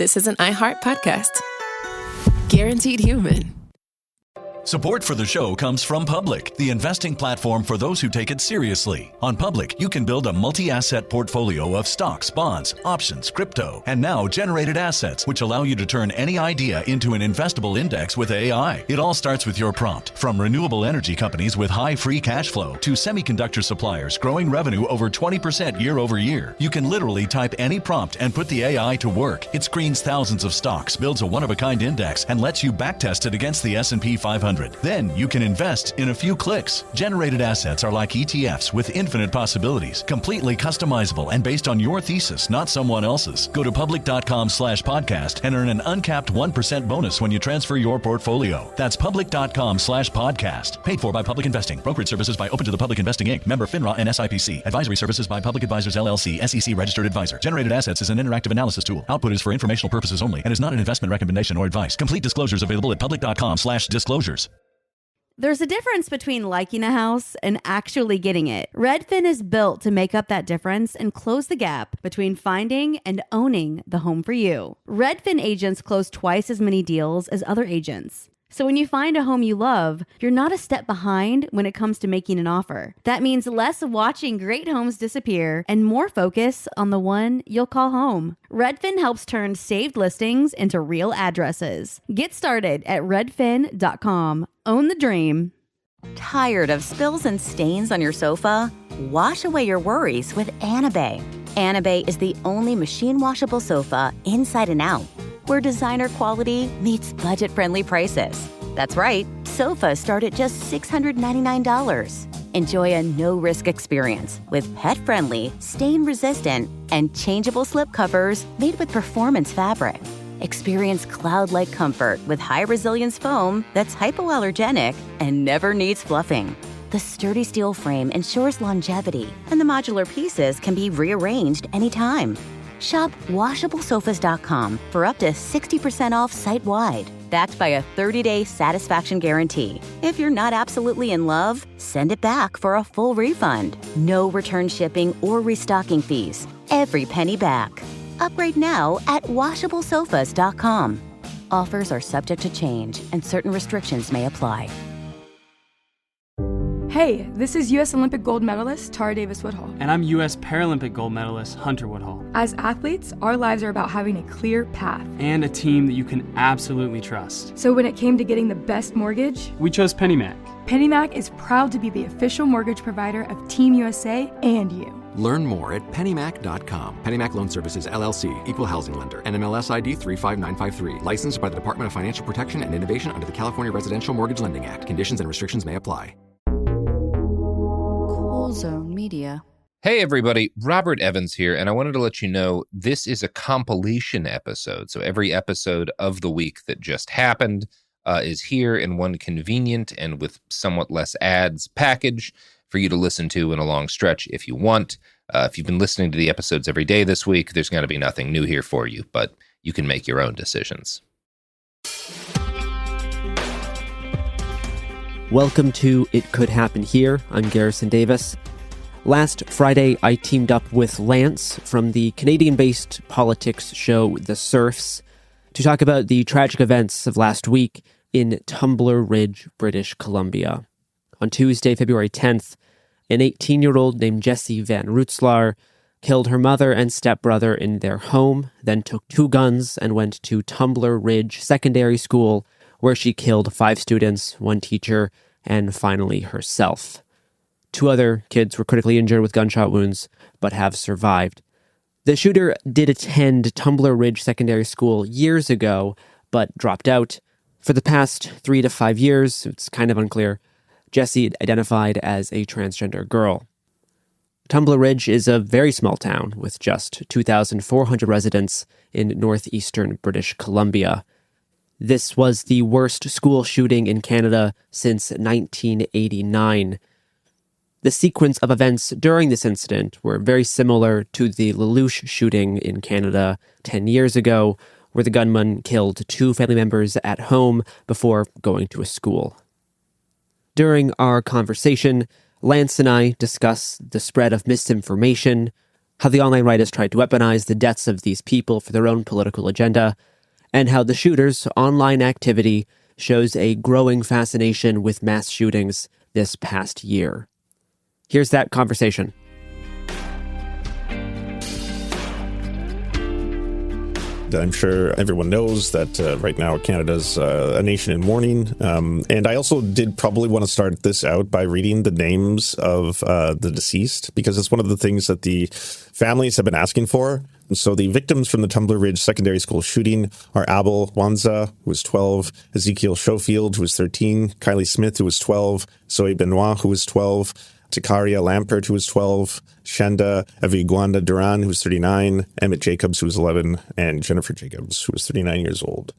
this is an iHeart podcast. Guaranteed human. Support for the show comes from Public, the investing platform for those who take it seriously. On Public, you can build a multi-asset portfolio of stocks, bonds, options, crypto, and now generated assets, which allow you to turn any idea into an investable index with AI. It all starts with your prompt. From renewable energy companies with high free cash flow to semiconductor suppliers growing revenue over 20% year over year, you can literally type any prompt and put the AI to work. It screens thousands of stocks, builds a one-of-a-kind index, and lets you backtest it against the S&P 500. Then you can invest in a few clicks. Generated assets are like ETFs with infinite possibilities, completely customizable and based on your thesis, not someone else's. Go to public.com/podcast and earn an uncapped 1% bonus when you transfer your portfolio. That's public.com/podcast. Paid for by Public Investing. Brokerage services by Open to the Public Investing Inc. Member FINRA and SIPC. Advisory services by Public Advisors LLC, SEC registered advisor. Generated assets is an interactive analysis tool. Output is for informational purposes only and is not an investment recommendation or advice. Complete disclosures available at public.com/disclosures. There's a difference between liking a house and actually getting it. Redfin is built to make up that difference and close the gap between finding and owning the home for you. Redfin agents close twice as many deals as other agents. So when you find a home you love, you're not a step behind when it comes to making an offer. That means less watching great homes disappear and more focus on the one you'll call home. Redfin helps turn saved listings into real addresses. Get started at redfin.com. Own the dream. Tired of spills and stains on your sofa? Wash away your worries with Anabay. Anabay is the only machine washable sofa inside and out, where designer quality meets budget-friendly prices. That's right, sofas start at just $699. Enjoy a no-risk experience with pet-friendly, stain-resistant, and changeable slip covers made with performance fabric. Experience cloud-like comfort with high-resilience foam that's hypoallergenic and never needs fluffing. The sturdy steel frame ensures longevity, and the modular pieces can be rearranged anytime. Shop WashableSofas.com for up to 60% off site-wide, backed by a 30-day satisfaction guarantee. If you're not absolutely in love, send it back for a full refund. No return shipping or restocking fees. Every penny back. Upgrade now at WashableSofas.com. Offers are subject to change, and certain restrictions may apply. Hey, this is U.S. Olympic gold medalist Tara Davis Woodhull. And I'm U.S. Paralympic gold medalist Hunter Woodhull. As athletes, our lives are about having a clear path. And a team that you can absolutely trust. So when it came to getting the best mortgage, we chose PennyMac. PennyMac is proud to be the official mortgage provider of Team USA and you. Learn more at pennymac.com. PennyMac Loan Services, LLC, Equal Housing Lender, NMLS ID 35953. Licensed by the Department of Financial Protection and Innovation under the California Residential Mortgage Lending Act. Conditions and restrictions may apply. Zone Media. Hey everybody, Robert Evans here, and I wanted to let you know this is a compilation episode. So every episode of the week that just happened is here in one convenient and with somewhat less ads package for you to listen to in a long stretch if you want. If you've been listening to the episodes every day this week, there's going to be nothing new here for you, but you can make your own decisions. Welcome to It Could Happen Here. I'm Garrison Davis. Last Friday, I teamed up with Lance from the Canadian-based politics show The Serfs to talk about the tragic events of last week in Tumbler Ridge, British Columbia. On Tuesday, February 10th, an 18-year-old named Jessie Van Rootselaar killed her mother and stepbrother in their home, then took 2 guns and went to Tumbler Ridge Secondary School, where she killed 5 students, 1 teacher, and finally herself. 2 other kids were critically injured with gunshot wounds, but have survived. The shooter did attend Tumbler Ridge Secondary School years ago, but dropped out. For the past 3 to 5 years, it's kind of unclear, Jessie identified as a transgender girl. Tumbler Ridge is a very small town with just 2,400 residents in northeastern British Columbia. This was the worst school shooting in Canada since 1989. The sequence of events during this incident were very similar to the Lelouch shooting in Canada 10 years ago, where the gunman killed 2 family members at home before going to a school. During our conversation, Lance and I discuss the spread of misinformation, how the online right has tried to weaponize the deaths of these people for their own political agenda, and how the shooter's online activity shows a growing fascination with mass shootings this past year. Here's that conversation. I'm sure everyone knows that right now Canada's a nation in mourning. And I also did probably want to start this out by reading the names of the deceased, because it's one of the things that the families have been asking for. And so the victims from the Tumbler Ridge Secondary School shooting are Abel Wanza, who was 12, Ezekiel Schofield, who was 13, Kylie Smith, who was 12, Zoe Benoit, who was 12, Takaria Lampert, who was 12, Shanda Eviguanda Duran, who was 39, Emmett Jacobs, who was 11, and Jennifer Jacobs, who was 39 years old.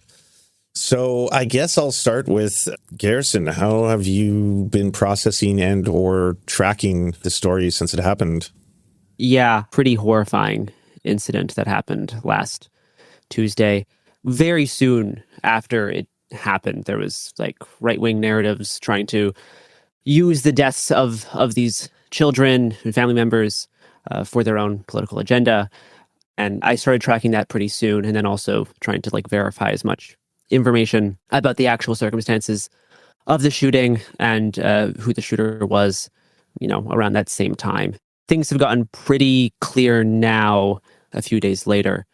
So I guess I'll start with Garrison. How have you been processing and or tracking the story since it happened? Yeah, pretty horrifying incident that happened last Tuesday. Very soon after it happened, there was like right-wing narratives trying to use the deaths of these children and family members for their own political agenda. And I started tracking that pretty soon, and then also trying to like verify as much information about the actual circumstances of the shooting and who the shooter was, around that same time. Things have gotten pretty clear now a few days later.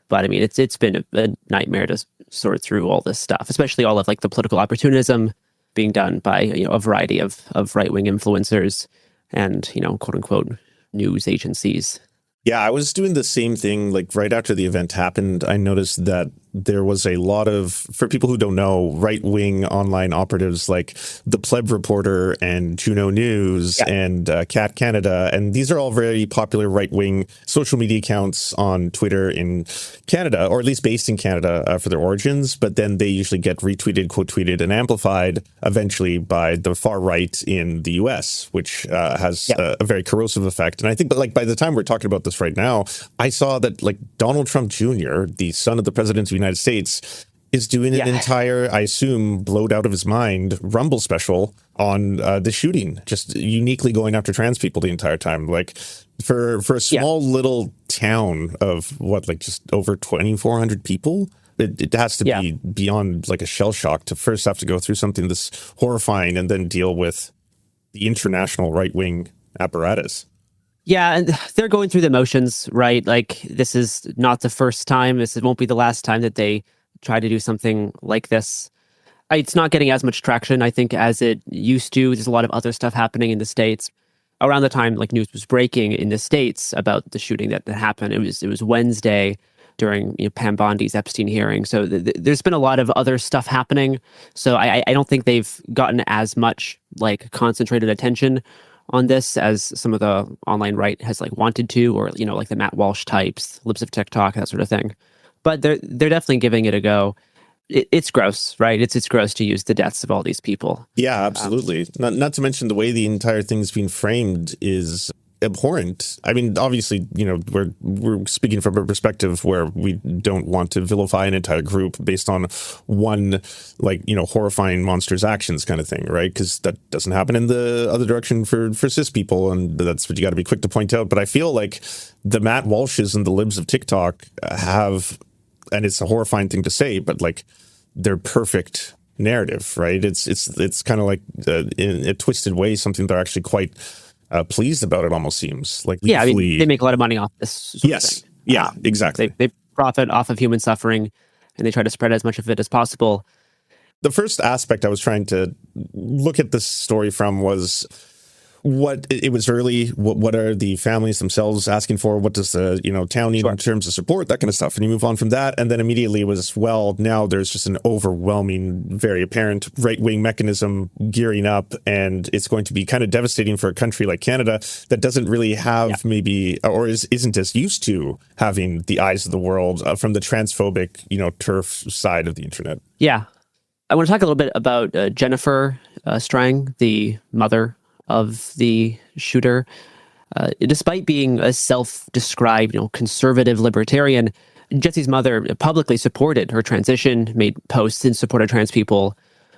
But I mean, it's been a nightmare to sort through all this stuff, especially all of like the political opportunism being done by a variety of right-wing influencers and quote unquote news agencies. Yeah, I was doing the same thing. Like right after the event happened, I noticed that there was a lot of, for people who don't know, right-wing online operatives like The Pleb Reporter and Juno News and Cat Canada. And these are all very popular right-wing social media accounts on Twitter in Canada, or at least based in Canada for their origins. But then they usually get retweeted, quote tweeted, and amplified eventually by the far right in the US, which has a very corrosive effect. And I think, but like by the time we're talking about this right now, I saw that like Donald Trump Jr., the son of the president of the United States, is doing an entire, I assume, blowed out of his mind Rumble special on the shooting, just uniquely going after trans people the entire time. Like for a small little town of just over 2,400 people, it has to be beyond like a shell shock to first have to go through something this horrifying and then deal with the international right-wing apparatus. Yeah, and they're going through the motions, right? Like, this is not the first time. It won't be the last time that they try to do something like this. It's not getting as much traction, I think, as it used to. There's a lot of other stuff happening in the States. Around the time, like, news was breaking in the States about the shooting that happened, it was Wednesday during Pam Bondi's Epstein hearing. So there's been a lot of other stuff happening. So I don't think they've gotten as much, like, concentrated attention on this as some of the online right has like wanted to, or like the Matt Walsh types, Libs of TikTok, that sort of thing. But they're definitely giving it a go. It's gross, right? It's gross to use the deaths of all these people. Yeah, absolutely. Not to mention the way the entire thing's being framed is abhorrent. I mean, obviously, we're speaking from a perspective where we don't want to vilify an entire group based on one, horrifying monster's actions kind of thing, right? Because that doesn't happen in the other direction for cis people, and that's what you got to be quick to point out. But I feel like the Matt Walshes and the Libs of TikTok have, and it's a horrifying thing to say, but like they're perfect narrative, right? It's kind of like in a twisted way something they're actually quite pleased about. It almost seems like I mean, they make a lot of money off this sort of thing. Yeah, exactly. They profit off of human suffering, and they try to spread as much of it as possible. The first aspect I was trying to look at this story from was what it was early. What are the families themselves asking for? What does the town need in terms of support? That kind of stuff. And you move on from that, and then immediately it was, well, now there's just an overwhelming, very apparent right-wing mechanism gearing up, and it's going to be kind of devastating for a country like Canada that doesn't really have maybe, or isn't as used to having the eyes of the world from the transphobic, turf side of the internet. Yeah, I want to talk a little bit about Jennifer Strang, the mother of the shooter. Despite being a self-described, conservative libertarian, Jesse's mother publicly supported her transition, made posts in support of trans people.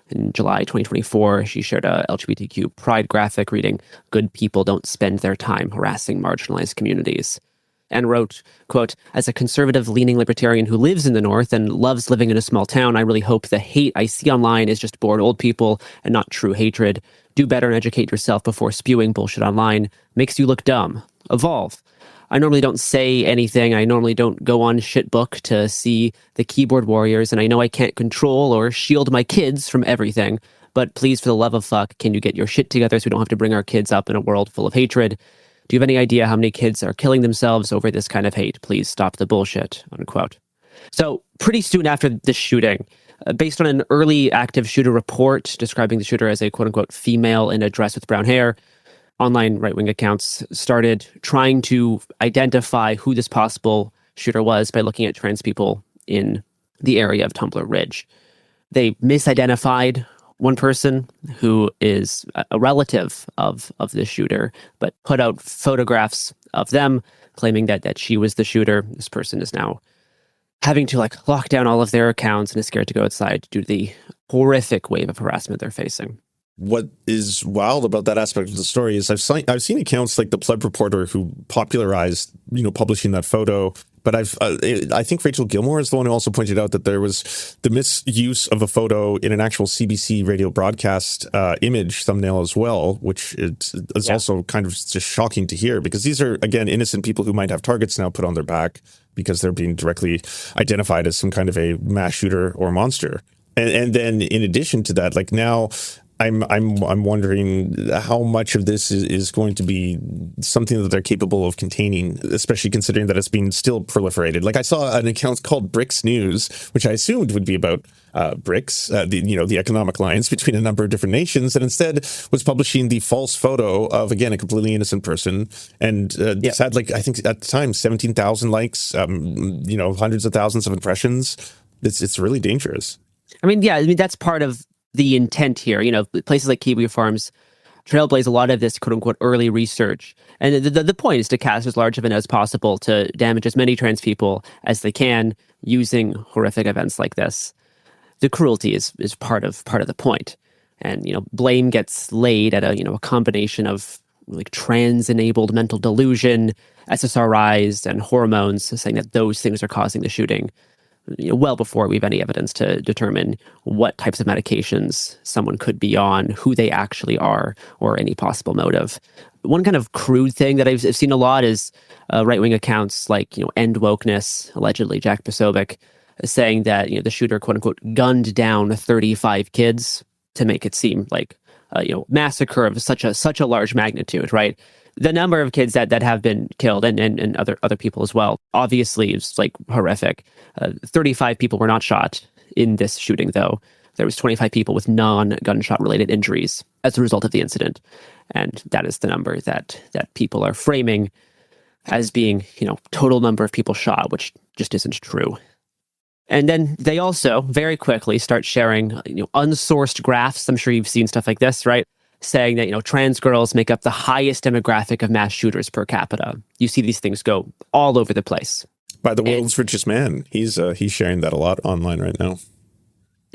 In July 2024, she shared a LGBTQ pride graphic reading, "Good people don't spend their time harassing marginalized communities." and wrote, quote, "As a conservative-leaning libertarian who lives in the North and loves living in a small town, I really hope the hate I see online is just bored old people and not true hatred. Do better and educate yourself before spewing bullshit online. Makes you look dumb. Evolve. I normally don't say anything. I normally don't go on Shitbook to see the keyboard warriors, and I know I can't control or shield my kids from everything. But please, for the love of fuck, can you get your shit together so we don't have to bring our kids up in a world full of hatred? Do you have any idea how many kids are killing themselves over this kind of hate? Please stop the bullshit," unquote. So pretty soon after the shooting, based on an early active shooter report describing the shooter as a quote-unquote female in a dress with brown hair, online right-wing accounts started trying to identify who this possible shooter was by looking at trans people in the area of Tumbler Ridge. They misidentified one person who is a relative of the shooter, but put out photographs of them claiming that she was the shooter. This person is now having to lock down all of their accounts and is scared to go outside due to the horrific wave of harassment they're facing. What is wild about that aspect of the story is I've seen accounts like the Pleb Reporter who popularized, publishing that photo. But I think Rachel Gilmore is the one who also pointed out that there was the misuse of a photo in an actual CBC radio broadcast image thumbnail as well, which is also kind of just shocking to hear because these are, again, innocent people who might have targets now put on their back because they're being directly identified as some kind of a mass shooter or monster. And then in addition to that, now I'm wondering how much of this is going to be something that they're capable of containing, especially considering that it's being still proliferated. I saw an account called Bricks News, which I assumed would be about BRICS, the economic alliance between a number of different nations, and instead was publishing the false photo of, again, a completely innocent person, and it's had I think at the time 17,000 likes, hundreds of thousands of impressions. It's really dangerous. That's part of the intent here. Places like Kiwi Farms trailblaze a lot of this quote-unquote early research. And the point is to cast as large of an as possible to damage as many trans people as they can using horrific events like this. The cruelty is part of the point. And, blame gets laid at a combination of trans-enabled mental delusion, SSRIs, and hormones, saying that those things are causing the shooting. Well before we have any evidence to determine what types of medications someone could be on, who they actually are, or any possible motive. One kind of crude thing that I've seen a lot is right-wing accounts like, End Wokeness, allegedly Jack Posobiec, saying that, the shooter, quote-unquote, gunned down 35 kids to make it seem like, massacre of such a large magnitude, right? The number of kids that have been killed and other people as well, obviously is horrific. 35 people were not shot in this shooting, though. There was 25 people with non-gunshot related injuries as a result of the incident. And that is the number that people are framing as being, total number of people shot, which just isn't true. And then they also very quickly start sharing, unsourced graphs. I'm sure you've seen stuff like this, right? Saying that, trans girls make up the highest demographic of mass shooters per capita. You see these things go all over the place. By the world's richest man. He's sharing that a lot online right now.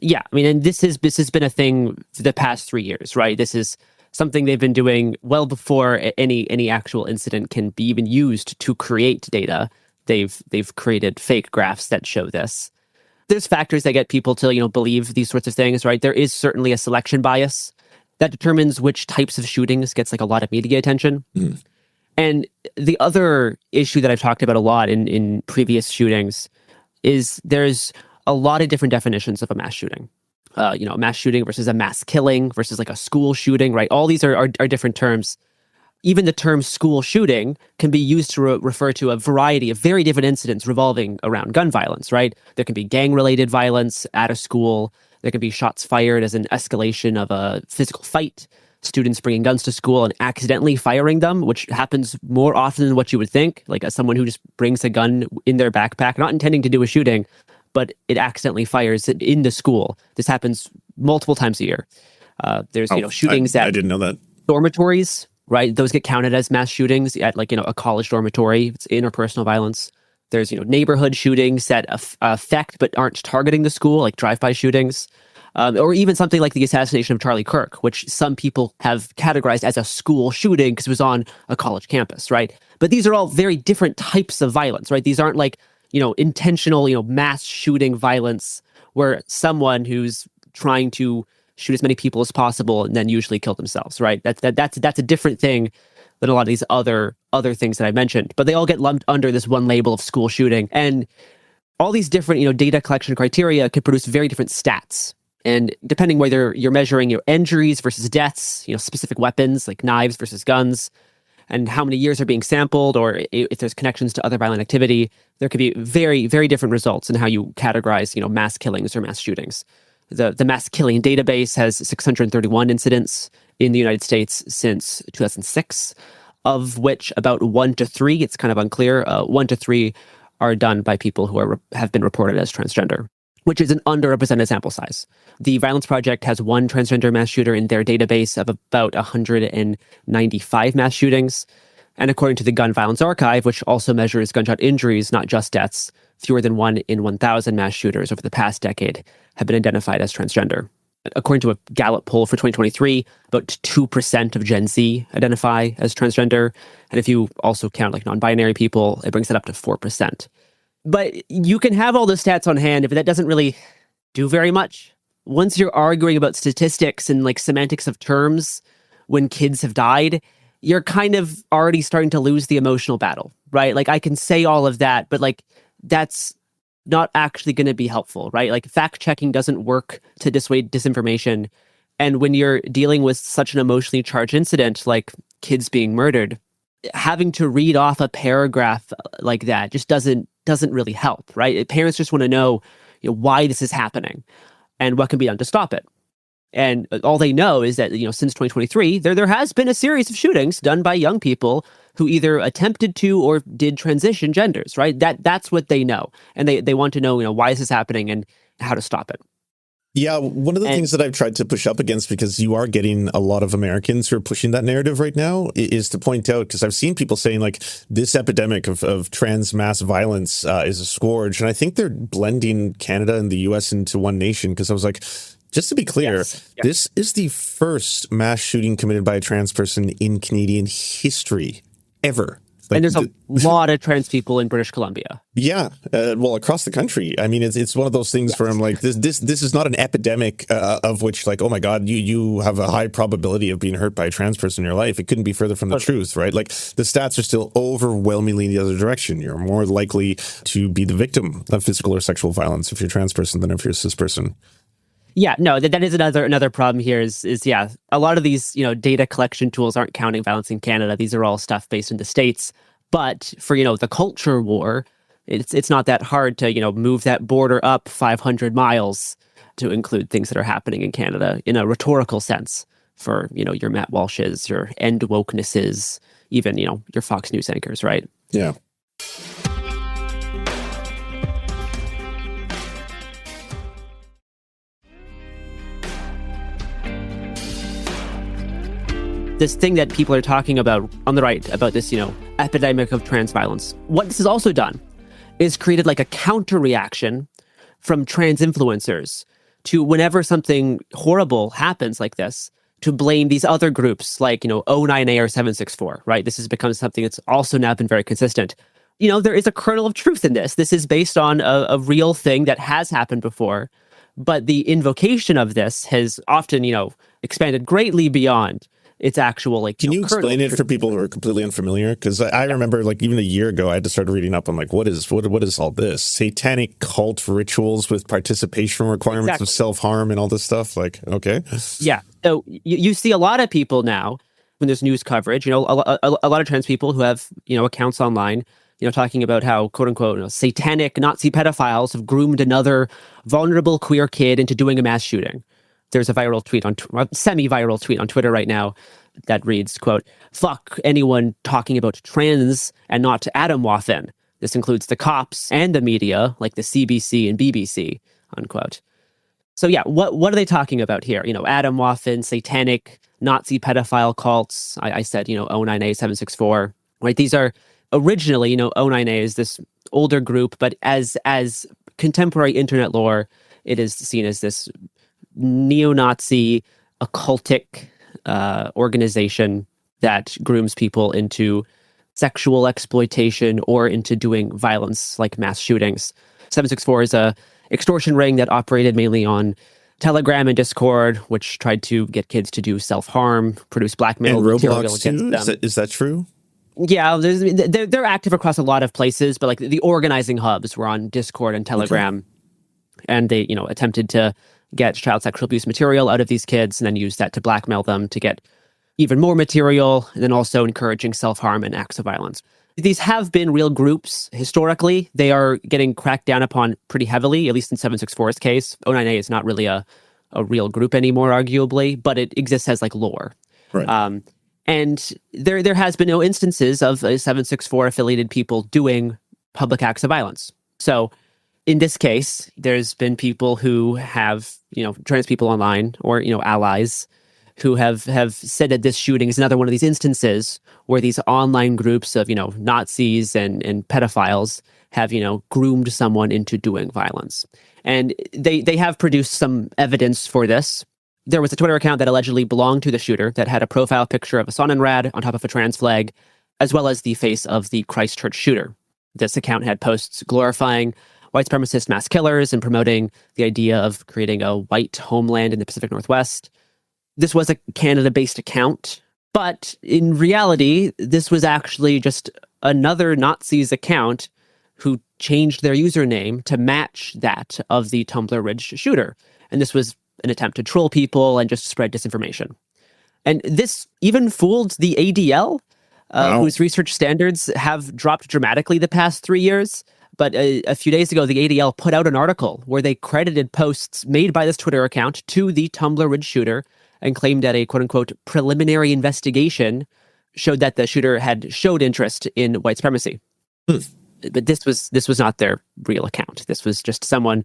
Yeah, and this has been a thing for the past 3 years, right? This is something they've been doing well before any actual incident can be even used to create data. They've created fake graphs that show this. There's factors that get people to, believe these sorts of things, right? There is certainly a selection bias that determines which types of shootings gets a lot of media attention. Mm. And the other issue that I've talked about a lot in previous shootings is there's a lot of different definitions of a mass shooting. A mass shooting versus a mass killing versus a school shooting, right? All these are different terms. Even the term school shooting can be used to refer to a variety of very different incidents revolving around gun violence, right? There can be gang-related violence at a school. There can be shots fired as an escalation of a physical fight, students bringing guns to school and accidentally firing them, which happens more often than what you would think, as someone who just brings a gun in their backpack, not intending to do a shooting, but it accidentally fires it in the school. This happens multiple times a year. There's, shootings at I didn't know that. Dormitories, right? Those get counted as mass shootings at a college dormitory. It's interpersonal violence. There's, neighborhood shootings that affect but aren't targeting the school, like drive-by shootings. Or even something like the assassination of Charlie Kirk, which some people have categorized as a school shooting because it was on a college campus, right? But these are all very different types of violence, right? These aren't like, intentional, mass shooting violence where someone who's trying to shoot as many people as possible and then usually kill themselves, right? That's a different thing than a lot of these other things that I mentioned. But they all get lumped under this one label of school shooting. And all these different, data collection criteria could produce very different stats. And depending whether you're measuring your injuries versus deaths, specific weapons like knives versus guns, and how many years are being sampled, or if there's connections to other violent activity, there could be very, very different results in how you categorize, mass killings or mass shootings. The mass killing database has 631 incidents in the United States since 2006, of which about 1 to 3, it's kind of unclear, 1 to 3 are done by people who have been reported as transgender, which is an underrepresented sample size. The Violence Project has one transgender mass shooter in their database of about 195 mass shootings. And according to the Gun Violence Archive, which also measures gunshot injuries, not just deaths, fewer than 1 in 1,000 mass shooters over the past decade have been identified as transgender. According to a Gallup poll for 2023, about 2% of Gen Z identify as transgender. And if you also count like non-binary people, it brings it up to 4%. But you can have all those stats on hand if that doesn't really do very much. Once you're arguing about statistics and like semantics of terms when kids have died, you're kind of already starting to lose the emotional battle, right? Like I can say all of that, but like that's not actually going to be helpful, right? Like fact checking doesn't work to dissuade disinformation. And when you're dealing with such an emotionally charged incident like kids being murdered, having to read off a paragraph like that just doesn't really help, right? Parents just want to know, why this is happening and what can be done to stop it. And all they know is that, since 2023, there has been a series of shootings done by young people who either attempted to or did transition genders, right? That's what they know. And they want to know, why this is happening and how to stop it. Yeah, one of the things that I've tried to push up against, because you are getting a lot of Americans who are pushing that narrative right now, is to point out, because I've seen people saying like this epidemic of trans mass violence is a scourge. And I think they're blending Canada and the US into one nation, because I was like, just to be clear, this is the first mass shooting committed by a trans person in Canadian history ever. Like, and there's a lot of trans people in British Columbia. Yeah, well, across the country. I mean, it's one of those things where I'm like, this is not an epidemic of which, like, oh my God, you have a high probability of being hurt by a trans person in your life. It couldn't be further from the truth, right? Like, the stats are still overwhelmingly in the other direction. You're more likely to be the victim of physical or sexual violence if you're a trans person than if you're a cis person. Yeah, no, that is another problem here is a lot of these, data collection tools aren't counting violence in Canada. These are all stuff based in the States. But for, the culture war, it's not that hard to, move that border up 500 miles to include things that are happening in Canada in a rhetorical sense for, your Matt Walshes, your end wokenesses, even, your Fox News anchors, right? Yeah. This thing that people are talking about on the right, about this, epidemic of trans violence. What this has also done is created like a counter reaction from trans influencers to whenever something horrible happens like this, to blame these other groups like, 09A or 764, right? This has become something that's also now been very consistent. There is a kernel of truth in this. This is based on a real thing that has happened before, but the invocation of this has often, expanded greatly beyond its actual Can you explain it for people who are completely unfamiliar? Because I remember even a year ago, I had to start reading up on what is all this? Satanic cult rituals with participation requirements of self-harm and all this stuff. Okay. Yeah. So you see a lot of people now when there's news coverage, a lot of trans people who have, accounts online, talking about how, quote unquote, satanic Nazi pedophiles have groomed another vulnerable queer kid into doing a mass shooting. There's a semi-viral tweet on Twitter right now that reads, quote, "Fuck anyone talking about trans and not Atomwaffen. This includes the cops and the media, like the CBC and BBC," unquote. So yeah, what are they talking about here? Atomwaffen, satanic Nazi pedophile cults. I said, 09A, 764, right? These are originally, 09A is this older group, but as contemporary internet lore, it is seen as this neo-Nazi occultic organization that grooms people into sexual exploitation or into doing violence like mass shootings. 764 is a extortion ring that operated mainly on Telegram and Discord, which tried to get kids to do self-harm, produce blackmail and material Roblox against too? them. Is that true? Yeah, they're active across a lot of places, but like the organizing hubs were on Discord and Telegram. Okay. And they, attempted to get child sexual abuse material out of these kids and then use that to blackmail them to get even more material, and then also encouraging self-harm and acts of violence. These have been real groups historically. They are getting cracked down upon pretty heavily, at least in 764's case. 09A is not really a real group anymore, arguably, but it exists as like lore. Right. And there has been no instances of 764 affiliated people doing public acts of violence. So in this case, there's been people who have, trans people online or, allies who have said that this shooting is another one of these instances where these online groups of, Nazis and pedophiles have, groomed someone into doing violence. And they have produced some evidence for this. There was a Twitter account that allegedly belonged to the shooter that had a profile picture of a Sonnenrad on top of a trans flag, as well as the face of the Christchurch shooter. This account had posts glorifying white supremacist mass killers and promoting the idea of creating a white homeland in the Pacific Northwest. This was a Canada-based account, but in reality, this was actually just another Nazis account who changed their username to match that of the Tumbler Ridge shooter. And this was an attempt to troll people and just spread disinformation. And this even fooled the ADL, whose research standards have dropped dramatically the past 3 years. But a few days ago, the ADL put out an article where they credited posts made by this Twitter account to the Tumbler Ridge shooter and claimed that a quote-unquote preliminary investigation showed that the shooter had showed interest in white supremacy. But this was not their real account. This was just someone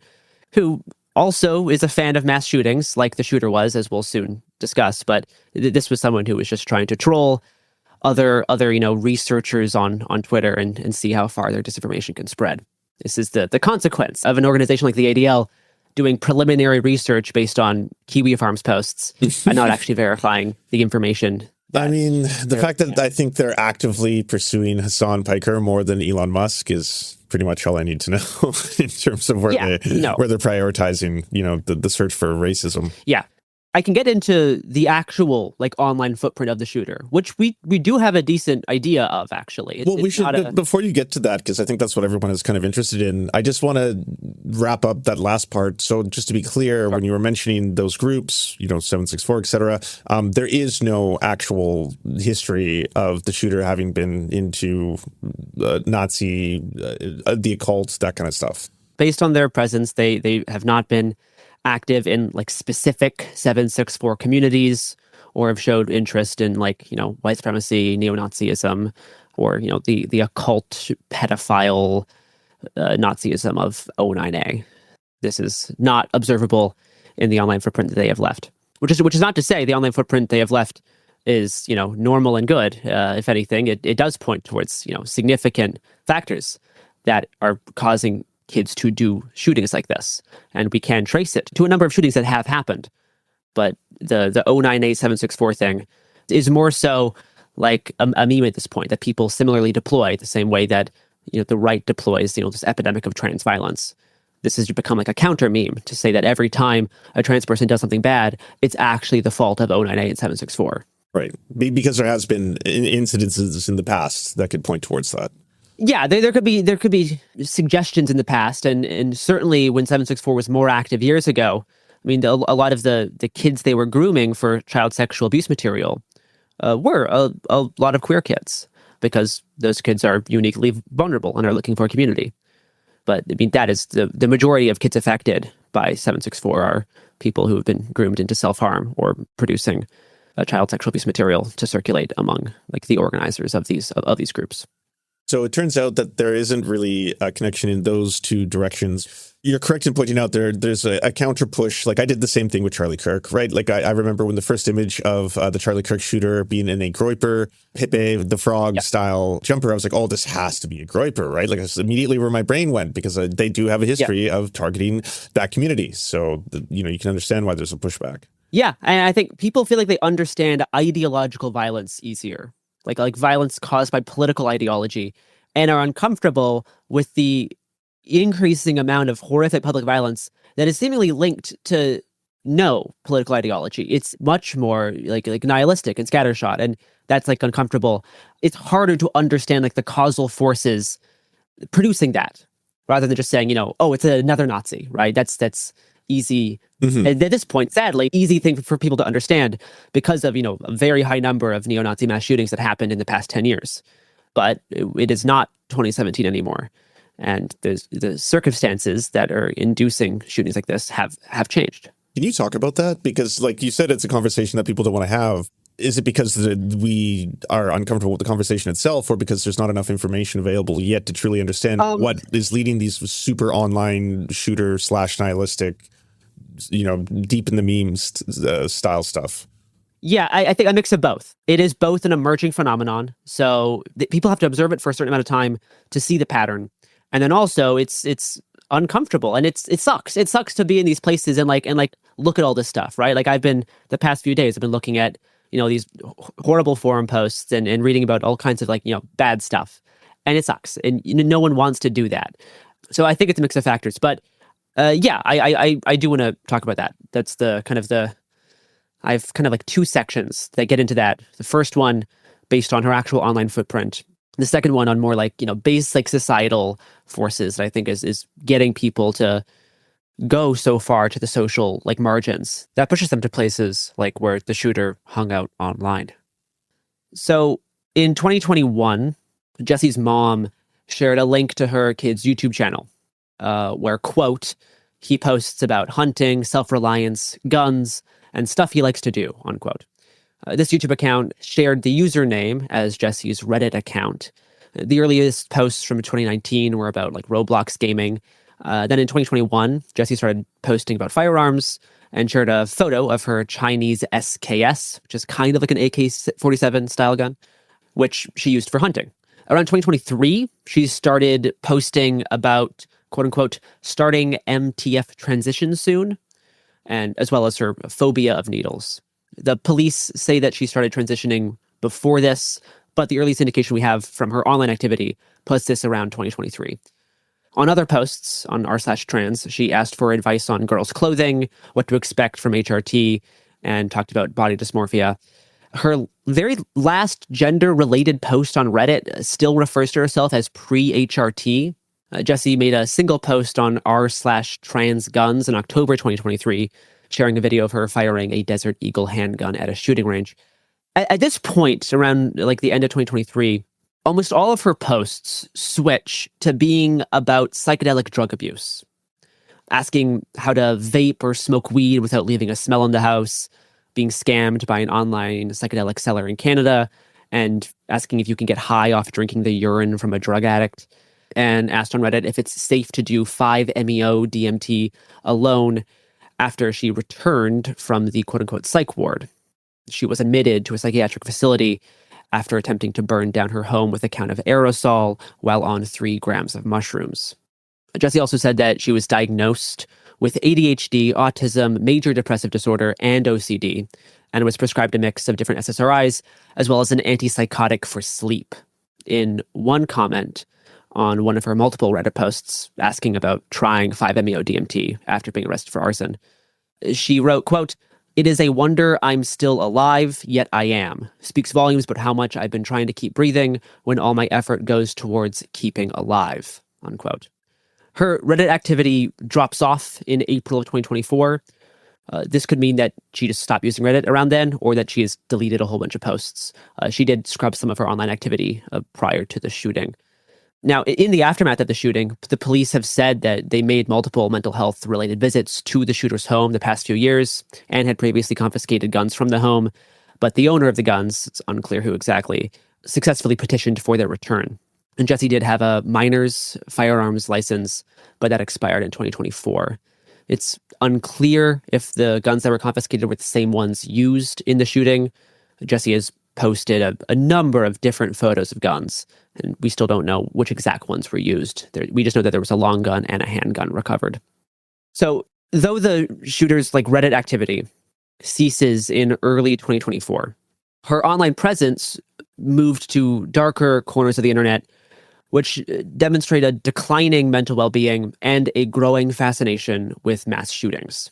who also is a fan of mass shootings, like the shooter was, as we'll soon discuss. But this was someone who was just trying to troll other researchers on Twitter and see how far their disinformation can spread. This is the consequence of an organization like the ADL doing preliminary research based on Kiwi Farms posts and not actually verifying the information. I mean, the fact that I think they're actively pursuing Hassan Piker more than Elon Musk is pretty much all I need to know in terms of where they're prioritizing, the search for racism. Yeah. I can get into the actual online footprint of the shooter, which we do have a decent idea of, actually. We should, before you get to that, because I think that's what everyone is kind of interested in, I just want to wrap up that last part. So just to be clear, when you were mentioning those groups, 764, et cetera, there is no actual history of the shooter having been into Nazi, the occult, that kind of stuff. Based on their presence, they have not been active in specific 764 communities or have showed interest in white supremacy, neo-Nazism, or the occult pedophile Nazism of 09A. This is not observable in the online footprint that they have left. Which is not to say the online footprint they have left is normal and good. If anything, it does point towards significant factors that are causing kids to do shootings like this. And we can trace it to a number of shootings that have happened. But the 09A 764 thing is more so like a meme at this point that people similarly deploy the same way that the right deploys this epidemic of trans violence. This has become like a counter meme to say that every time a trans person does something bad, it's actually the fault of 09A and 764. Right. Because there has been incidences in the past that could point towards that. Yeah, there could be suggestions in the past, and certainly when 764 was more active years ago, I mean, a lot of the kids they were grooming for child sexual abuse material were a lot of queer kids, because those kids are uniquely vulnerable and are looking for a community. But I mean, that is the majority of kids affected by 764 are people who have been groomed into self-harm or producing child sexual abuse material to circulate among the organizers of these groups. So it turns out that there isn't really a connection in those two directions. You're correct in pointing out there's a counter push. I did the same thing with Charlie Kirk, right? I remember when the first image of the Charlie Kirk shooter being in a Groyper, Pepe the Frog style jumper, I was like, oh, this has to be a Groyper, right? That's immediately where my brain went, because they do have a history of targeting that community. So, you can understand why there's a pushback. Yeah, and I think people feel like they understand ideological violence easier. like violence caused by political ideology, and are uncomfortable with the increasing amount of horrific public violence that is seemingly linked to no political ideology. It's much more like nihilistic and scattershot, and that's like uncomfortable. It's harder to understand like the causal forces producing that, rather than just saying, oh, it's another Nazi, right? That's easy. And at this point, sadly, easy thing for people to understand because of, a very high number of neo-Nazi mass shootings that happened in the past 10 years. But it is not 2017 anymore. And the circumstances that are inducing shootings like this have changed. Can you talk about that? Because like you said, it's a conversation that people don't want to have. Is it because we are uncomfortable with the conversation itself, or because there's not enough information available yet to truly understand what is leading these super online shooter / nihilistic, deep in the memes style stuff? Yeah, I think a mix of both. It is both an emerging phenomenon, so people have to observe it for a certain amount of time to see the pattern, and then also it's uncomfortable and it sucks. It sucks to be in these places and look at all this stuff, right? Like the past few days I've been looking at these horrible forum posts and reading about all kinds of bad stuff, and it sucks, and no one wants to do that. So I think it's a mix of factors, but I do want to talk about that. That's I have kind of like two sections that get into that. The first one based on her actual online footprint. The second one on more basic societal forces that I think is getting people to go so far to the social margins that pushes them to places like where the shooter hung out online. So in 2021, Jesse's mom shared a link to her kid's YouTube channel where, quote, he posts about hunting, self-reliance, guns, and stuff he likes to do, unquote. This YouTube account shared the username as Jesse's Reddit account. The earliest posts from 2019 were about Roblox gaming. Then in 2021, Jessie started posting about firearms and shared a photo of her Chinese SKS, which is kind of like an AK-47 style gun, which she used for hunting. Around 2023, she started posting about, quote unquote, starting MTF transition soon, and as well as her phobia of needles. The police say that she started transitioning before this, but the earliest indication we have from her online activity puts this around 2023. On other posts on r/trans, she asked for advice on girls' clothing, what to expect from HRT, and talked about body dysmorphia. Her very last gender-related post on Reddit still refers to herself as pre-HRT. Jessie made a single post on r/trans guns in October 2023, sharing a video of her firing a Desert Eagle handgun at a shooting range. At this point, around the end of 2023, almost all of her posts switch to being about psychedelic drug abuse, asking how to vape or smoke weed without leaving a smell in the house, being scammed by an online psychedelic seller in Canada, and asking if you can get high off drinking the urine from a drug addict, and asked on Reddit if it's safe to do 5-MeO DMT alone after she returned from the quote-unquote psych ward. She was admitted to a psychiatric facility after attempting to burn down her home with a count of aerosol while on 3 grams of mushrooms. Jessie also said that she was diagnosed with ADHD, autism, major depressive disorder, and OCD, and was prescribed a mix of different SSRIs, as well as an antipsychotic for sleep. In one comment on one of her multiple Reddit posts asking about trying 5-MeO DMT after being arrested for arson, she wrote, quote, "It is a wonder I'm still alive, yet I am. Speaks volumes about how much I've been trying to keep breathing when all my effort goes towards keeping alive," unquote. Her Reddit activity drops off in April of 2024. This could mean that she just stopped using Reddit around then, or that she has deleted a whole bunch of posts. She did scrub some of her online activity prior to the shooting. Now, in the aftermath of the shooting, the police have said that they made multiple mental health-related visits to the shooter's home the past few years and had previously confiscated guns from the home. But the owner of the guns, it's unclear who exactly, successfully petitioned for their return. And Jessie did have a minor's firearms license, but that expired in 2024. It's unclear if the guns that were confiscated were the same ones used in the shooting. Jessie has posted a number of different photos of guns, and we still don't know which exact ones were used. We just know that there was a long gun and a handgun recovered. So, though the shooter's Reddit activity ceases in early 2024, her online presence moved to darker corners of the internet, which demonstrate a declining mental well-being and a growing fascination with mass shootings.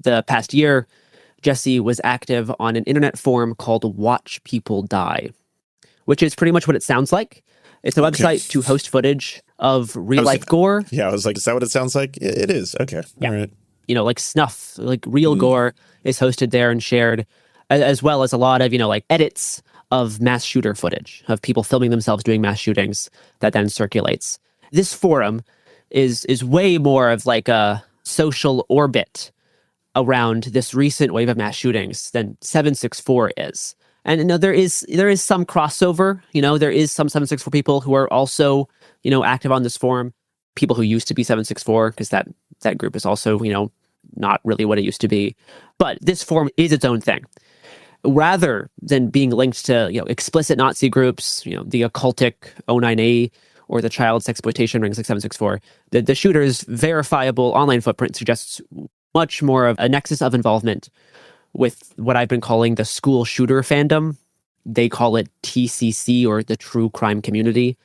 The past year, Jessie was active on an internet forum called Watch People Die, which is pretty much what it sounds like. It's a website to host footage of real-life gore. Yeah, I was like, is that what it sounds like? It is. Okay. Yeah. All right. Like snuff, like real gore is hosted there and shared, as well as a lot of, like edits of mass shooter footage of people filming themselves doing mass shootings that then circulates. This forum is way more of like a social orbit around this recent wave of mass shootings than 764 is. And there is some crossover. There is some 764 people who are also, active on this forum. People who used to be 764, because that group is also, not really what it used to be. But this forum is its own thing. Rather than being linked to, explicit Nazi groups, the occultic 09A or the child sexploitation rings like 764, the shooter's verifiable online footprint suggests much more of a nexus of involvement with what I've been calling the school shooter fandom. They call it TCC, or the true crime community.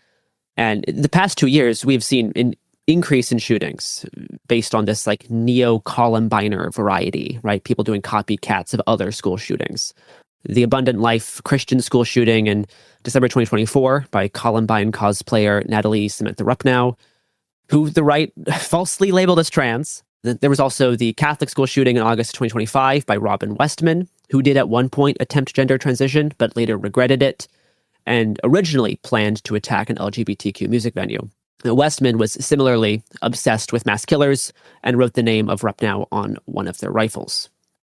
And the past 2 years, we've seen an increase in shootings based on this like neo-Columbiner variety, right? People doing copycats of other school shootings. The Abundant Life Christian school shooting in December 2024 by Columbine cosplayer Natalie Samantha Rupnow, who the right falsely labeled as trans. There was also the Catholic school shooting in August 2025 by Robin Westman, who did at one point attempt gender transition, but later regretted it, and originally planned to attack an LGBTQ music venue. Now, Westman was similarly obsessed with mass killers and wrote the name of Rupnow on one of their rifles.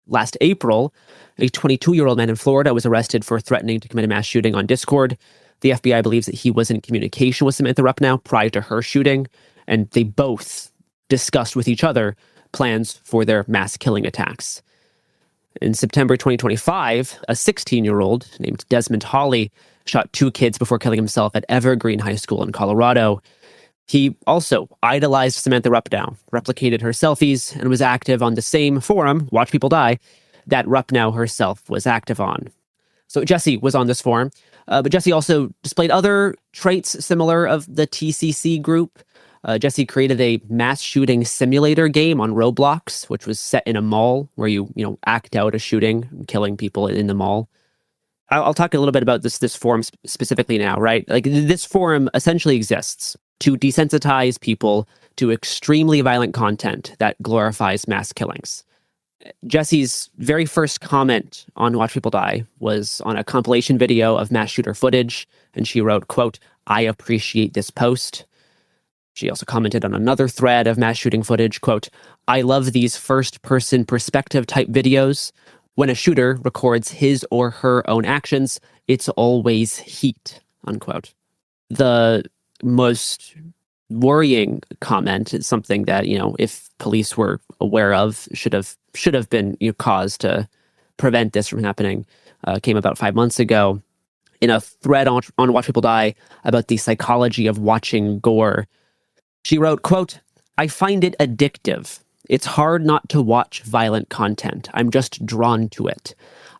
Last April, a 22-year-old man in Florida was arrested for threatening to commit a mass shooting on Discord. The FBI believes that he was in communication with Samantha Rupnow prior to her shooting, and they both discussed with each other plans for their mass killing attacks. In September 2025, a 16-year-old named Desmond Hawley shot 2 kids before killing himself at Evergreen High School in Colorado. He also idolized Samantha Rupnow, replicated her selfies, and was active on the same forum, Watch People Die, that Rupnow herself was active on. So Jessie was on this forum, but Jessie also displayed other traits similar of the TCC group. Jessie created a mass shooting simulator game on Roblox, which was set in a mall where you act out a shooting, killing people in the mall. I'll talk a little bit about this forum specifically now, right? Like, this forum essentially exists to desensitize people to extremely violent content that glorifies mass killings. Jessie's very first comment on Watch People Die was on a compilation video of mass shooter footage, and she wrote, quote, "I appreciate this post." She also commented on another thread of mass shooting footage, quote, "I love these first-person perspective type videos. When a shooter records his or her own actions, it's always heat," unquote. The most worrying comment is something that, if police were aware of, should have been cause to prevent this from happening, came about 5 months ago in a thread on Watch People Die about the psychology of watching gore. She wrote, quote, "I find it addictive. It's hard not to watch violent content. I'm just drawn to it.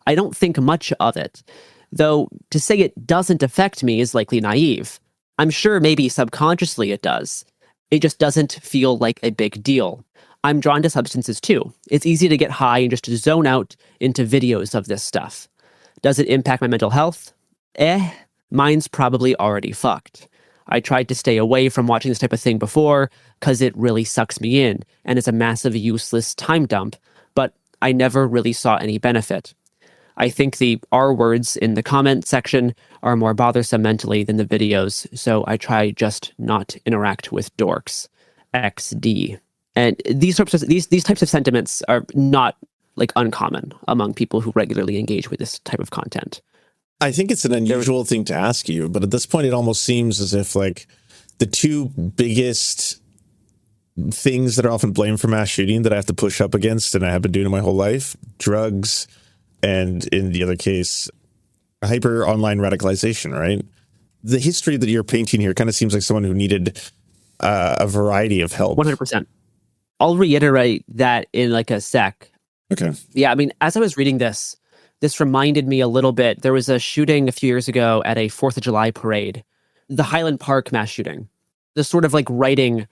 I don't think much of it, though to say it doesn't affect me is likely naive. I'm sure maybe subconsciously it does. It just doesn't feel like a big deal. I'm drawn to substances too. It's easy to get high and just zone out into videos of this stuff. Does it impact my mental health? Mine's probably already fucked. I tried to stay away from watching this type of thing before because it really sucks me in and it's a massive useless time dump, but I never really saw any benefit. I think the R words in the comment section are more bothersome mentally than the videos, so I try just not interact with dorks. XD." And these types of sentiments are not like uncommon among people who regularly engage with this type of content. I think it's an unusual thing to ask you, but at this point, it almost seems as if like the two biggest things that are often blamed for mass shooting that I have to push up against, and I have been doing it my whole life, drugs, and in the other case, hyper online radicalization, right? The history that you're painting here kind of seems like someone who needed a variety of help. 100%. I'll reiterate that in like a sec. Okay. Yeah, I mean, as I was reading this this reminded me a little bit. There was a shooting a few years ago at a 4th of July parade, the Highland Park mass shooting. The sort of like writing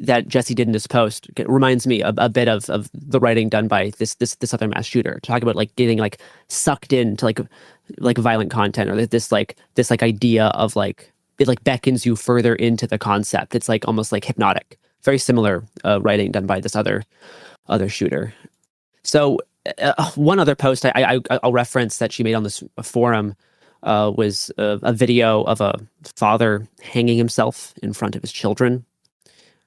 that Jesse did in this post reminds me a bit of the writing done by this other mass shooter. Talk about like getting like sucked into like violent content, or this idea of like it like beckons you further into the concept. It's like almost like hypnotic. Very similar writing done by this other shooter. So one other post I'll reference that she made on this forum was a video of a father hanging himself in front of his children.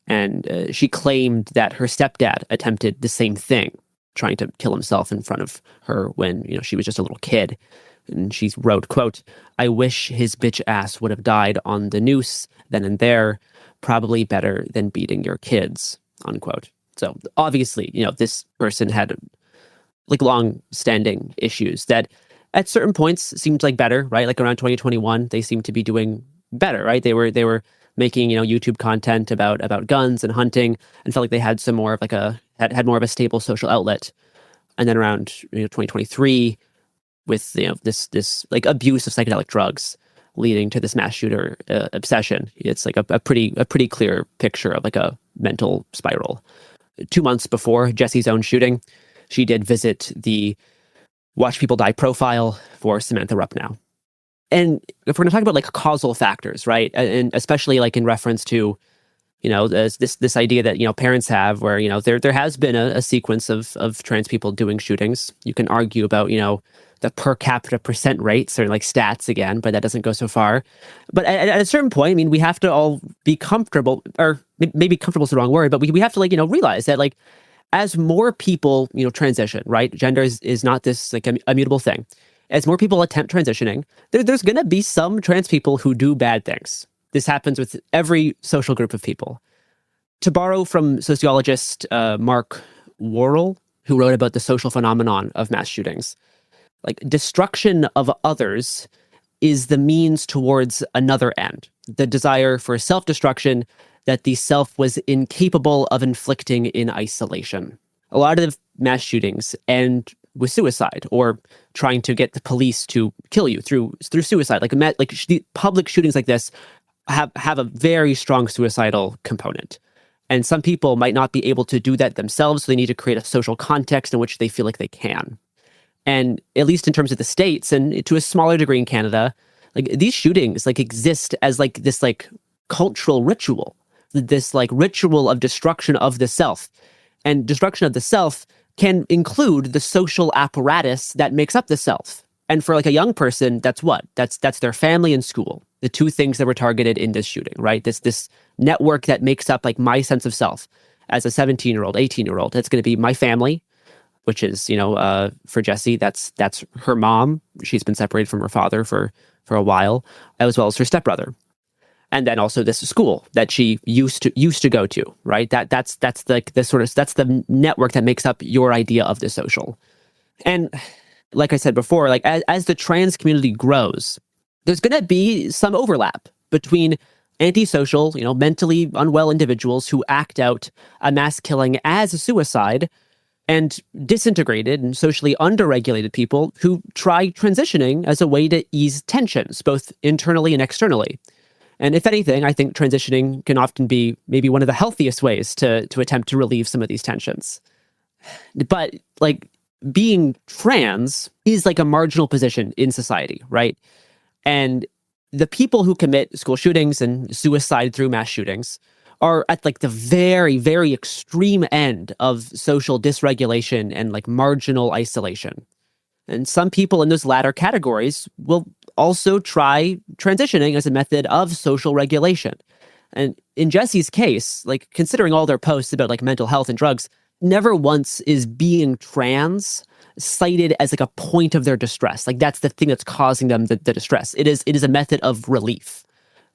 And she claimed that her stepdad attempted the same thing, trying to kill himself in front of her when, she was just a little kid. And she wrote, quote, "I wish his bitch ass would have died on the noose then and there, probably better than beating your kids," unquote. So obviously, this person had like long-standing issues that at certain points seemed like better, right? Like around 2021, they seemed to be doing better, right? They were making, YouTube content about guns and hunting, and felt like they had some more of like had more of a stable social outlet. And then around 2023, with this like abuse of psychedelic drugs leading to this mass shooter obsession, it's like a pretty clear picture of like a mental spiral. 2 months before Jesse's own shooting, she did visit the Watch People Die profile for Samantha Rupnow. And if we're going to talk about like causal factors, right, and especially like in reference to, this idea that, parents have where, there has been a sequence of trans people doing shootings. You can argue about, the per capita percent rates or like stats again, but that doesn't go so far. But at a certain point, I mean, we have to all be comfortable, or maybe comfortable is the wrong word, but we have to like, realize that like as more people, transition, right? Gender is not this like immutable thing. As more people attempt transitioning, there's going to be some trans people who do bad things. This happens with every social group of people. To borrow from sociologist Mark Worrell, who wrote about the social phenomenon of mass shootings, like destruction of others is the means towards another end, the desire for self-destruction that the self was incapable of inflicting in isolation. A lot of mass shootings end with suicide, or trying to get the police to kill you through suicide. Like public shootings like this have a very strong suicidal component. And some people might not be able to do that themselves, so they need to create a social context in which they feel like they can. And at least in terms of the States, and to a smaller degree in Canada, like these shootings like exist as like this like cultural ritual, this like ritual of destruction of the self. And destruction of the self can include the social apparatus that makes up the self. And for like a young person, that's what? That's their family and school. The two things that were targeted in this shooting, right? This network that makes up like my sense of self as a 17-year-old, 18-year-old. That's going to be my family, which is, for Jessie, that's her mom. She's been separated from her father for a while, as well as her stepbrother. And then also this school that she used to go to, right? That's like the sort of, that's the network that makes up your idea of the social. And like I said before, like as the trans community grows, there's going to be some overlap between antisocial, mentally unwell individuals who act out a mass killing as a suicide, and disintegrated and socially underregulated people who try transitioning as a way to ease tensions, both internally and externally. And if anything, I think transitioning can often be maybe one of the healthiest ways to attempt to relieve some of these tensions. But like being trans is like a marginal position in society, right? And the people who commit school shootings and suicide through mass shootings are at like the very, very extreme end of social dysregulation and like marginal isolation. And some people in those latter categories will also try transitioning as a method of social regulation. And in Jessie's case, like considering all their posts about like mental health and drugs, never once is being trans cited as like a point of their distress. Like that's the thing that's causing them the distress. It is a method of relief,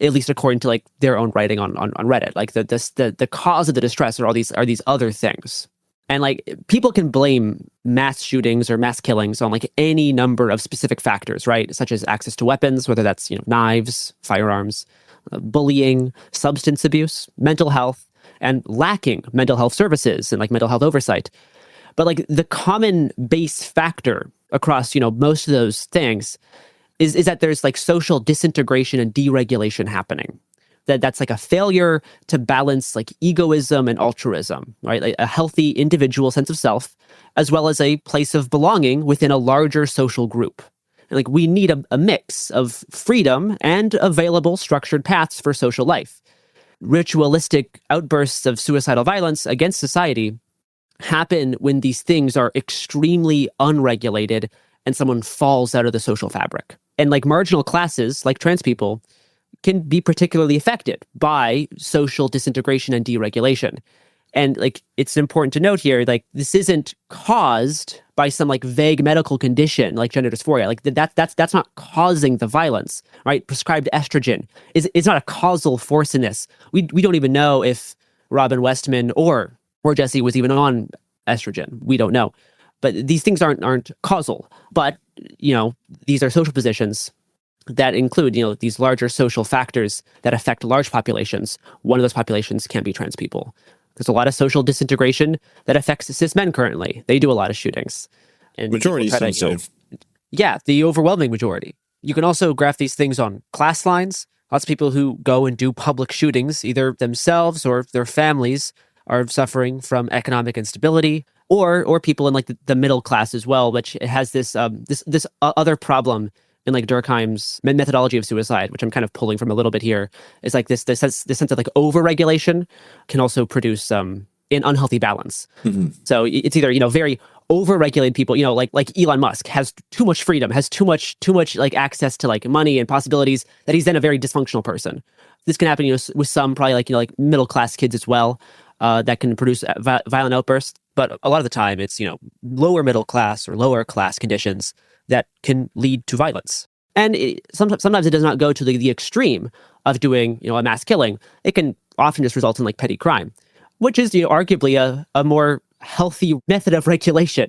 at least according to like their own writing on Reddit. Like the cause of the distress are these other things. And like people can blame mass shootings or mass killings on like any number of specific factors, right? Such as access to weapons, whether that's, knives, firearms, bullying, substance abuse, mental health, and lacking mental health services and like mental health oversight. But like the common base factor across, most of those things is that there's like social disintegration and deregulation happening. That's like a failure to balance like egoism and altruism, right? Like a healthy individual sense of self, as well as a place of belonging within a larger social group. And like we need a mix of freedom and available structured paths for social life. Ritualistic outbursts of suicidal violence against society happen when these things are extremely unregulated and someone falls out of the social fabric. And like marginal classes, like trans people, can be particularly affected by social disintegration and deregulation. And like it's important to note here, like this isn't caused by some like vague medical condition like gender dysphoria. Like that's not causing the violence, right? Prescribed estrogen is not a causal force in this. We don't even know if Robin Westman or Jesse was even on estrogen. We don't know. But these things aren't causal. But, these are social positions that include, these larger social factors that affect large populations. One of those populations can be trans people. There's a lot of social disintegration that affects cis men currently. They do a lot of shootings. And majority seems safe. Yeah, the overwhelming majority. You can also graph these things on class lines. Lots of people who go and do public shootings, either themselves or their families, are suffering from economic instability, or people in like the middle class as well, which has this other problem in like Durkheim's methodology of suicide, which I'm kind of pulling from a little bit here, is like this sense of like overregulation can also produce an unhealthy balance. Mm-hmm. So it's either, very overregulated people, like Elon Musk has too much freedom, has too much like access to like money and possibilities that he's then a very dysfunctional person. This can happen, with some probably like middle class kids as well, that can produce violent outbursts. But a lot of the time it's, lower middle class or lower class conditions that can lead to violence. And sometimes it does not go to the extreme of doing, a mass killing. It can often just result in like petty crime, which is, arguably a more healthy method of regulation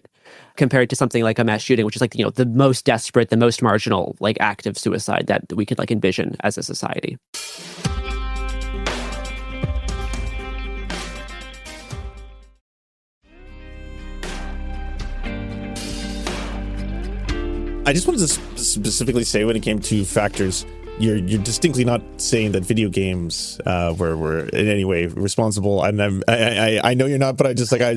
compared to something like a mass shooting, which is like, the most desperate, the most marginal, like act of suicide that we could like envision as a society. I just wanted to specifically say when it came to factors, you're distinctly not saying that video games were in any way responsible. And I know you're not, but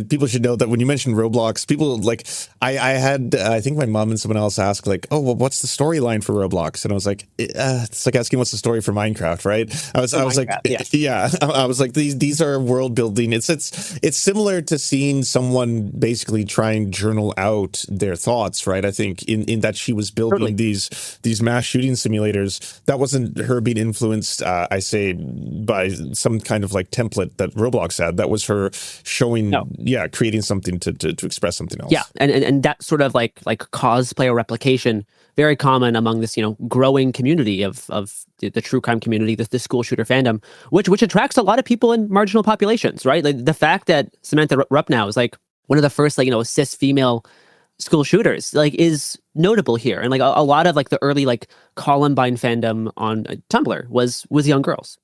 people should know that when you mentioned Roblox, people like I think my mom and someone else asked like, oh, well, what's the storyline for Roblox? And I was like, it's like asking what's the story for Minecraft, right? I was like, yeah. I was like, these are world building. It's similar to seeing someone basically try and journal out their thoughts, right? I think in that she was building these mass shooting simulators. That wasn't her being influenced, I say, by some kind of like template that Roblox had. That was her showing, creating something to express something else. Yeah, and that sort of like cosplay or replication, very common among this, growing community of the true crime community, the school shooter fandom, which attracts a lot of people in marginal populations, right? Like the fact that Samantha Rupnow is like one of the first cis female school shooters like is notable here. And like a lot of like the early like Columbine fandom on Tumblr was young girls.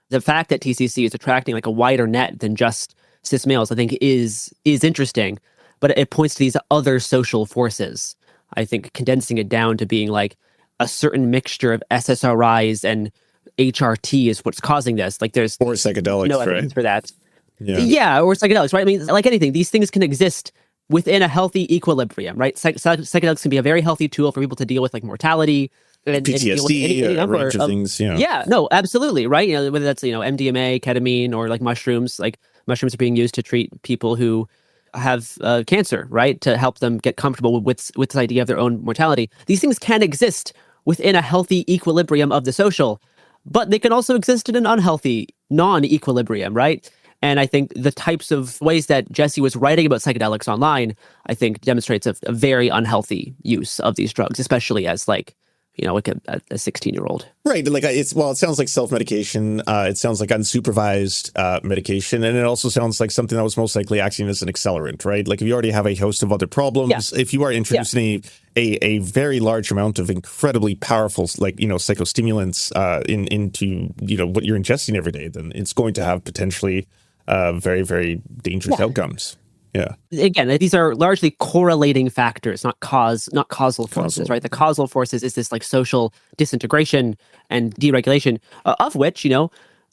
The fact that TCC is attracting like a wider net than just cis males, I think is interesting, but it points to these other social forces. I think condensing it down to being like a certain mixture of SSRIs and HRT is what's causing this. Like there's or psychedelics, no evidence right? for that. Yeah, or psychedelics, right? I mean, like anything, these things can exist within a healthy equilibrium, right? Psychedelics can be a very healthy tool for people to deal with like mortality, and PTSD, any number of things. Yeah, no, absolutely, right? Whether that's MDMA, ketamine, or like mushrooms. Like mushrooms are being used to treat people who have cancer, right? To help them get comfortable with this idea of their own mortality. These things can exist within a healthy equilibrium of the social, but they can also exist in an unhealthy non-equilibrium, right? And I think the types of ways that Jesse was writing about psychedelics online, I think demonstrates a very unhealthy use of these drugs, especially as like a 16-year-old. Right. Like it sounds like self-medication. It sounds like unsupervised medication. And it also sounds like something that was most likely acting as an accelerant, right? Like if you already have a host of other problems, if you are introducing a very large amount of incredibly powerful, like, psychostimulants into, what you're ingesting every day, then it's going to have potentially very, very dangerous outcomes. Yeah. Again, these are largely correlating factors, not causal forces, right? The causal forces is this like social disintegration and deregulation, of which,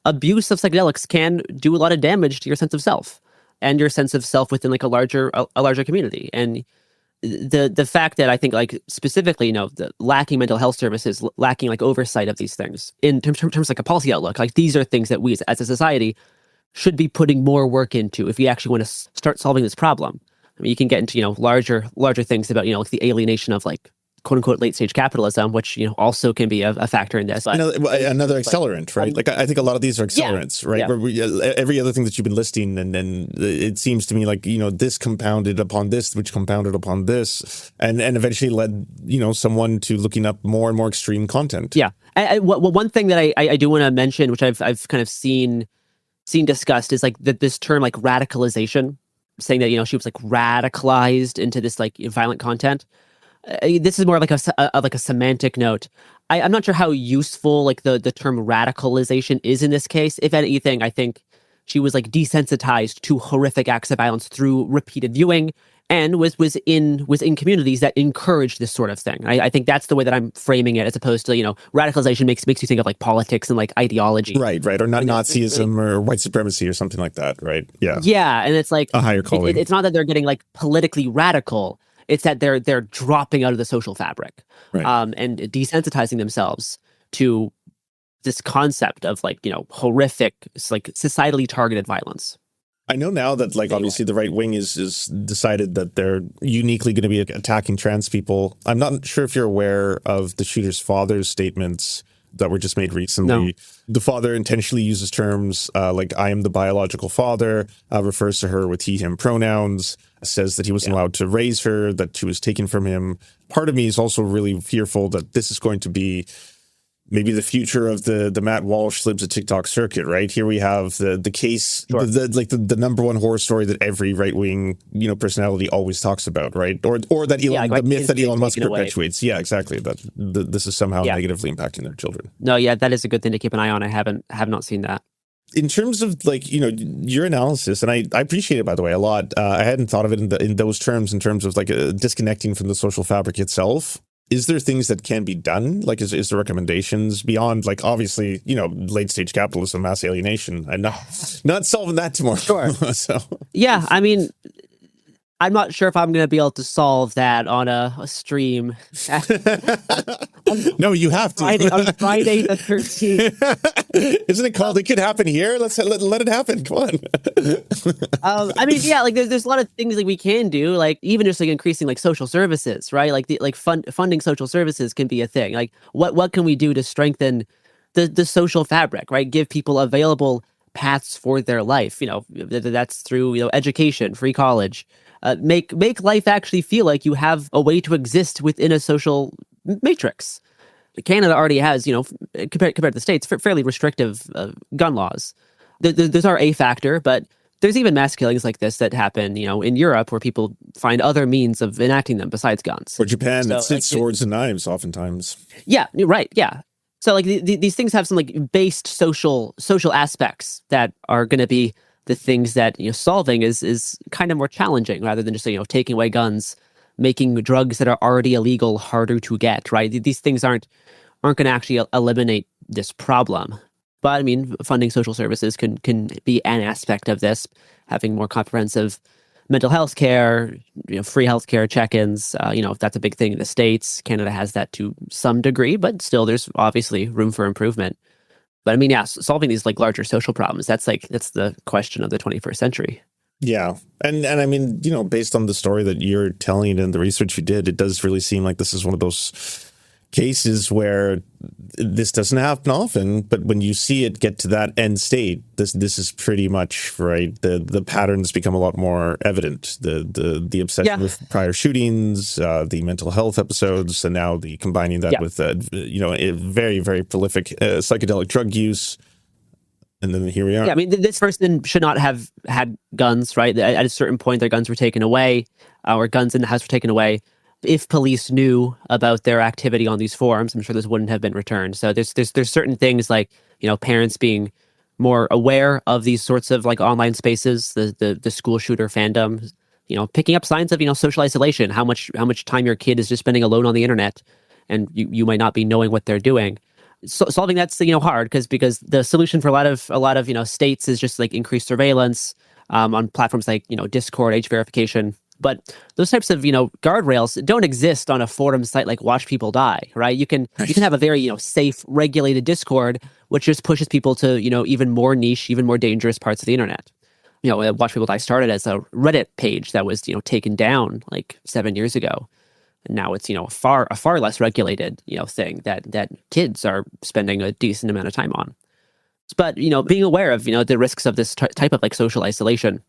abuse of psychedelics can do a lot of damage to your sense of self and your sense of self within like a larger community. And the fact that I think like specifically, the lacking mental health services, lacking like oversight of these things in terms of like a policy outlook, like these are things that we as a society should be putting more work into if we actually want to start solving this problem. I mean, you can get into, larger things about, like the alienation of like quote unquote late stage capitalism, which, also can be a factor in this. But, another accelerant, right? Like I think a lot of these are accelerants, right? Yeah. Where every other thing that you've been listing, and then it seems to me like, this compounded upon this, which compounded upon this, and eventually led, someone to looking up more and more extreme content. Yeah. One thing that I do want to mention, which I've kind of seen discussed, is like this term like radicalization, saying that, she was like radicalized into this like violent content. This is more like a semantic note. I'm not sure how useful like the term radicalization is in this case. If anything, I think she was like desensitized to horrific acts of violence through repeated viewing, and was in communities that encourage this sort of thing. I think that's the way that I'm framing it, as opposed to, radicalization makes you think of like politics and like ideology. Right. Or not Nazism or white supremacy or something like that, right? Yeah. Yeah, and it's like a higher calling. It's not that they're getting like politically radical. It's that they're dropping out of the social fabric, right. And desensitizing themselves to this concept of like, horrific, like societally targeted violence. I know now that like obviously the right wing is decided that they're uniquely going to be attacking trans people. I'm not sure if you're aware of the shooter's father's statements that were just made recently. No. The father intentionally uses terms like "I am the biological father," refers to her with he/him pronouns, says that he wasn't allowed to raise her, that she was taken from him. Part of me is also really fearful that this is going to be maybe the future of the Matt Walsh libs of TikTok circuit, right? Here we have the case, sure. the number one horror story that every right wing personality always talks about, right? Or that the myth that Elon Musk perpetuates. Yeah, exactly. That this is somehow negatively impacting their children. No, yeah, that is a good thing to keep an eye on. I have not seen that. In terms of like your analysis, and I appreciate it, by the way, a lot. I hadn't thought of it in those terms, in terms of like disconnecting from the social fabric itself. Is there things that can be done? Like, is there recommendations beyond, like, obviously, late stage capitalism, mass alienation, and not solving that tomorrow? Sure. So yeah, I mean, I'm not sure if I'm going to be able to solve that on a stream. No, you have to. On Friday the 13th. Isn't it called? It could happen here. Let's let it happen. Come on. I mean, yeah, like there's a lot of things that we can do, like even just like increasing like social services, right? Like funding social services can be a thing. Like what can we do to strengthen the social fabric, right? Give people available paths for their life. That's through education, free college. Make life actually feel like you have a way to exist within a social matrix. Canada already has, compared to the States, fairly restrictive gun laws. Those are a factor, but there's even mass killings like this that happen, in Europe, where people find other means of enacting them besides guns. Or Japan, so, it's swords and knives oftentimes. Yeah, right, yeah. So like these things have some like based social aspects that are going to be the things that solving is kind of more challenging, rather than just taking away guns, making drugs that are already illegal harder to get. Right? These things aren't going to actually eliminate this problem. But I mean, funding social services can be an aspect of this. Having more comprehensive mental health care, free health care check-ins. That's a big thing in the States. Canada has that to some degree, but still, there's obviously room for improvement. But I mean, yeah, solving these like larger social problems, that's the question of the 21st century. Yeah. And I mean, based on the story that you're telling and the research you did, it does really seem like this is one of those cases where this doesn't happen often, but when you see it get to that end state, this is pretty much right. The patterns become a lot more evident. The obsession with prior shootings, the mental health episodes, and now the combining that with a very, very prolific psychedelic drug use. And then here we are. Yeah, I mean, this person should not have had guns, right? At a certain point, their guns were taken away, or guns in the house were taken away. If police knew about their activity on these forums, I'm sure this wouldn't have been returned. So there's certain things like, parents being more aware of these sorts of like online spaces, the school shooter fandom, picking up signs of, social isolation, how much time your kid is just spending alone on the internet, and you might not be knowing what they're doing. So solving that's, hard because the solution for a lot of states is just like increased surveillance on platforms like, Discord, age verification. But those types of, guardrails don't exist on a forum site like Watch People Die, right? You can have a very, safe, regulated Discord, which just pushes people to, even more niche, even more dangerous parts of the internet. Watch People Die started as a Reddit page that was, taken down like 7 years ago. And now it's, a far less regulated, thing that kids are spending a decent amount of time on. But, being aware of, the risks of this type of like social isolation,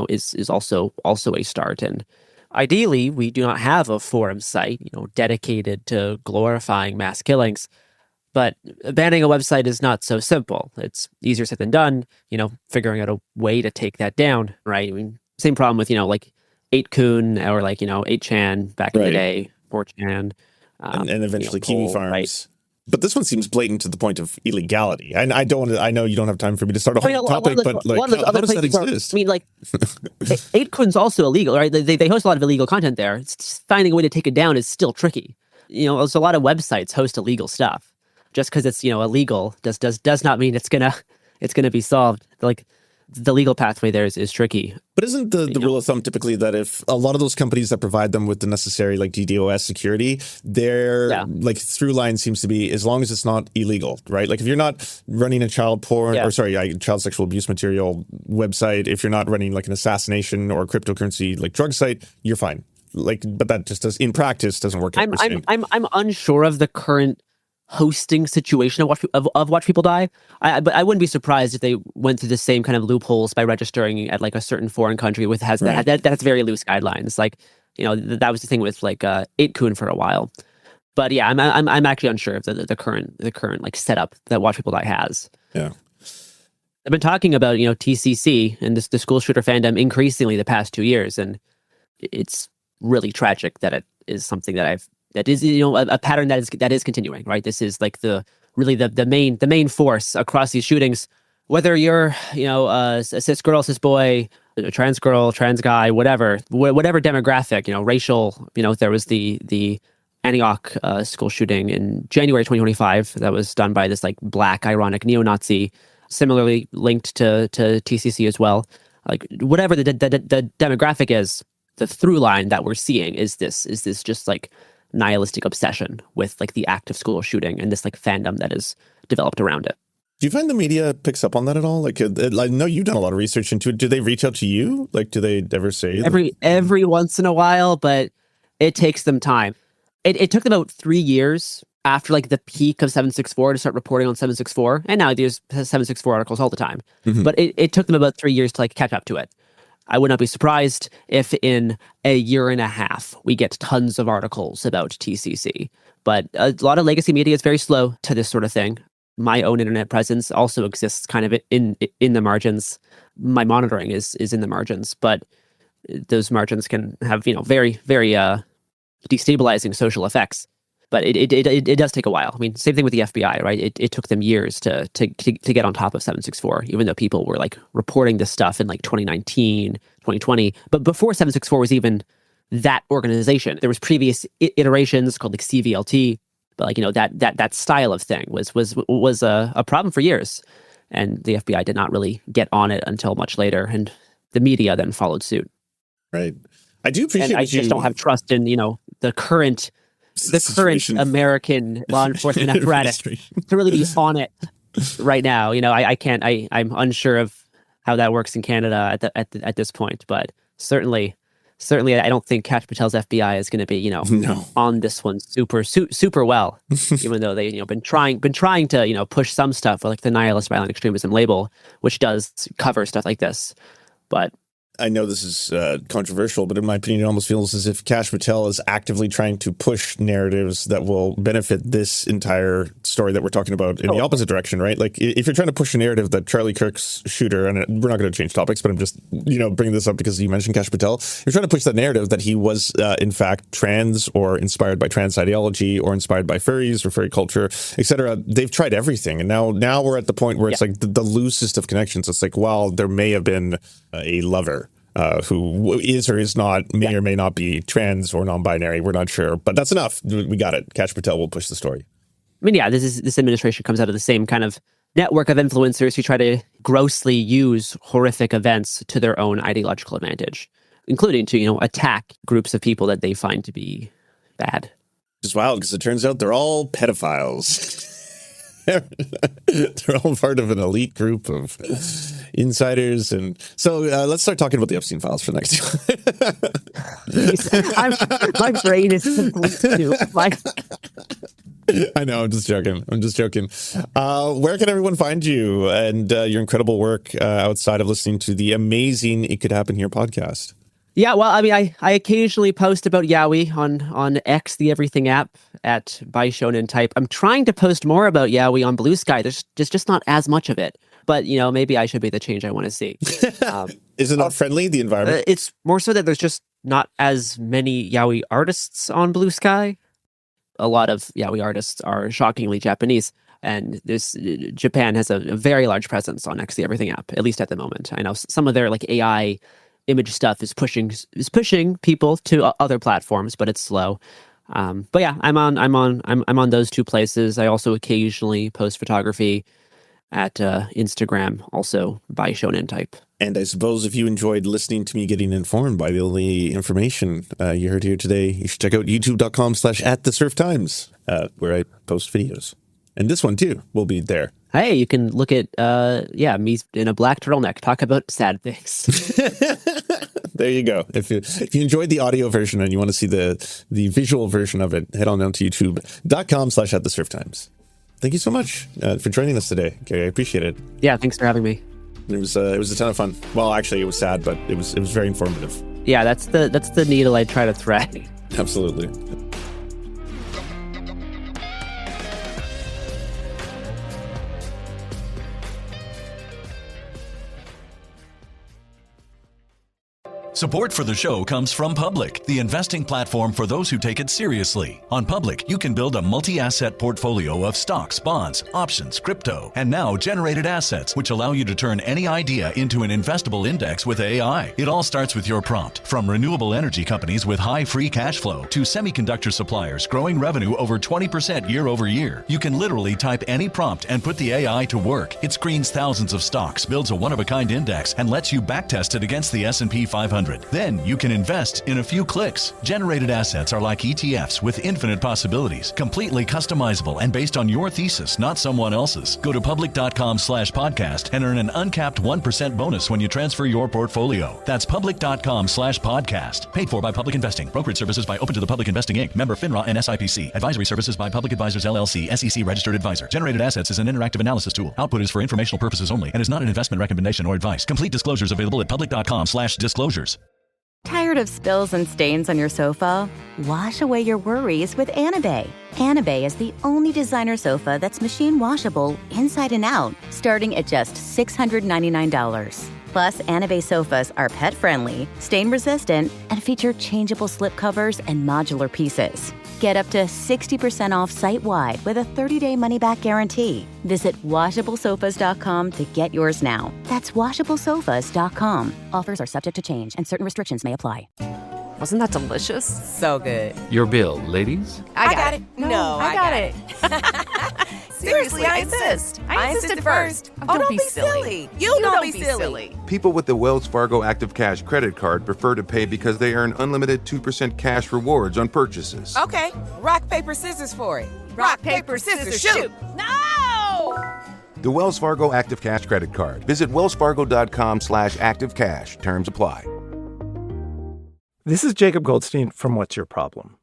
is also a start. And ideally, we do not have a forum site, dedicated to glorifying mass killings. But banning a website is not so simple. It's easier said than done, figuring out a way to take that down, right? I mean, same problem with, like 8kun or like, 8chan back in the day, 4chan. And eventually Kiwi Farms. Right. But this one seems blatant to the point of illegality. And I know you don't have time for me to start a whole topic, but like, how does that exist? I mean, like, 8kun's also illegal, right? They host a lot of illegal content there. It's finding a way to take it down is still tricky. There's a lot of websites host illegal stuff. Just because it's, illegal does not mean it's gonna be solved. Like, the legal pathway there is tricky. But isn't the rule of thumb typically that if a lot of those companies that provide them with the necessary like DDoS security, their like through line seems to be as long as it's not illegal, right? Like if you're not running a child sexual abuse material website, if you're not running like an assassination or cryptocurrency like drug site, you're fine. Like, but that just in practice doesn't work. I'm unsure of the current hosting situation of Watch People Die. But I wouldn't be surprised if they went through the same kind of loopholes by registering at like a certain foreign country that has very loose guidelines. Like, that was the thing with like 8kun for a while. But yeah, I'm actually unsure of the current like setup that Watch People Die has. Yeah. I've been talking about, TCC and the school shooter fandom increasingly the past 2 years, and it's really tragic that it is something that is a pattern that is continuing, right? This is like the main force across these shootings. Whether you're a cis girl, cis boy, a trans girl, trans guy, whatever demographic, racial. There was the Antioch school shooting in January 2025 that was done by this like black ironic neo-Nazi, similarly linked to TCC as well. Like whatever the demographic is, the through line that we're seeing is this just like nihilistic obsession with like the act of school shooting and this like fandom that is developed around it. Do you find the media picks up on that at all? Like, I know you've done a lot of research into it. Do they reach out to you? Like, do they ever say every once in a while? But it takes them time. It took them about 3 years after like the peak of 764 to start reporting on 764, and now there's 764 articles all the time. Mm-hmm. But it took them about 3 years to like catch up to it. I would not be surprised if in a year and a half we get tons of articles about TCC. But a lot of legacy media is very slow to this sort of thing. My own internet presence also exists kind of in the margins. My monitoring is in the margins, but those margins can have very very destabilizing social effects. But it does take a while. I mean, same thing with the FBI, right? It took them years to get on top of 764, even though people were like reporting this stuff in like 2019, 2020. But before 764 was even that organization, there was previous iterations called like CVLT. But like that style of thing was a problem for years, and the FBI did not really get on it until much later, and the media then followed suit. Right. I do appreciate. And I just don't have trust in the current American law enforcement apparatus to really be on it right now. I can't. I'm unsure of how that works in Canada at this point, but certainly, I don't think Kash Patel's FBI is going to be on this one super well, even though they been trying to push some stuff with like the nihilist violent extremism label, which does cover stuff like this, but. I know this is controversial, but in my opinion, it almost feels as if Kash Patel is actively trying to push narratives that will benefit this entire story that we're talking about in the opposite direction, right? Like if you're trying to push a narrative that Charlie Kirk's shooter, and we're not going to change topics, but I'm just, bringing this up because you mentioned Kash Patel, you're trying to push that narrative that he was in fact trans or inspired by trans ideology or inspired by furries or furry culture, etc. They've tried everything. And now we're at the point where it's like the loosest of connections. It's like, well, there may have been a lover. who is or is not, may or may not be trans or non-binary. We're not sure, but that's enough. We got it. Kash Patel will push the story. I mean, yeah, this administration comes out of the same kind of network of influencers who try to grossly use horrific events to their own ideological advantage, including to, attack groups of people that they find to be bad. It's wild because it turns out they're all pedophiles. They're all part of an elite group of insiders. And so let's start talking about the Epstein files for next time. My brain is complete. I know. I'm just joking. Where can everyone find you and your incredible work outside of listening to the amazing It Could Happen Here podcast? Yeah, well, I mean, I occasionally post about Yowie on X, the everything app, at by Shonen Type. I'm trying to post more about Yowie on Blue Sky. There's just not as much of it. But, maybe I should be the change I want to see. Is it not friendly, the environment? It's more so that there's just not as many Yowie artists on Blue Sky. A lot of Yowie artists are shockingly Japanese. And Japan has a very large presence on X, the everything app, at least at the moment. I know some of their AI image stuff is pushing people to other platforms, but it's slow. But yeah, I'm on those two places. I also occasionally post photography at Instagram, also by Shonen Type. And I suppose if you enjoyed listening to me getting informed by the information you heard here today, you should check out youtube.com/@thesurftimes, where I post videos. And this one too will be there. Hey, you can look at me in a black turtleneck talk about sad things. There you go. If you enjoyed the audio version and you want to see the visual version of it, head on down to youtube.com/@thesurftimes. Thank you so much for joining us today, Gary. I appreciate it. Yeah, thanks for having me. It was a ton of fun. Well, actually, it was sad, but it was very informative. Yeah, that's the needle I try to thread. Absolutely. Support for the show comes from Public, the investing platform for those who take it seriously. On Public, you can build a multi-asset portfolio of stocks, bonds, options, crypto, and now generated assets, which allow you to turn any idea into an investable index with AI. It all starts with your prompt. From renewable energy companies with high free cash flow to semiconductor suppliers growing revenue over 20% year over year, you can literally type any prompt and put the AI to work. It screens thousands of stocks, builds a one-of-a-kind index, and lets you backtest it against the S&P 500. Then you can invest in a few clicks. Generated assets are like ETFs with infinite possibilities, completely customizable and based on your thesis, not someone else's. Go to public.com/podcast and earn an uncapped 1% bonus when you transfer your portfolio. That's public.com/podcast. Paid for by Public Investing. Brokerage services by Open to the Public Investing Inc. Member FINRA and SIPC. Advisory services by Public Advisors LLC, SEC registered advisor. Generated assets is an interactive analysis tool. Output is for informational purposes only and is not an investment recommendation or advice. Complete disclosures available at public.com/disclosures. Tired of spills and stains on your sofa? Wash away your worries with Anabay. Anabay is the only designer sofa that's machine washable inside and out, starting at just $699. Plus, Anabay sofas are pet-friendly, stain-resistant, and feature changeable slip covers and modular pieces. Get up to 60% off site-wide with a 30-day money-back guarantee. Visit washablesofas.com to get yours now. That's washablesofas.com. Offers are subject to change and certain restrictions may apply. Wasn't that delicious? So good. Your bill, ladies. I got it. No, I got it. Seriously, I insist. I insisted first. Oh, don't be silly. You don't be silly. People with the Wells Fargo Active Cash credit card prefer to pay because they earn unlimited 2% cash rewards on purchases. Okay, rock, paper, scissors for it. Rock, paper, scissors, shoot. No! The Wells Fargo Active Cash credit card. Visit wellsfargo.com/activecash. Terms apply. This is Jacob Goldstein from What's Your Problem?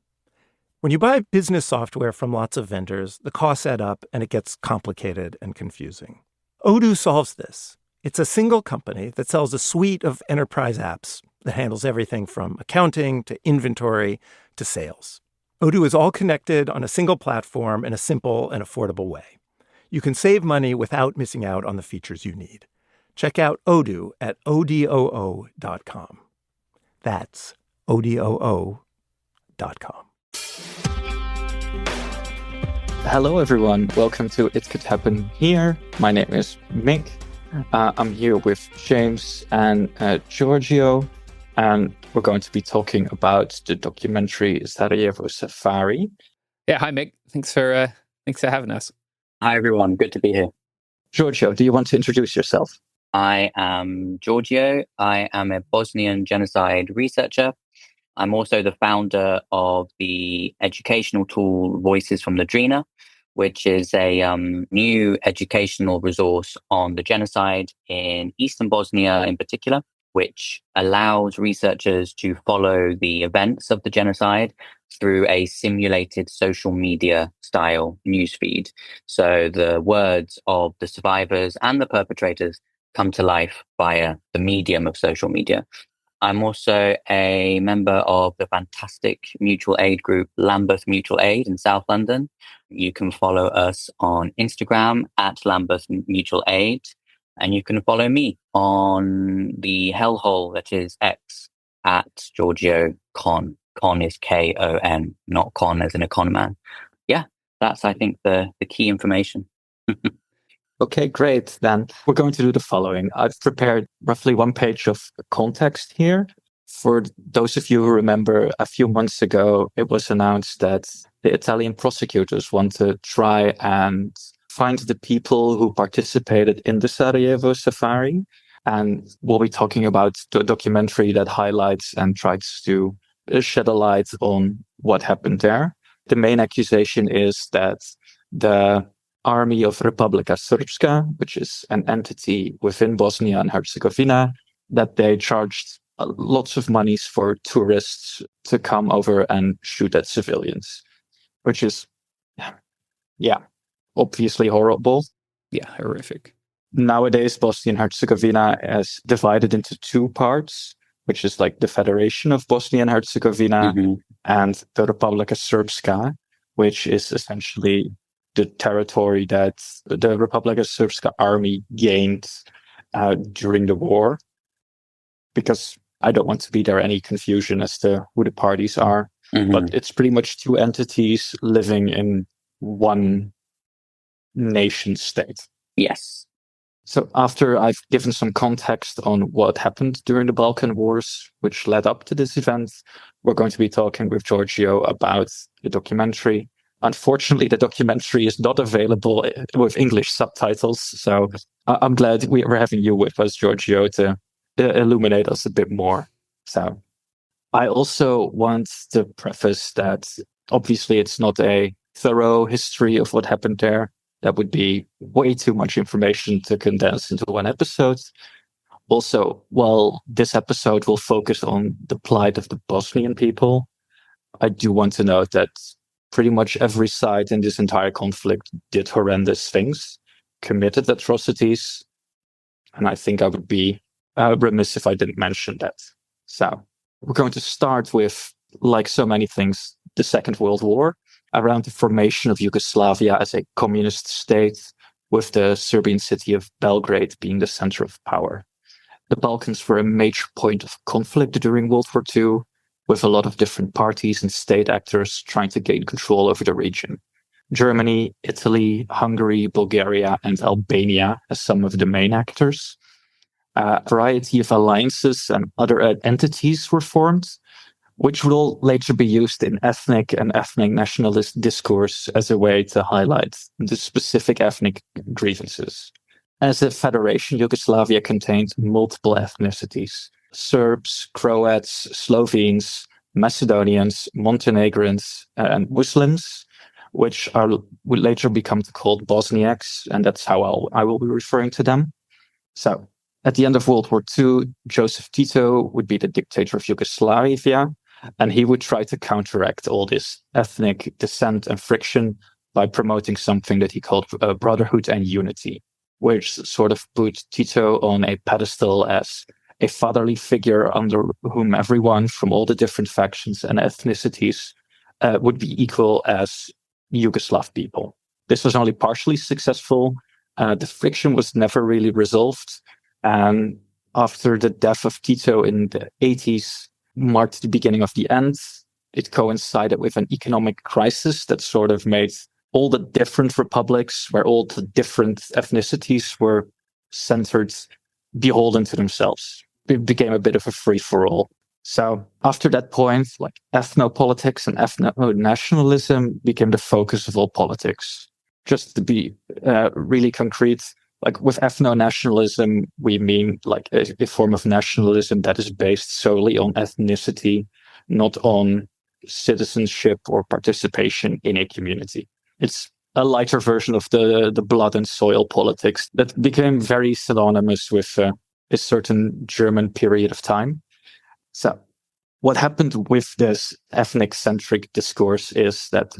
When you buy business software from lots of vendors, the costs add up and it gets complicated and confusing. Odoo solves this. It's a single company that sells a suite of enterprise apps that handles everything from accounting to inventory to sales. Odoo is all connected on a single platform in a simple and affordable way. You can save money without missing out on the features you need. Check out Odoo at odoo.com. That's odoo.com. Hello, everyone. Welcome to It Could Happen Here. My name is Mick. I'm here with James and Giorgio. and we're going to be talking about the documentary Sarajevo Safari. Yeah, hi Mick. Thanks for having us. Hi everyone, good to be here. Giorgio, do you want to introduce yourself? I am Giorgio. I am a Bosnian genocide researcher. I'm also the founder of the educational tool Voices from the Drina, which is a new educational resource on the genocide in Eastern Bosnia in particular, which allows researchers to follow the events of the genocide through a simulated social media style newsfeed. So the words of the survivors and the perpetrators come to life via the medium of social media. I'm also a member of the fantastic mutual aid group Lambeth Mutual Aid in South London. You can follow us on Instagram at Lambeth Mutual Aid, and you can follow me on the hellhole that is X at Giorgio Con. Con is Kon, not con as in a con man. Yeah, that's, I think, the key information. Okay, great. Then we're going to do the following. I've prepared roughly 1 page of context here. For those of you who remember, a few months ago, it was announced that the Italian prosecutors want to try and find the people who participated in the Sarajevo Safari. And we'll be talking about the documentary that highlights and tries to shed a light on what happened there. The main accusation is that the Army of Republika Srpska, which is an entity within Bosnia and Herzegovina, that they charged lots of monies for tourists to come over and shoot at civilians, which is, yeah, obviously horrible. Yeah, horrific. Nowadays, Bosnia and Herzegovina is divided into 2 parts, which is like the Federation of Bosnia and Herzegovina and the Republika Srpska, which is essentially the territory that the Republika Srpska army gained during the war. Because I don't want to be there any confusion as to who the parties are, but it's pretty much 2 entities living in one nation state. Yes. So after I've given some context on what happened during the Balkan Wars, which led up to this event, we're going to be talking with Giorgio about the documentary. Unfortunately, the documentary is not available with English subtitles, so I'm glad we're having you with us, Giorgio, to illuminate us a bit more. So I also want to preface that obviously it's not a thorough history of what happened there. That would be way too much information to condense into one episode. Also, while this episode will focus on the plight of the Bosnian people, I do want to note that pretty much every side in this entire conflict did horrendous things, committed atrocities, and I think I would be remiss if I didn't mention that. So we're going to start with, like so many things, the Second World War, around the formation of Yugoslavia as a communist state, with the Serbian city of Belgrade being the center of power. The Balkans were a major point of conflict during World War II, with a lot of different parties and state actors trying to gain control over the region. Germany, Italy, Hungary, Bulgaria, and Albania as some of the main actors. A variety of alliances and other entities were formed, which would all later be used in ethnic and ethnic nationalist discourse as a way to highlight the specific ethnic grievances. As a federation, Yugoslavia contained multiple ethnicities: Serbs, Croats, Slovenes, Macedonians, Montenegrins, and Muslims, which would later become called Bosniaks, and that's how I will be referring to them. So, at the end of World War II, Joseph Tito would be the dictator of Yugoslavia, and he would try to counteract all this ethnic dissent and friction by promoting something that he called brotherhood and unity, which sort of put Tito on a pedestal as a fatherly figure under whom everyone from all the different factions and ethnicities would be equal as Yugoslav people. This was only partially successful. The friction was never really resolved. And after the death of Tito in the 80s marked the beginning of the end, it coincided with an economic crisis that sort of made all the different republics, where all the different ethnicities were centered, beholden to themselves. It became a bit of a free-for-all. So after that point, like ethnopolitics and ethno-nationalism became the focus of all politics. Just to be really concrete, like with ethno-nationalism, we mean like a form of nationalism that is based solely on ethnicity, not on citizenship or participation in a community. It's a lighter version of the blood and soil politics that became very synonymous with a certain German period of time. So what happened with this ethnic-centric discourse is that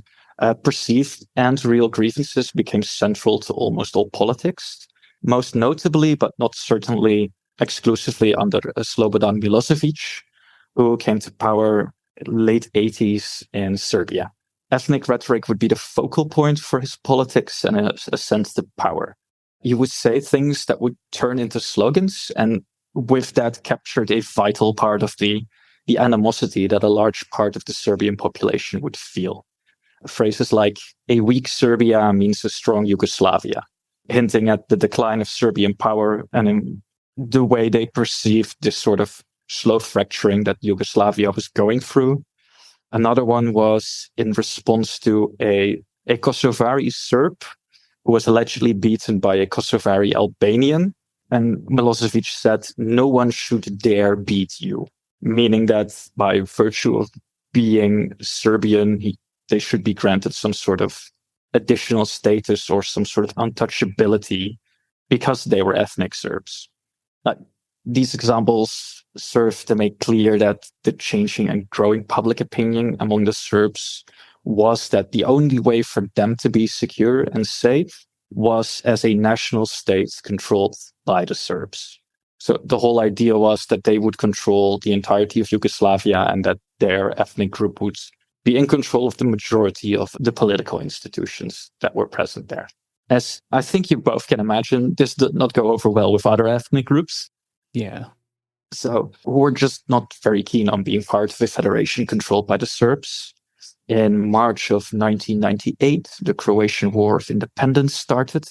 perceived and real grievances became central to almost all politics, most notably, but not certainly exclusively, under Slobodan Milosevic, who came to power late 80s in Serbia. Ethnic rhetoric would be the focal point for his politics and a sense to power. He would say things that would turn into slogans, and with that captured a vital part of the animosity that a large part of the Serbian population would feel. Phrases like, a weak Serbia means a strong Yugoslavia, hinting at the decline of Serbian power and in the way they perceived this sort of slow fracturing that Yugoslavia was going through. Another one was in response to a Kosovari Serb who was allegedly beaten by a Kosovari Albanian. And Milosevic said, no one should dare beat you, meaning that by virtue of being Serbian, they should be granted some sort of additional status or some sort of untouchability because they were ethnic Serbs. These examples serve to make clear that the changing and growing public opinion among the Serbs was that the only way for them to be secure and safe was as a national state controlled by the Serbs. So the whole idea was that they would control the entirety of Yugoslavia and that their ethnic group would be in control of the majority of the political institutions that were present there. As I think you both can imagine, this did not go over well with other ethnic groups. Yeah. So we're just not very keen on being part of a federation controlled by the Serbs. In March of 1998, the Croatian War of Independence started.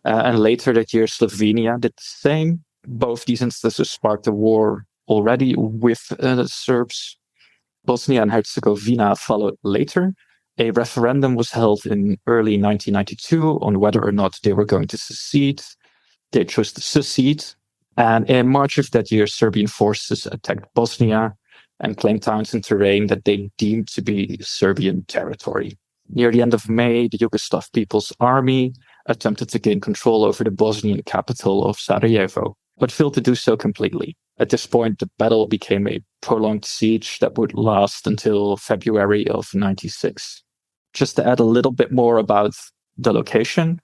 And later that year, Slovenia did the same. Both these instances sparked a war already with the Serbs. Bosnia and Herzegovina followed later. A referendum was held in early 1992 on whether or not they were going to secede. They chose to secede. And in March of that year, Serbian forces attacked Bosnia and claimed towns and terrain that they deemed to be Serbian territory. Near the end of May, the Yugoslav People's Army attempted to gain control over the Bosnian capital of Sarajevo, but failed to do so completely. At this point, the battle became a prolonged siege that would last until February of 96. Just to add a little bit more about the location,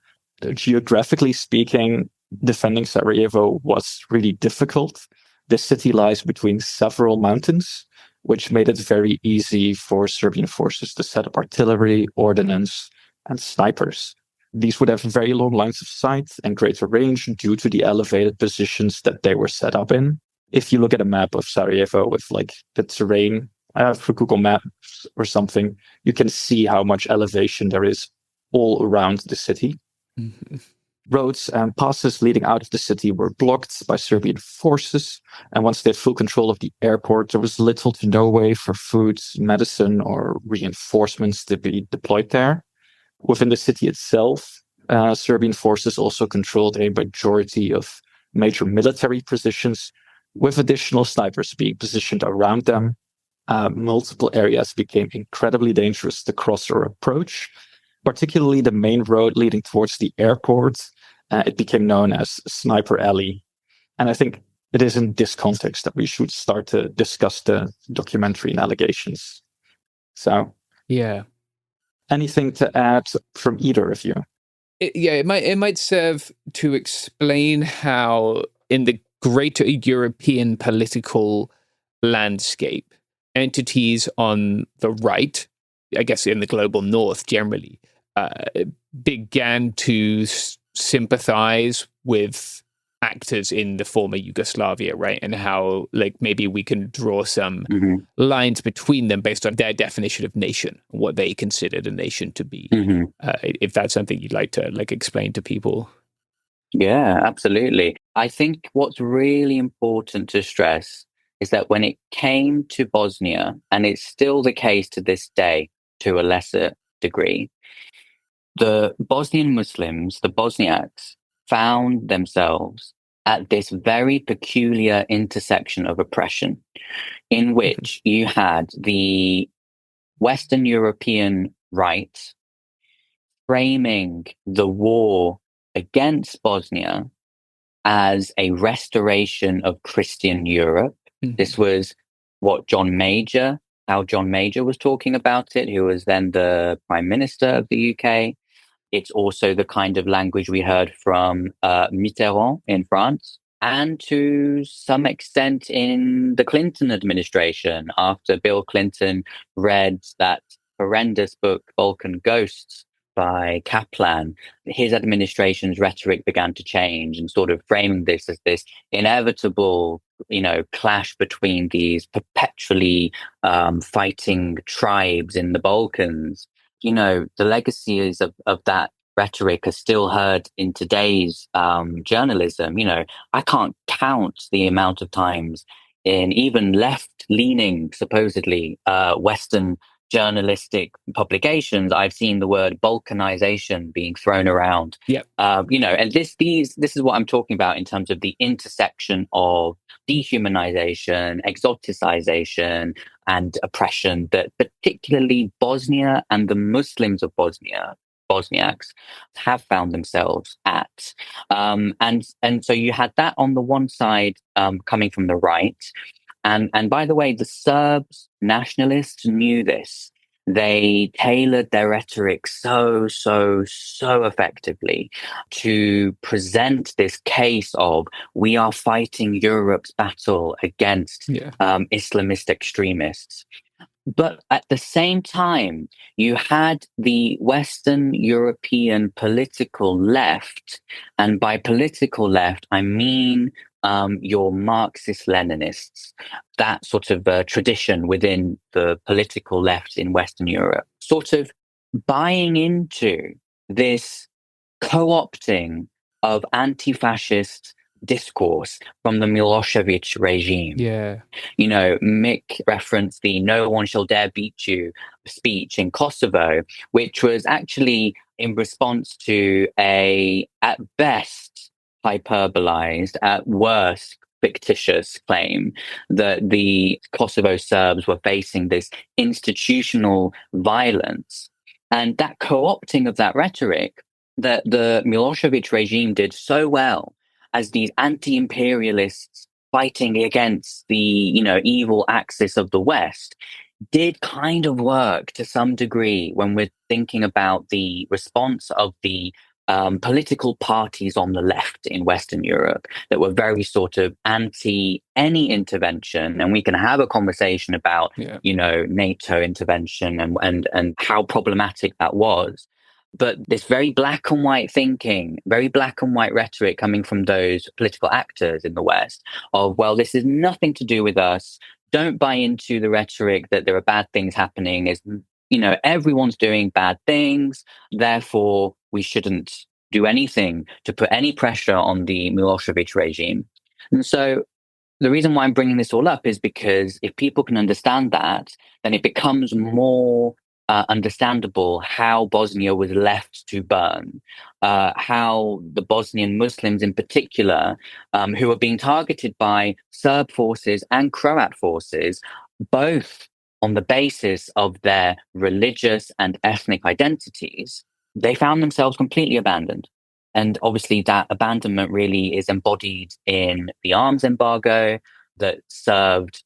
geographically speaking, defending Sarajevo was really difficult. The city lies between several mountains, which made it very easy for Serbian forces to set up artillery, ordnance, and snipers. These would have very long lines of sight and greater range due to the elevated positions that they were set up in. If you look at a map of Sarajevo with like the terrain for Google Maps or something, you can see how much elevation there is all around the city. Mm-hmm. Roads and passes leading out of the city were blocked by Serbian forces, and once they had full control of the airport, there was little to no way for food, medicine, or reinforcements to be deployed there. Within the city itself, Serbian forces also controlled a majority of major military positions, with additional snipers being positioned around them. Multiple areas became incredibly dangerous to cross or approach, particularly the main road leading towards the airport. It became known as Sniper Alley. And I think it is in this context that we should start to discuss the documentary and allegations. So, yeah. Anything to add from either of you? It might serve to explain how in the greater European political landscape, entities on the right, I guess in the global north generally, began to sympathize with actors in the former Yugoslavia, right? And how, like, maybe we can draw some lines between them based on their definition of nation, what they considered a nation to be. If that's something you'd like to explain to people. Yeah, absolutely. I think what's really important to stress is that when it came to Bosnia, and it's still the case to this day to a lesser degree, the Bosnian Muslims, the Bosniaks, found themselves at this very peculiar intersection of oppression in which you had the Western European right framing the war against Bosnia as a restoration of Christian Europe. This was what how John Major was talking about it, who was then the Prime Minister of the UK. It's also the kind of language we heard from Mitterrand in France, and to some extent in the Clinton administration, after Bill Clinton read that horrendous book, Balkan Ghosts, by Kaplan. His administration's rhetoric began to change and sort of framing this as this inevitable, clash between these perpetually fighting tribes in the Balkans. The legacies of that rhetoric are still heard in today's journalism. I can't count the amount of times in even left-leaning, supposedly Western journalistic publications, I've seen the word Balkanization being thrown around. And this is what I'm talking about in terms of the intersection of dehumanization, exoticization, and oppression that particularly Bosnia and the Muslims of Bosniaks have found themselves at. And so you had that on the one side coming from the right. And by the way, the Serbs nationalists knew this. They tailored their rhetoric so effectively to present this case of we are fighting Europe's battle against Islamist extremists. But at the same time, you had the Western European political left, and by political left, I mean your Marxist-Leninists, that sort of tradition within the political left in Western Europe, sort of buying into this co-opting of anti-fascist discourse from the Milosevic regime. Mick referenced the "No one shall dare beat you" speech in Kosovo, which was actually in response to a, at best, hyperbolized, at worst, fictitious claim that the Kosovo Serbs were facing this institutional violence. And that co-opting of that rhetoric that the Milosevic regime did so well as these anti-imperialists fighting against the, evil axis of the West, did kind of work to some degree when we're thinking about the response of the political parties on the left in Western Europe that were very sort of anti any intervention. And we can have a conversation about, NATO intervention and how problematic that was. But this very black and white thinking, very black and white rhetoric coming from those political actors in the West of, well, this is nothing to do with us. Don't buy into the rhetoric that there are bad things happening. Everyone's doing bad things. Therefore, we shouldn't do anything to put any pressure on the Milosevic regime. And so the reason why I'm bringing this all up is because if people can understand that, then it becomes more understandable how Bosnia was left to burn, how the Bosnian Muslims in particular, who are being targeted by Serb forces and Croat forces, both on the basis of their religious and ethnic identities, they found themselves completely abandoned. And obviously that abandonment really is embodied in the arms embargo that served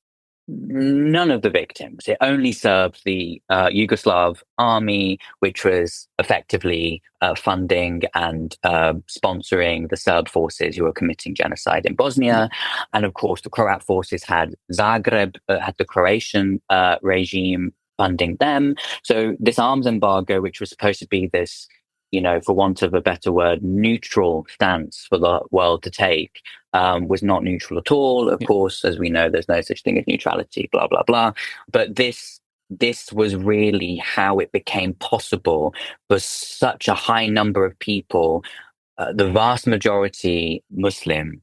none of the victims. It only served the Yugoslav army, which was effectively funding and sponsoring the Serb forces who were committing genocide in Bosnia. And of course, the Croat forces had Zagreb, had the Croatian regime funding them. So this arms embargo, which was supposed to be this, for want of a better word, neutral stance for the world to take, was not neutral at all. Of course, as we know, there's no such thing as neutrality, blah, blah, blah. But this was really how it became possible for such a high number of people, the vast majority Muslim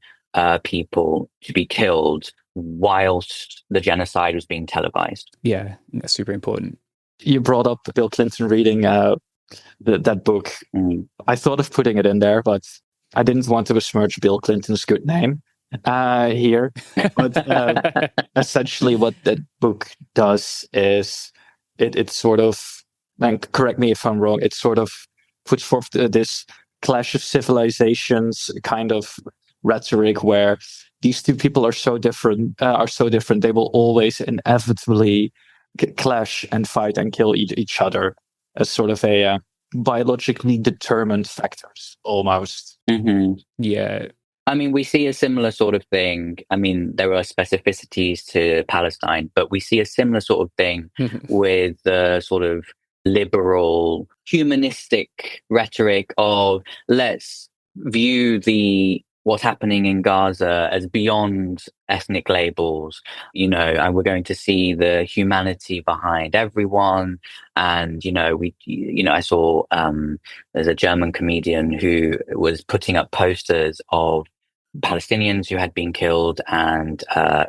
people, to be killed whilst the genocide was being televised. Yeah, that's super important. You brought up Bill Clinton reading that book. I thought of putting it in there, but I didn't want to besmirch Bill Clinton's good name here. But essentially what that book does is it sort of, and correct me if I'm wrong, it sort of puts forth this clash of civilizations kind of rhetoric where these two people are so different, they will always inevitably clash and fight and kill each other as sort of a biologically determined factors, almost. Mm-hmm. Yeah. I mean, we see a similar sort of thing. I mean, there are specificities to Palestine, but we see a similar sort of thing with the sort of liberal, humanistic rhetoric of let's view what's happening in Gaza as beyond ethnic labels, and we're going to see the humanity behind everyone. And, I saw there's a German comedian who was putting up posters of Palestinians who had been killed and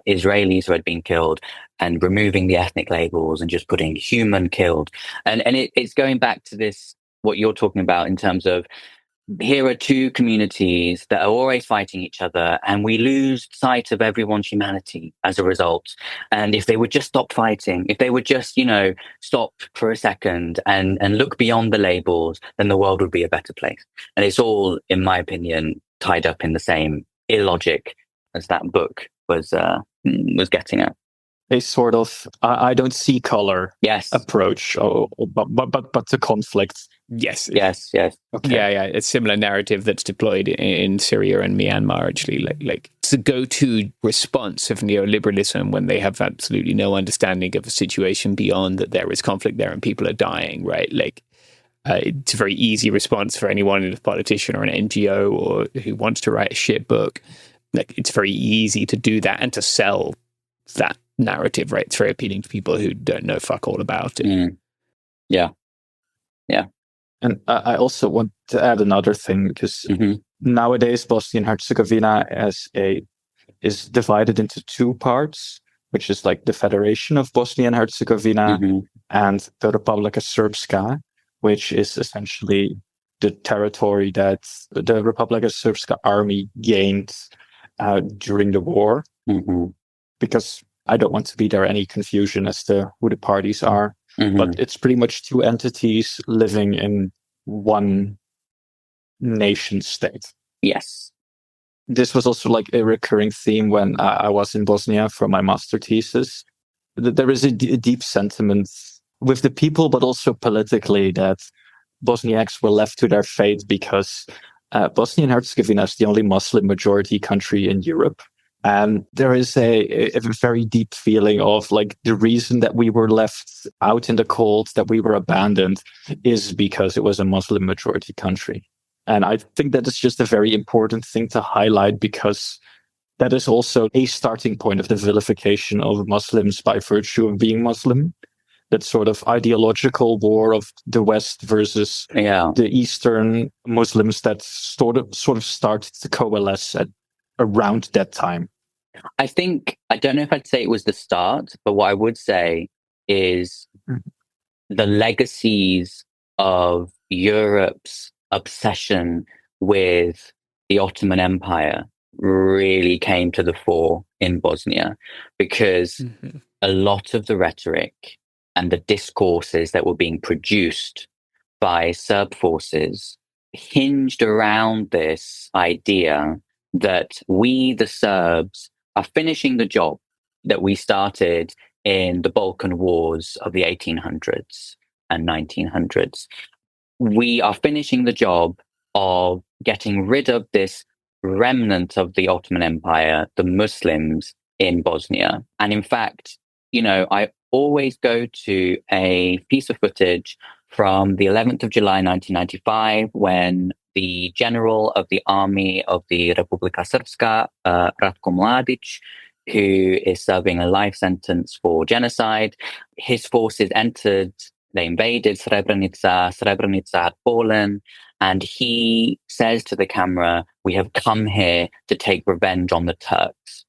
Israelis who had been killed, and removing the ethnic labels and just putting human killed. And it's going back to this, what you're talking about in terms of, here are two communities that are always fighting each other, and we lose sight of everyone's humanity as a result. And if they would just stop fighting, if they would just, stop for a second and look beyond the labels, then the world would be a better place. And it's all, in my opinion, tied up in the same illogic as that book was getting at. A sort of I don't see color approach, but to conflict. Yes. Okay. Yeah. It's a similar narrative that's deployed in Syria and Myanmar, actually. Like it's the go-to response of neoliberalism when they have absolutely no understanding of a situation beyond that there is conflict there and people are dying, right? Like it's a very easy response for anyone, a politician or an NGO or who wants to write a shit book. Like it's very easy to do that and to sell that narrative, right? It's very appealing to people who don't know fuck all about it. Yeah. And I also want to add another thing, because nowadays Bosnia and Herzegovina is divided into two parts, which is like the Federation of Bosnia and Herzegovina and the Republika Srpska, which is essentially the territory that the Republika Srpska army gained during the war. Because I don't want to be there any confusion as to who the parties are. But it's pretty much two entities living in one nation state. Yes. This was also like a recurring theme when I was in Bosnia for my master thesis. There is a deep sentiment with the people, but also politically, that Bosniaks were left to their fate because Bosnia and Herzegovina is the only Muslim majority country in Europe. And there is a very deep feeling of like the reason that we were left out in the cold, that we were abandoned, is because it was a Muslim majority country. And I think that is just a very important thing to highlight, because that is also a starting point of the vilification of Muslims by virtue of being Muslim. That sort of ideological war of the West versus the Eastern Muslims that sort of started to coalesce around that time. I don't know if I'd say it was the start, but what I would say is the legacies of Europe's obsession with the Ottoman Empire really came to the fore in Bosnia, because a lot of the rhetoric and the discourses that were being produced by Serb forces hinged around this idea that we, the Serbs, are finishing the job that we started in the Balkan Wars of the 1800s and 1900s. We are finishing the job of getting rid of this remnant of the Ottoman Empire, the Muslims in Bosnia. And in fact, I always go to a piece of footage from the 11th of July, 1995, when the general of the army of the Republika Srpska, Ratko Mladic, who is serving a life sentence for genocide, his forces entered, they invaded Srebrenica. Srebrenica had fallen, and he says to the camera, "We have come here to take revenge on the Turks."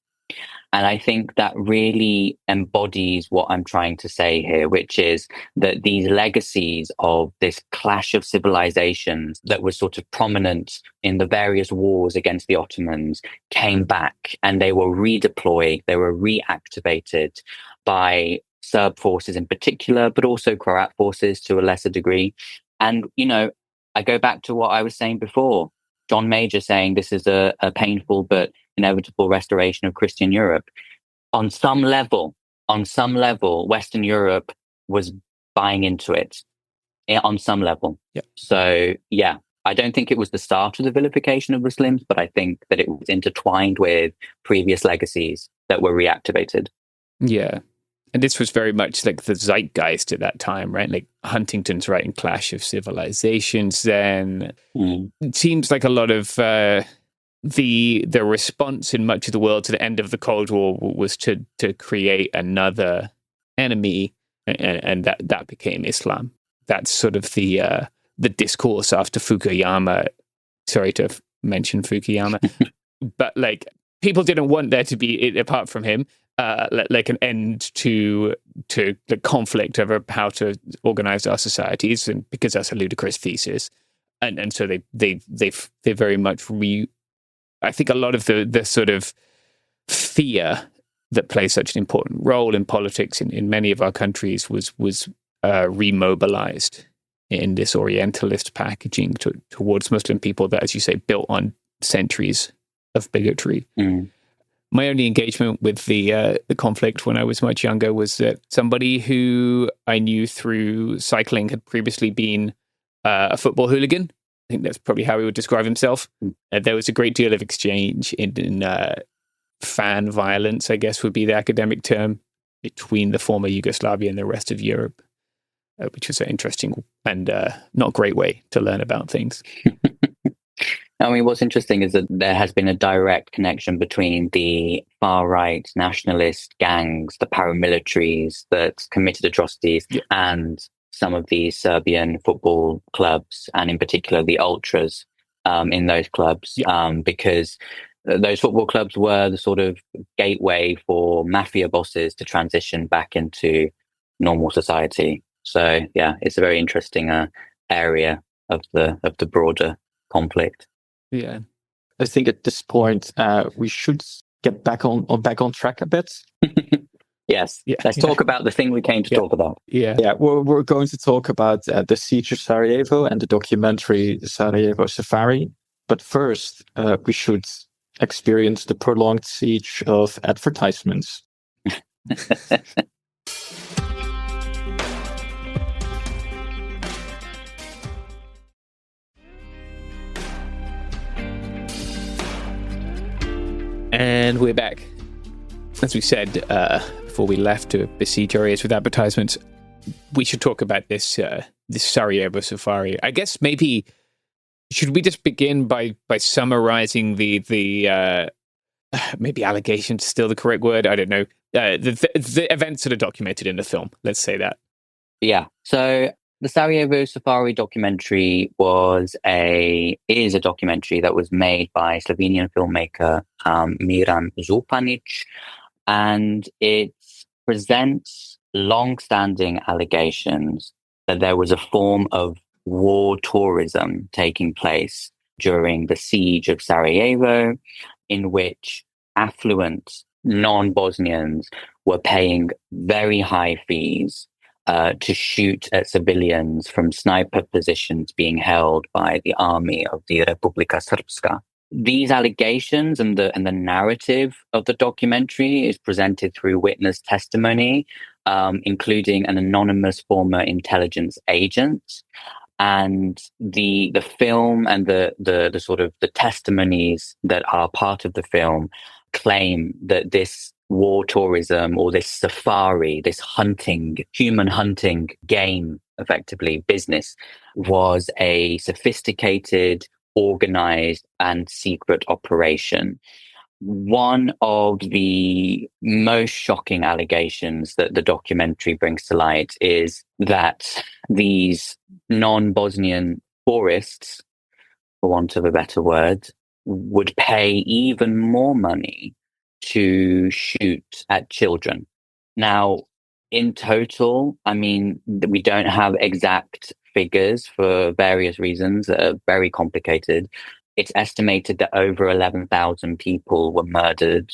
And I think that really embodies what I'm trying to say here, which is that these legacies of this clash of civilizations that was sort of prominent in the various wars against the Ottomans came back, and they were redeployed, they were reactivated by Serb forces in particular, but also Croat forces to a lesser degree. And, I go back to what I was saying before. John Major saying this is a painful but inevitable restoration of Christian Europe. On some level, Western Europe was buying into it on some level. Yep. So, yeah, I don't think it was the start of the vilification of Muslims, but I think that it was intertwined with previous legacies that were reactivated. Yeah. And this was very much like the zeitgeist at that time, right? Like Huntington's writing Clash of Civilizations then. It seems like a lot of the response in much of the world to the end of the Cold War was to create another enemy, and that became Islam. That's sort of the discourse after Fukuyama. Sorry to mention Fukuyama, but like people didn't want there to be, apart from him, like an end to the conflict over how to organize our societies, and because that's a ludicrous thesis, and so they very much I think a lot of the sort of fear that plays such an important role in politics in many of our countries was remobilized in this Orientalist packaging towards Muslim people that, as you say, built on centuries of bigotry. My only engagement with the conflict when I was much younger was that somebody who I knew through cycling had previously been a football hooligan. I think that's probably how he would describe himself. There was a great deal of exchange in fan violence, I guess would be the academic term, between the former Yugoslavia and the rest of Europe, which was an interesting and not great way to learn about things. I mean, what's interesting is that there has been a direct connection between the far-right nationalist gangs, the paramilitaries that committed atrocities, and some of these Serbian football clubs, and in particular the ultras in those clubs, because those football clubs were the sort of gateway for mafia bosses to transition back into normal society. So, yeah, it's a very interesting area of the broader conflict. Yeah, I think at this point we should get back on track a bit. Yes, let's talk about the thing we came to talk about. Yeah. We're going to talk about the siege of Sarajevo and the documentary Sarajevo Safari. But first, we should experience the prolonged siege of advertisements. And we're back. As we said before we left to besiege areas with advertisements, we should talk about this Sarajevo Safari. I guess maybe should we just begin by summarizing the maybe allegations, still the correct word? I don't know. The events that are documented in the film. Let's say that. Yeah. So the Sarajevo Safari documentary is a documentary that was made by Slovenian filmmaker Miran Zupanic, and it presents long-standing allegations that there was a form of war tourism taking place during the siege of Sarajevo, in which affluent non-Bosnians were paying very high fees to shoot at civilians from sniper positions being held by the army of the Republika Srpska. These allegations and the narrative of the documentary is presented through witness testimony, including an anonymous former intelligence agent. And the film and the sort of the testimonies that are part of the film claim that this war tourism, or this safari, this human hunting game, effectively business, was a sophisticated, organized, and secret operation. One of the most shocking allegations that the documentary brings to light is that these non-Bosnian tourists, for want of a better word, would pay even more money to shoot at children. Now, in total, I mean, we don't have exact figures for various reasons that are very complicated. It's estimated that over 11,000 people were murdered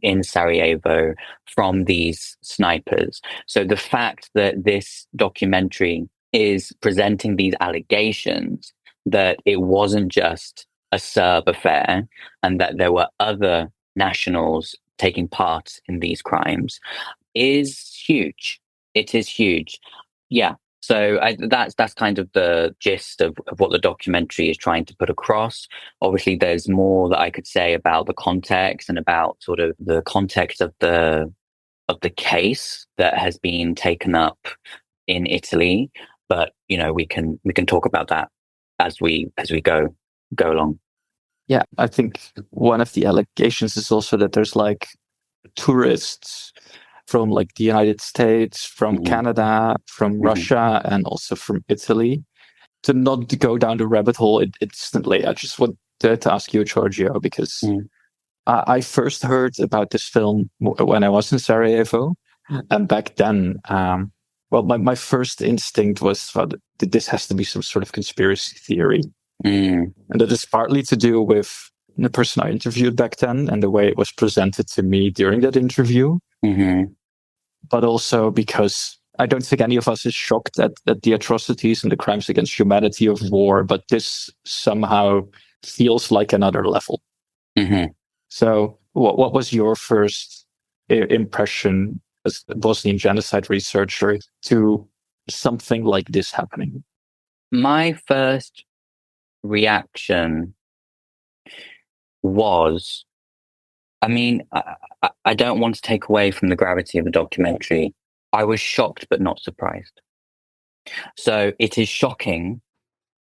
in Sarajevo from these snipers. So the fact that this documentary is presenting these allegations that it wasn't just a Serb affair and that there were other nationals taking part in these crimes is huge. It is huge. Yeah. So that's kind of the gist of what the documentary is trying to put across. Obviously, there's more that I could say about the context and about sort of the context of the case that has been taken up in Italy. But we can talk about that as we go along. Yeah, I think one of the allegations is also that there's like tourists from like the United States, from Canada, from Russia, and also from Italy. To not go down the rabbit hole instantly, I just wanted to ask you, Giorgio, because I first heard about this film when I was in Sarajevo. And back then, my first instinct was that this has to be some sort of conspiracy theory. And that is partly to do with the person I interviewed back then and the way it was presented to me during that interview. But also because I don't think any of us is shocked at the atrocities and the crimes against humanity of war, but this somehow feels like another level. So what was your first impression as a Bosnian genocide researcher to something like this happening? My first reaction was, I mean, I don't want to take away from the gravity of the documentary. I was shocked but not surprised. So it is shocking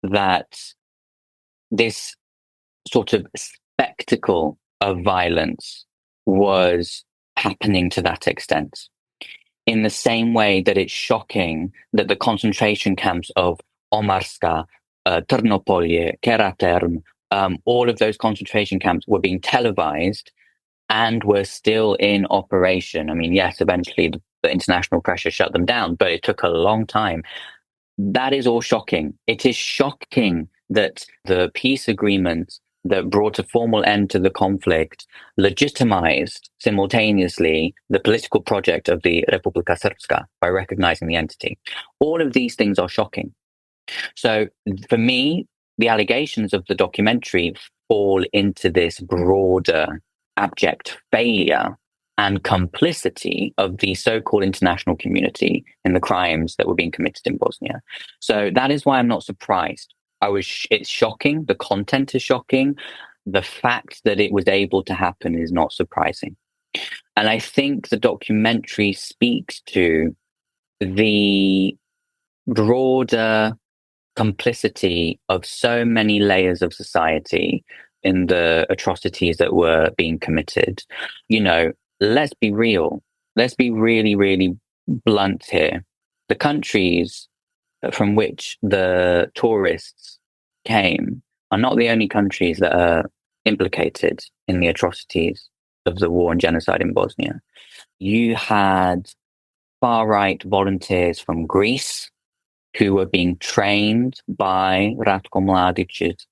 that this sort of spectacle of violence was happening to that extent. In the same way that it's shocking that the concentration camps of Omarska, Trnopolje, Karaterm, all of those concentration camps were being televised and were still in operation. I mean, yes, eventually the international pressure shut them down, but it took a long time. That is all shocking. It is shocking that the peace agreement that brought a formal end to the conflict legitimized simultaneously the political project of the Republika Srpska by recognizing the entity. All of these things are shocking. So for me, the allegations of the documentary fall into this broader abject failure and complicity of the so-called international community in the crimes that were being committed in Bosnia. So that is why I'm not surprised. It's shocking. The content is shocking. The fact that it was able to happen is not surprising. And I think the documentary speaks to the broader complicity of so many layers of society in the atrocities that were being committed. Let's be real. Let's be really, really blunt here. The countries from which the tourists came are not the only countries that are implicated in the atrocities of the war and genocide in Bosnia. You had far-right volunteers from Greece who were being trained by Ratko Mladic's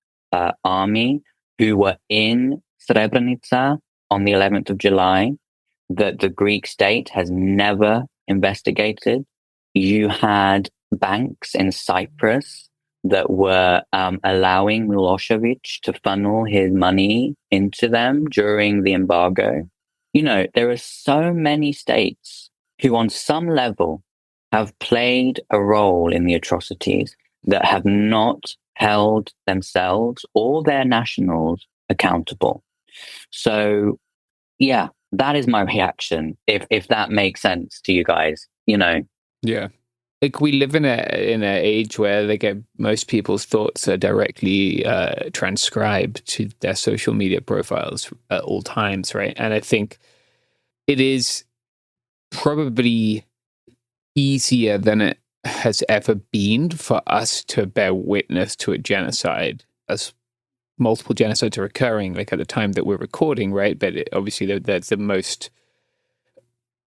army, who were in Srebrenica on the 11th of July, that the Greek state has never investigated. You had banks in Cyprus that were allowing Milosevic to funnel his money into them during the embargo. There are so many states who on some level have played a role in the atrocities that have not held themselves or their nationals accountable. So, yeah, that is my reaction, if that makes sense to you guys, Yeah. Like, we live in an age where most people's thoughts are directly transcribed to their social media profiles at all times, right? And I think it is probably easier than it has ever been for us to bear witness to a genocide as multiple genocides are occurring, like at the time that we're recording, right? But obviously that's the most,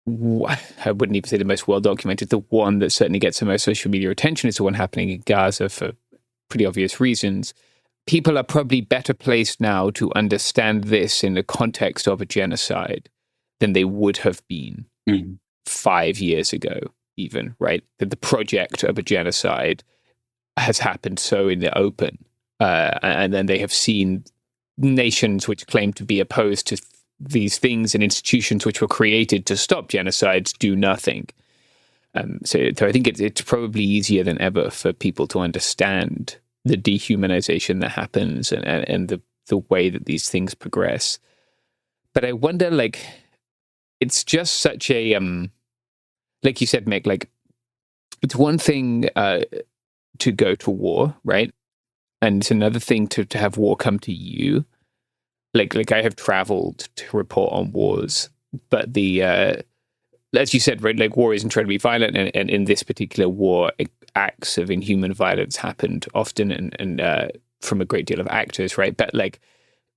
I wouldn't even say the most well documented. The one that certainly gets the most social media attention is the one happening in Gaza for pretty obvious reasons. People are probably better placed now to understand this in the context of a genocide than they would have been 5 years ago, even, right? That the project of a genocide has happened so in the open. And then they have seen nations which claim to be opposed to these things and institutions which were created to stop genocides do nothing. So I think it's probably easier than ever for people to understand the dehumanization that happens and the way that these things progress. But I wonder, like, it's just such a, like you said, Mick, like, it's one thing to go to war, right? And it's another thing to have war come to you. Like I have traveled to report on wars, but as you said, right, like war is incredibly violent, and in this particular war, acts of inhuman violence happened often, and from a great deal of actors, right? But like,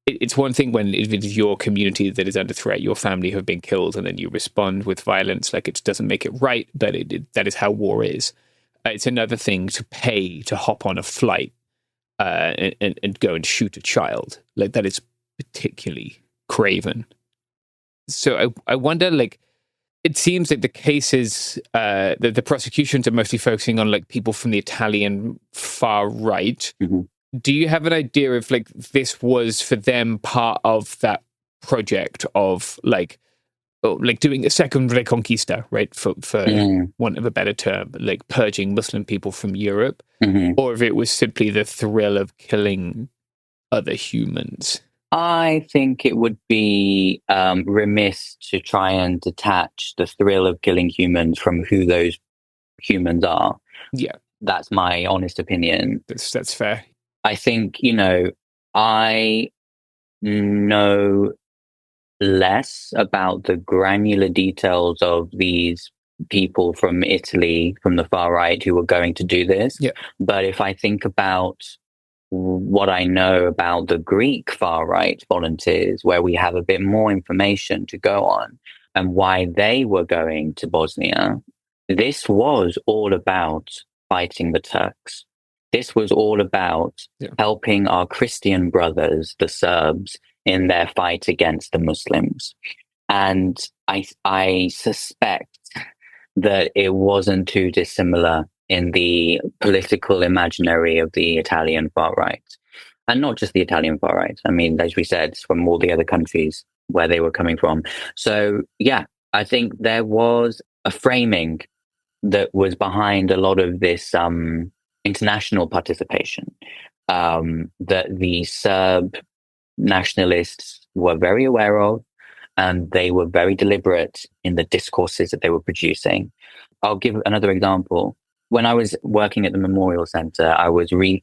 it's one thing when it is your community that is under threat, your family have been killed, and then you respond with violence. Like, it doesn't make it right, but that is how war is. It's another thing to pay to hop on a flight and go and shoot a child. Like, that is particularly craven. So I wonder, like, it seems like the cases, the prosecutions are mostly focusing on like people from the Italian far right. Mm-hmm. Do you have an idea if like this was for them part of that project of like doing a second Reconquista, right? For want of a better term, like purging Muslim people from Europe, or if it was simply the thrill of killing other humans? I think it would be remiss to try and detach the thrill of killing humans from who those humans are. Yeah. That's my honest opinion. That's fair. I think, I know less about the granular details of these people from Italy, from the far right, who were going to do this. Yeah. But if I think about what I know about the Greek far right volunteers, where we have a bit more information to go on, and why they were going to Bosnia, this was all about fighting the Turks. This was all about helping our Christian brothers, the Serbs, in their fight against the Muslims. And I suspect that it wasn't too dissimilar in the political imaginary of the Italian far right. And not just the Italian far right. I mean, as we said, from all the other countries where they were coming from. So, yeah, I think there was a framing that was behind a lot of this international participation that the Serb nationalists were very aware of, and they were very deliberate in the discourses that they were producing. I'll give another example. When I was working at the Memorial Center, I was in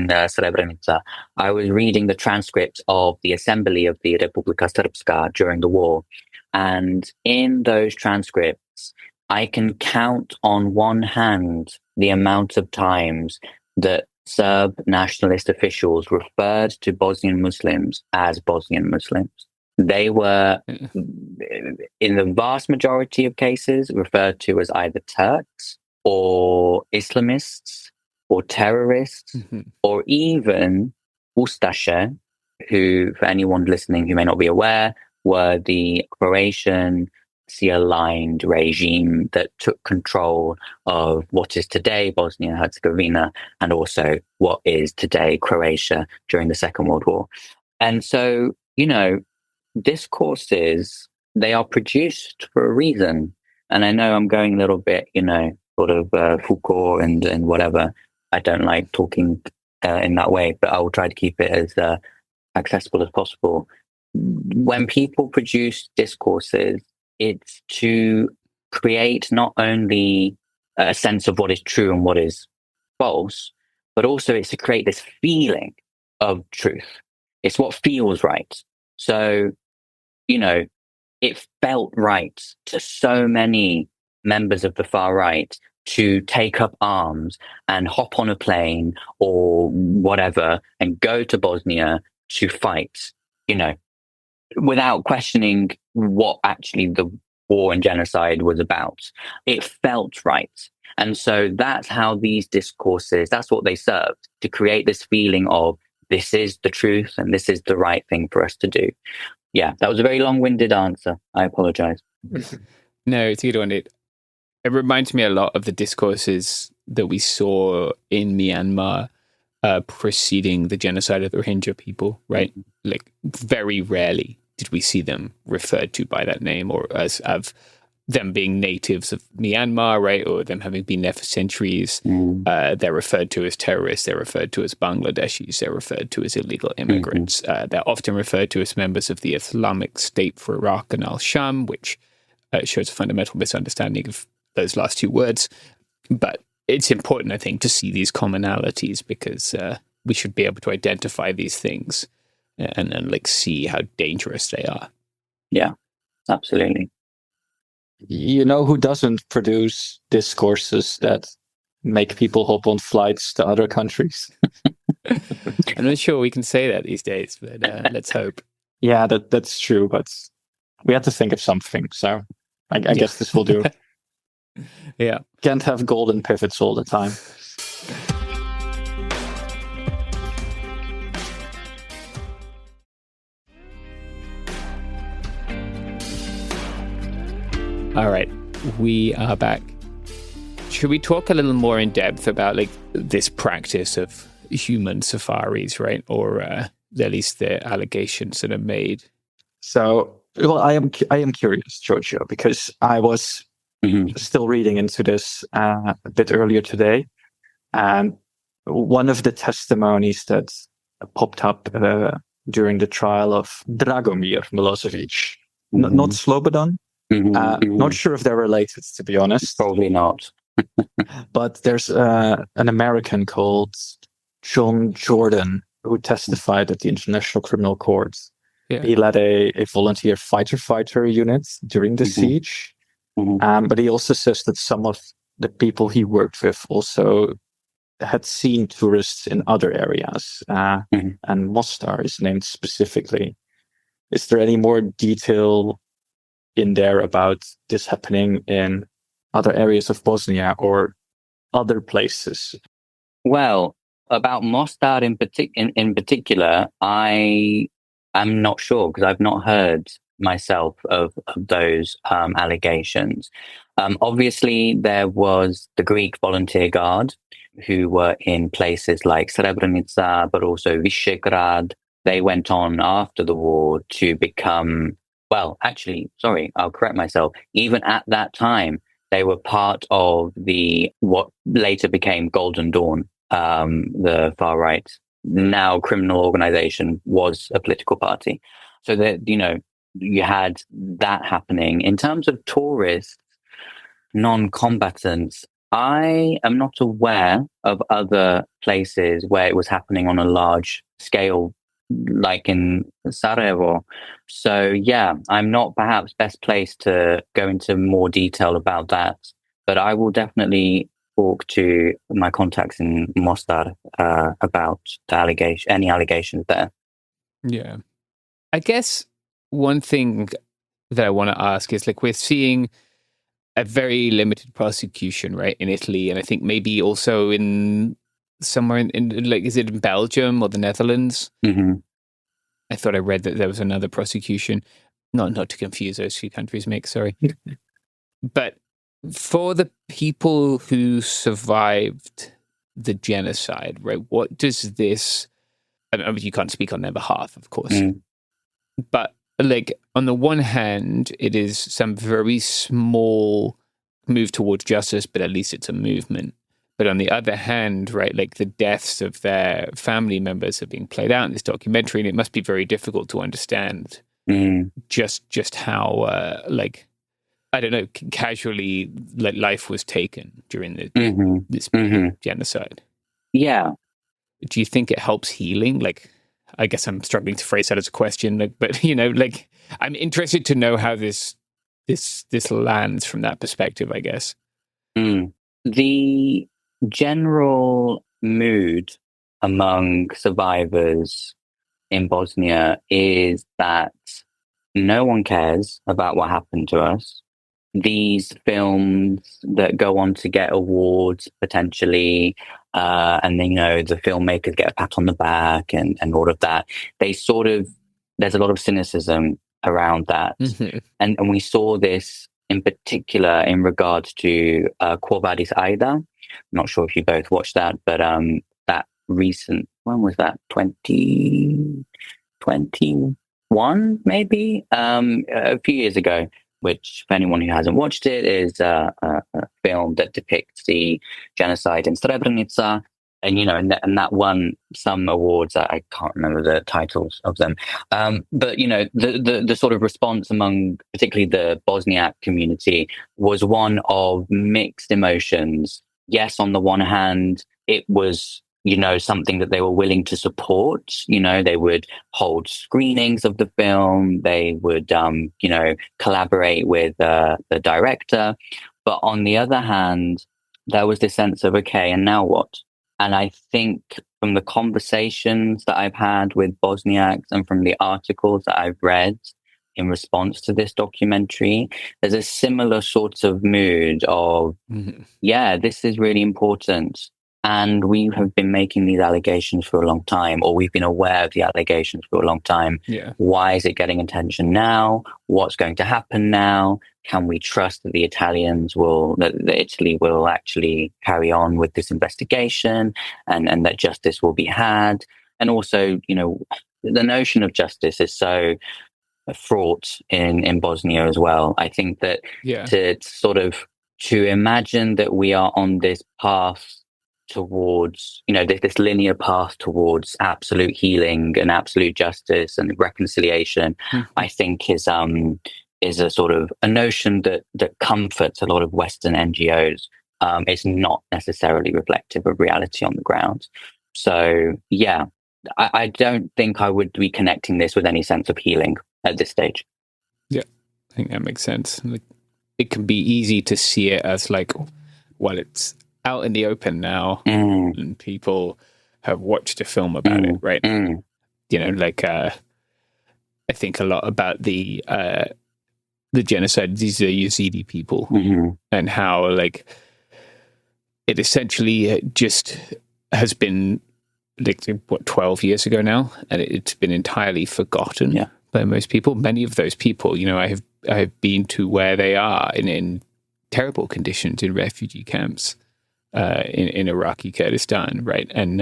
Srebrenica, I was reading the transcripts of the assembly of the Republika Srpska during the war. And in those transcripts, I can count on one hand the amount of times that Serb nationalist officials referred to Bosnian Muslims as Bosnian Muslims. They were, in the vast majority of cases, referred to as either Turks or Islamists or terrorists, or even Ustaše, who, for anyone listening who may not be aware, were the Croatian aligned regime that took control of what is today Bosnia and Herzegovina, and also what is today Croatia during the Second World War. And so, discourses, they are produced for a reason. And I know I'm going a little bit, sort of Foucault and whatever. I don't like talking in that way, but I will try to keep it as accessible as possible. When people produce discourses, it's to create not only a sense of what is true and what is false, but also it's to create this feeling of truth. It's what feels right. So, it felt right to so many members of the far right to take up arms and hop on a plane or whatever and go to Bosnia to fight, without questioning what actually the war and genocide was about. It felt right. And so that's how these discourses, that's what they served, to create this feeling of this is the truth and this is the right thing for us to do. Yeah, that was a very long-winded answer. I apologize. No, it's a good one. It reminds me a lot of the discourses that we saw in Myanmar preceding the genocide of the Rohingya people, right? Like, very rarely did we see them referred to by that name, or as of them being natives of Myanmar, right? Or them having been there for centuries. They're referred to as terrorists. They're referred to as Bangladeshis. They're referred to as illegal immigrants. They're often referred to as members of the Islamic State for Iraq and al-Sham, which shows a fundamental misunderstanding of those last two words. But it's important, I think, to see these commonalities, because we should be able to identify these things and then see how dangerous they are. Yeah, absolutely. You know who doesn't produce discourses that make people hop on flights to other countries? I'm not sure we can say that these days, but let's hope. Yeah, that's true, but we had to think of something, so I guess this will do. Yeah. Can't have golden pivots all the time. All right, we are back. Should we talk a little more in depth about this practice of human safaris, right? Or at least the allegations that are made? So, well, I am curious, Giorgio, because I was still reading into this a bit earlier today, and one of the testimonies that popped up during the trial of Dragomir Milosevic, not Slobodan. Not sure if they're related, to be honest. Probably not. But there's an American called John Jordan who testified at the International Criminal Court. Yeah. He led a volunteer fighter unit during the siege. But he also says that some of the people he worked with also had seen tourists in other areas. And Mostar is named specifically. Is there any more detail in there about this happening in other areas of Bosnia or other places? Well, about Mostar in particular, I am not sure, because I've not heard myself of those allegations. Obviously, there was the Greek volunteer guard who were in places like Srebrenica, but also Visegrad. They went on after the war to become, well, actually, sorry, I'll correct myself. Even at that time, they were part of what later became Golden Dawn, the far right, now criminal organization, was a political party. So that, you had that happening. In terms of tourists, non-combatants, I am not aware of other places where it was happening on a large scale, like in Sarajevo. So yeah, I'm not perhaps best placed to go into more detail about that, but I will definitely talk to my contacts in Mostar about any allegations there. Yeah. I guess one thing that I want to ask is, we're seeing a very limited prosecution, right, in Italy, and I think maybe also in somewhere in is it in Belgium or the Netherlands? I thought I read that there was another prosecution. Not to confuse those two countries, Mick, sorry. But for the people who survived the genocide, right, what does this... I mean, you can't speak on their behalf, of course. But, on the one hand, it is some very small move towards justice, but at least it's a movement. But on the other hand, right, the deaths of their family members are being played out in this documentary, and it must be very difficult to understand just how, I don't know, casually life was taken during this genocide. Yeah. Do you think it helps healing? I guess I'm struggling to phrase that as a question, but I'm interested to know how this lands from that perspective, I guess. The general mood among survivors in Bosnia is that no one cares about what happened to us. These films that go on to get awards potentially, and then, the filmmakers get a pat on the back and all of that. There's a lot of cynicism around that. Mm-hmm. And we saw this in particular in regards to Quo Vadis Aida. I'm not sure if you both watched that, but that recent, when was that? 2021, maybe? A few years ago, which, for anyone who hasn't watched it, is a film that depicts the genocide in Srebrenica. And, and that won some awards. I can't remember the titles of them. But, the sort of response among particularly the Bosniak community was one of mixed emotions. Yes, on the one hand, it was, something that they were willing to support. They would hold screenings of the film. They would, collaborate with the director. But on the other hand, there was this sense of, okay, and now what? And I think from the conversations that I've had with Bosniaks and from the articles that I've read in response to this documentary, there's a similar sort of mood of, yeah, this is really important. And we have been making these allegations for a long time, or we've been aware of the allegations for a long time. Yeah. Why is it getting attention now? What's going to happen now? Can we trust that that Italy will actually carry on with this investigation and that justice will be had? And also, the notion of justice is so fraught in Bosnia as well. I think that to imagine that we are on this path towards, this linear path towards absolute healing and absolute justice and reconciliation, I think is a sort of a notion that comforts a lot of Western NGOs. It's not necessarily reflective of reality on the ground. So, yeah, I don't think I would be connecting this with any sense of healing at this stage. Yeah, I think that makes sense. Like, it can be easy to see it as like, well, it's out in the open now, and people have watched a film about it, right? I think a lot about the genocide. These are Yazidi people, and how like it essentially just has been 12 years ago now, and it's been entirely forgotten by most people. Many of those people, I have been to where they are in terrible conditions in refugee camps. In Iraqi Kurdistan, right? And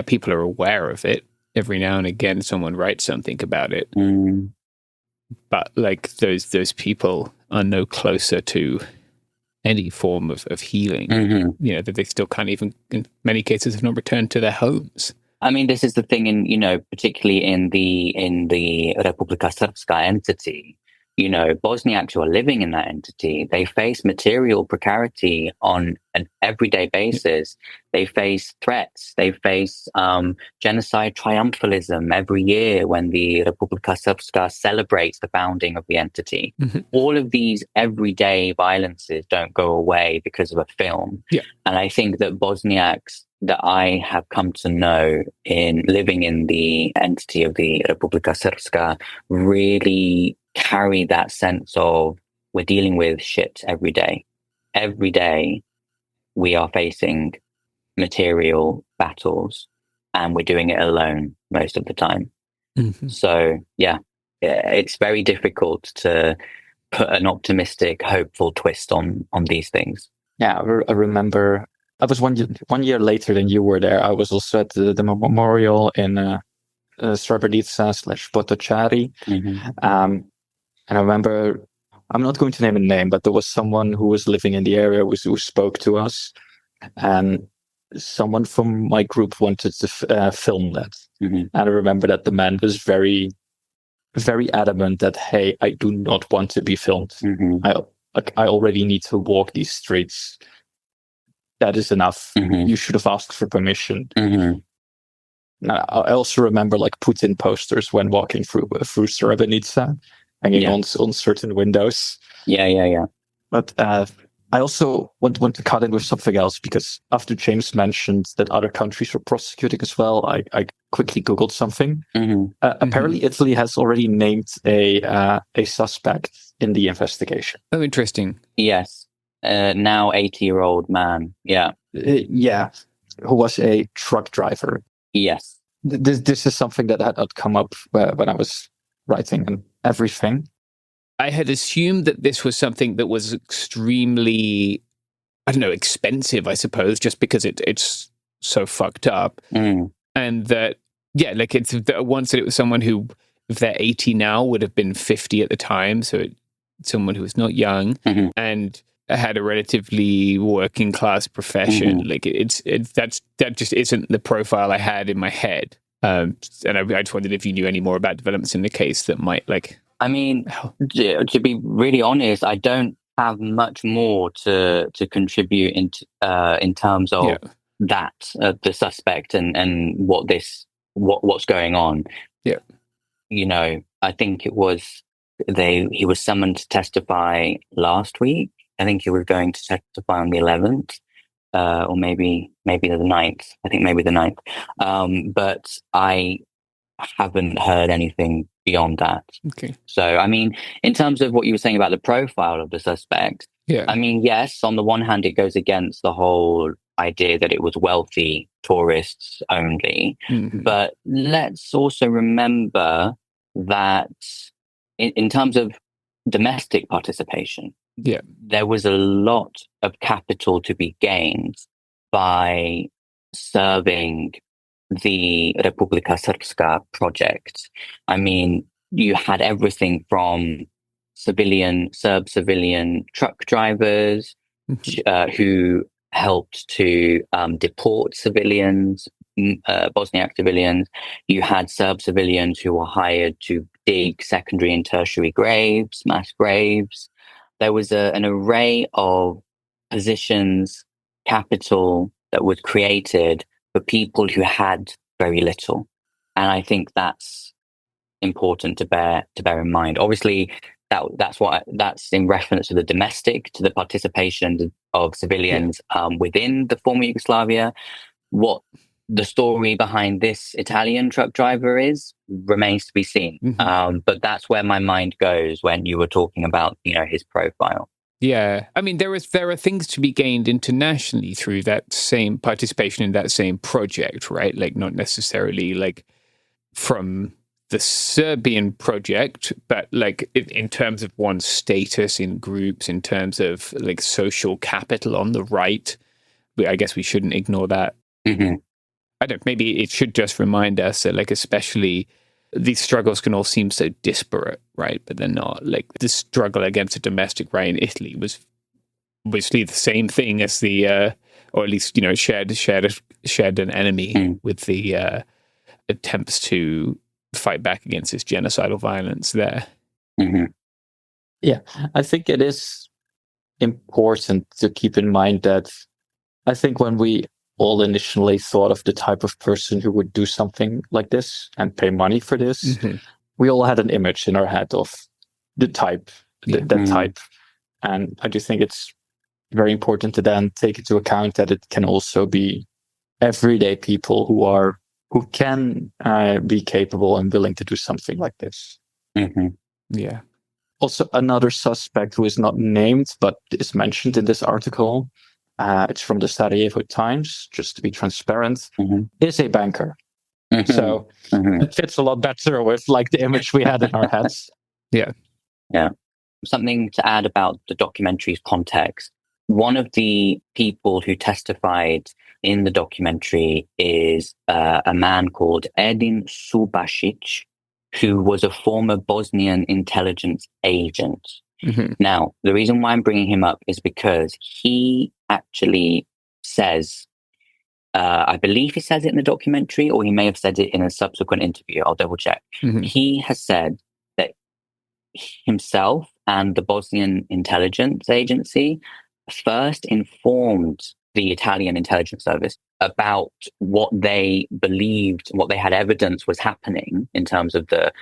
people are aware of it. Every now and again, someone writes something about it. But like those people are no closer to any form of healing. That they still can't even, in many cases, have not returned to their homes. I mean, this is the thing particularly in the Republika Srpska entity. Bosniaks who are living in that entity, they face material precarity on an everyday basis. They face threats. They face genocide triumphalism every year when the Republika Srpska celebrates the founding of the entity. All of these everyday violences don't go away because of a film. And I think that Bosniaks that I have come to know in living in the entity of the Republika Srpska really carry that sense of we're dealing with shit every day. Every day we are facing material battles and we're doing it alone most of the time. So, it's very difficult to put an optimistic, hopeful twist on these things. Yeah, I remember I was one year later than you were there. I was also at the memorial in Srebrenica/Potocari. And I remember, I'm not going to name a name, but there was someone who was living in the area who spoke to us. And someone from my group wanted to film that. And I remember that the man was very, very adamant that, hey, I do not want to be filmed. I already need to walk these streets. That is enough. You should have asked for permission. Now, I also remember Putin posters when walking through Srebrenica, hanging on certain windows. Yeah. But I also want to cut in with something else, because after James mentioned that other countries were prosecuting as well, I quickly Googled something. Apparently, Italy has already named a suspect in the investigation. Oh, interesting. Yes. Now 80-year-old man. Yeah. Yeah. Who was a truck driver. Yes. This is something that had not come up when I was writing and everything. I had assumed that this was something that was extremely, I don't know, expensive, I suppose, just because it's so fucked up. And that, yeah, like it's once it was someone who, if they're 80 now, would have been 50 at the time. So someone who was not young and had a relatively working class profession. Like that just isn't the profile I had in my head. And I just wondered if you knew any more about developments in the case that might I mean, to be really honest, I don't have much more to contribute in terms of that the suspect and what's going on. Yeah, you know, I think it was he was summoned to testify last week. I think he was going to testify on the 11th, or maybe the 9th. I think maybe the 9th. But I haven't heard anything beyond that. Okay. So, I mean, in terms of what you were saying about the profile of the suspect, I mean, yes, on the one hand, it goes against the whole idea that it was wealthy tourists only. But let's also remember that in terms of domestic participation, there was a lot of capital to be gained by serving the Republika Srpska project. I mean, you had everything from Serb civilian truck drivers who helped to deport civilians, Bosniak civilians. You had Serb civilians who were hired to dig secondary and tertiary graves, mass graves. There was an array of positions, capital that was created for people who had very little. And I think that's important to bear in mind. Obviously, that's in reference to the participation of civilians within the former Yugoslavia. What the story behind this Italian truck driver remains to be seen. But that's where my mind goes when you were talking about, his profile. Yeah, I mean, there are things to be gained internationally through that same participation in that same project, right? Like, not necessarily like from the Serbian project, but like in terms of one's status in groups, in terms of like social capital on the right. I guess we shouldn't ignore that. Maybe it should just remind us that, like, especially these struggles can all seem so disparate, right? But they're not. Like, the struggle against a domestic right in Italy was obviously the same thing as or at least, shared an enemy with the attempts to fight back against this genocidal violence there. Yeah, I think it is important to keep in mind that I think when we all initially thought of the type of person who would do something like this and pay money for this, we all had an image in our head of the type, that type. And I do think it's very important to then take into account that it can also be everyday people who can be capable and willing to do something like this. Yeah. Also, another suspect who is not named but is mentioned in this article, it's from the Sarajevo Times, just to be transparent, is a banker. So it fits a lot better with like the image we had in our heads. Yeah. Something to add about the documentary's context. One of the people who testified in the documentary is a man called Edin Subasic, who was a former Bosnian intelligence agent. Now, the reason why I'm bringing him up is because he actually says, I believe he says it in the documentary, or he may have said it in a subsequent interview. I'll double check. He has said that himself and the Bosnian intelligence agency first informed the Italian intelligence service about what they believed, what they had evidence was happening in terms of the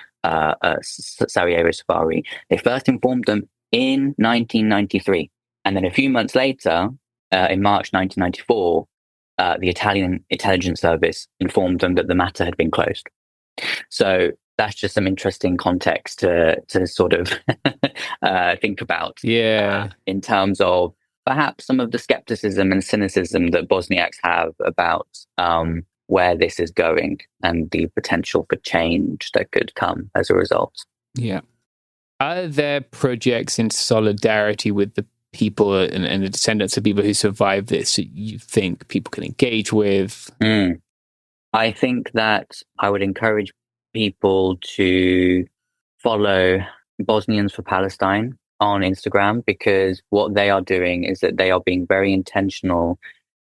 Sarajevo Safari. They first informed them in 1993. And then a few months later, in March 1994, the Italian intelligence service informed them that the matter had been closed. So that's just some interesting context to sort of think about. In terms of perhaps some of the skepticism and cynicism that Bosniaks have about where this is going and the potential for change that could come as a result. Yeah. Are there projects in solidarity with the people and the descendants of people who survived this that you think people can engage with? I think that I would encourage people to follow Bosnians for Palestine on Instagram, because what they are doing is that they are being very intentional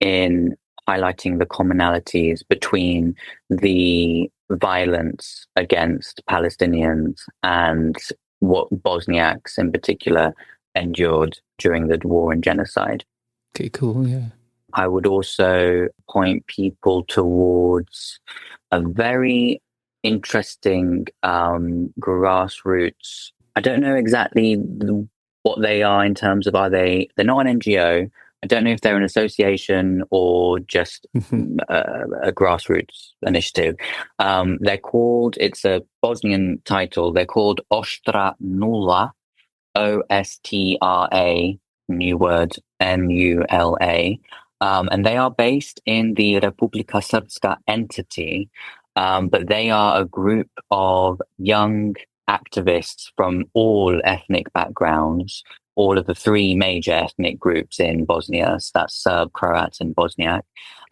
in highlighting the commonalities between the violence against Palestinians and what Bosniaks in particular endured during the war and genocide. Okay, cool, yeah. I would also point people towards a very interesting grassroots. I don't know exactly what they are in terms of they're not an NGO. I don't know if they're an association or just a grassroots initiative. They're called, it's a Bosnian title, they're called Ostra Nula, OSTRA, new word, NULA. And they are based in the Republika Srpska entity, but they are a group of young activists from all ethnic backgrounds, all of the three major ethnic groups in Bosnia, so that's Serb, Croats, and Bosniak,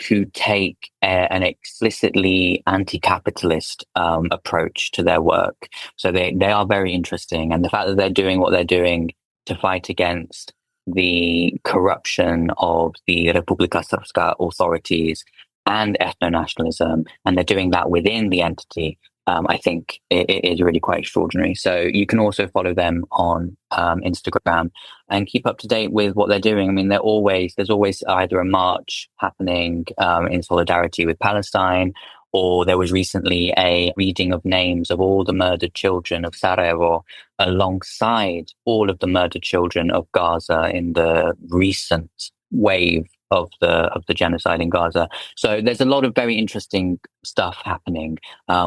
who take an explicitly anti-capitalist approach to their work. So they are very interesting. And the fact that they're doing what they're doing to fight against the corruption of the Republika Srpska authorities and ethno-nationalism, and they're doing that within the entity, I think it is really quite extraordinary. So you can also follow them on Instagram and keep up to date with what they're doing. I mean, there's always either a march happening in solidarity with Palestine, or there was recently a reading of names of all the murdered children of Sarajevo alongside all of the murdered children of Gaza in the recent wave of the genocide in Gaza. So there's a lot of very interesting stuff happening,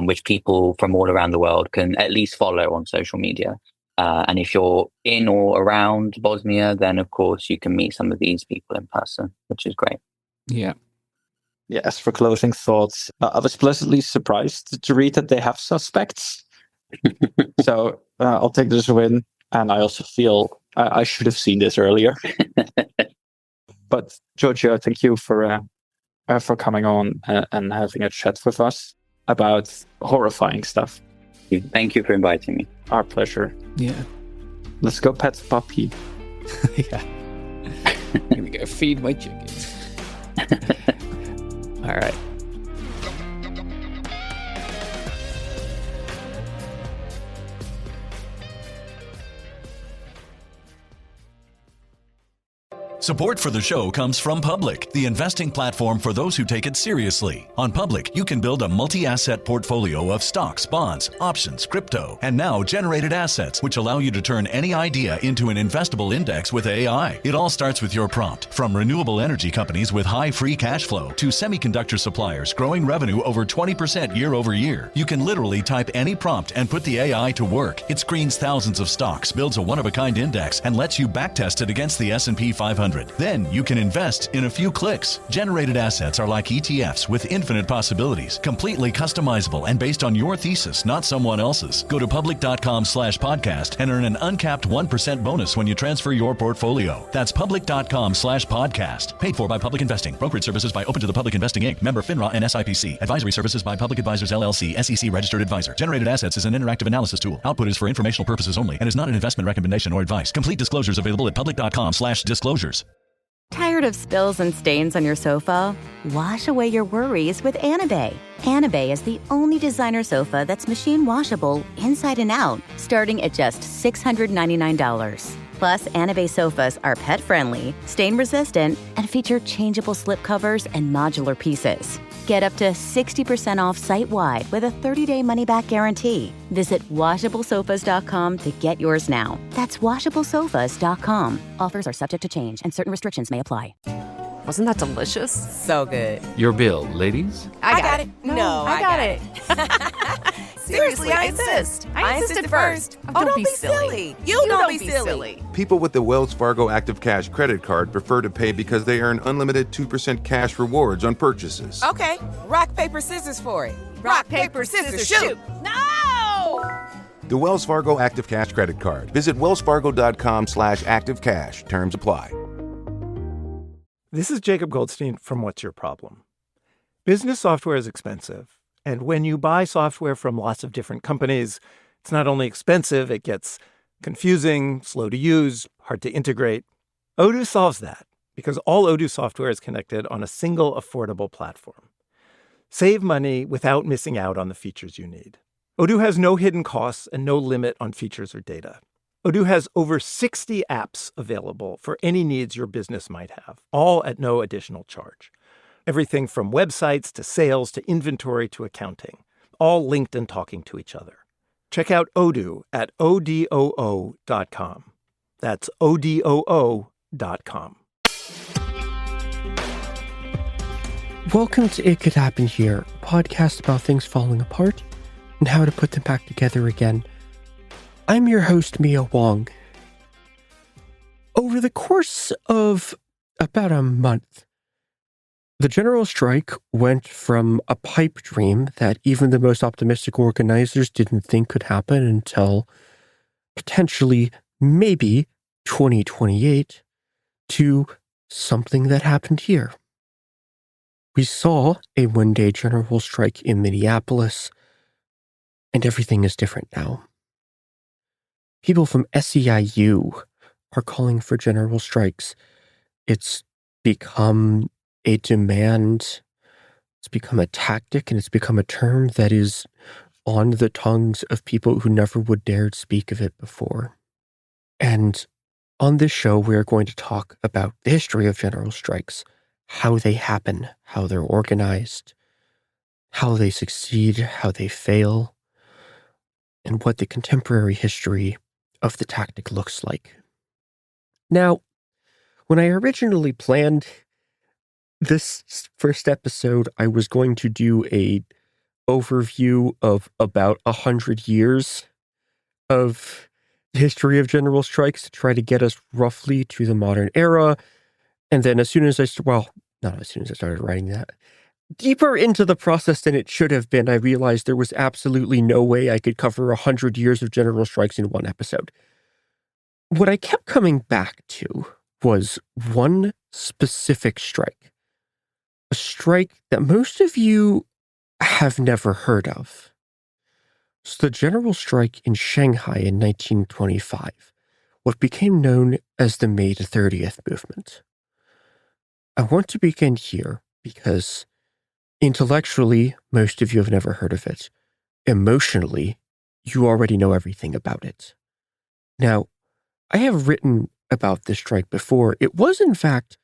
which people from all around the world can at least follow on social media. And if you're in or around Bosnia, then of course you can meet some of these people in person, which is great. Yeah. Yeah, as for closing thoughts, I was pleasantly surprised to read that they have suspects. So I'll take this as a win. And I also feel I should have seen this earlier. But Giorgio, thank you for coming on and having a chat with us about horrifying stuff. Thank you for inviting me. Our pleasure. Yeah. Let's go pet the puppy. Yeah. Here we go. Feed my chickens. All right. Support for the show comes from Public, the investing platform for those who take it seriously. On Public, you can build a multi-asset portfolio of stocks, bonds, options, crypto, and now generated assets, which allow you to turn any idea into an investable index with AI. It all starts with your prompt. From renewable energy companies with high free cash flow to semiconductor suppliers growing revenue over 20% year over year, you can literally type any prompt and put the AI to work. It screens thousands of stocks, builds a one-of-a-kind index, and lets you backtest it against the S&P 500. Then you can invest in a few clicks. Generated assets are like ETFs with infinite possibilities, completely customizable and based on your thesis, not someone else's. Go to public.com/podcast and earn an uncapped 1% bonus when you transfer your portfolio. That's public.com/podcast. Paid for by Public Investing. Brokerage services by Open to the Public Investing Inc. Member FINRA and SIPC. Advisory services by Public Advisors LLC, SEC registered advisor. Generated assets is an interactive analysis tool. Output is for informational purposes only and is not an investment recommendation or advice. Complete disclosures available at public.com/disclosures. Tired of spills and stains on your sofa? Wash away your worries with Anabay. Anabay is the only designer sofa that's machine washable inside and out, starting at just $699. Plus, Anabay sofas are pet-friendly, stain-resistant, and feature changeable slip covers and modular pieces. Get up to 60% off site-wide with a 30-day money-back guarantee. Visit WashableSofas.com to get yours now. That's WashableSofas.com. Offers are subject to change and certain restrictions may apply. Wasn't that delicious? So good. Your bill, ladies. I got it. No, I got it. Seriously, I insist. I insisted first. Oh, don't be silly. You don't be silly. People with the Wells Fargo Active Cash credit card prefer to pay because they earn unlimited 2% cash rewards on purchases. Okay, rock, paper, scissors for it. Rock, paper, scissors, shoot. No! The Wells Fargo Active Cash credit card. Visit wellsfargo.com/activecash. Terms apply. This is Jacob Goldstein from What's Your Problem? Business software is expensive. And when you buy software from lots of different companies, it's not only expensive, it gets confusing, slow to use, hard to integrate. Odoo solves that because all Odoo software is connected on a single affordable platform. Save money without missing out on the features you need. Odoo has no hidden costs and no limit on features or data. Odoo has over 60 apps available for any needs your business might have, all at no additional charge. Everything from websites to sales to inventory to accounting, all linked and talking to each other. Check out Odoo at odoo.com. That's odoo.com. Welcome to It Could Happen Here, a podcast about things falling apart and how to put them back together again. I'm your host, Mia Wong. Over the course of about a month, the general strike went from a pipe dream that even the most optimistic organizers didn't think could happen until potentially, maybe, 2028, to something that happened here. We saw a one-day general strike in Minneapolis, and everything is different now. People from SEIU are calling for general strikes. It's become a demand, it's become a tactic, and it's become a term that is on the tongues of people who never would dare speak of it before. And on this show, we're going to talk about the history of general strikes, how they happen, how they're organized, how they succeed, how they fail, and what the contemporary history of the tactic looks like. Now, when I originally planned this first episode, I was going to do a overview of about 100 years of history of general strikes to try to get us roughly to the modern era. And then as soon as I started writing that, deeper into the process than it should have been, I realized there was absolutely no way I could cover 100 years of general strikes in one episode. What I kept coming back to was one specific strike. A strike that most of you have never heard of. It's the general strike in Shanghai in 1925, what became known as the May the 30th movement. I want to begin here because intellectually, most of you have never heard of it. Emotionally, you already know everything about it. Now, I have written about this strike before. It was, in fact,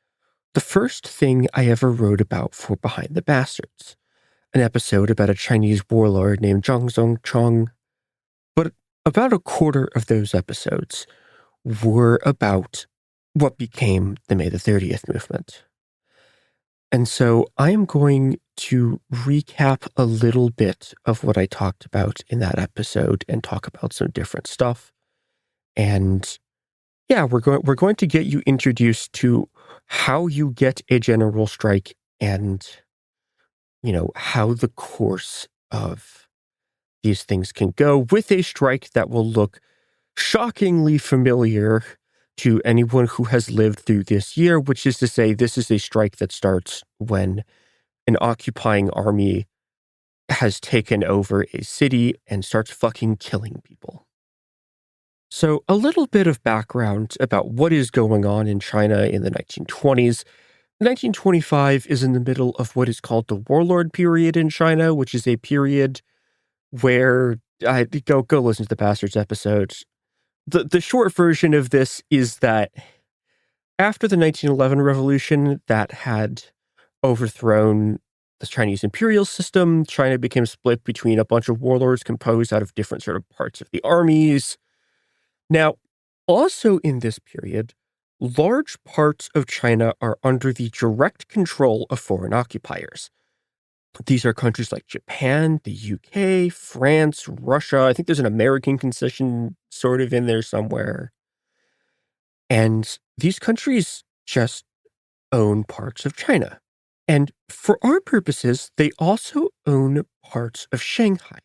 the first thing I ever wrote about for Behind the Bastards, an episode about a Chinese warlord named Zhang Zongchong. But about a quarter of those episodes were about what became the May the 30th movement. And so I am going to recap a little bit of what I talked about in that episode and talk about some different stuff. And yeah, we're going to get you introduced to how you get a general strike and, how the course of these things can go with a strike that will look shockingly familiar to anyone who has lived through this year, which is to say this is a strike that starts when an occupying army has taken over a city and starts fucking killing people. So a little bit of background about what is going on in China in the 1920s. 1925 is in the middle of what is called the warlord period in China, which is a period where go listen to the Bastards episode. The short version of this is that after the 1911 revolution that had overthrown the Chinese imperial system. China became split between a bunch of warlords composed out of different sort of parts of the armies. Now, also in this period, large parts of China are under the direct control of foreign occupiers. These are countries like Japan, the UK, France, Russia. I think there's an American concession sort of in there somewhere. And these countries just own parts of China. And for our purposes, they also own parts of Shanghai.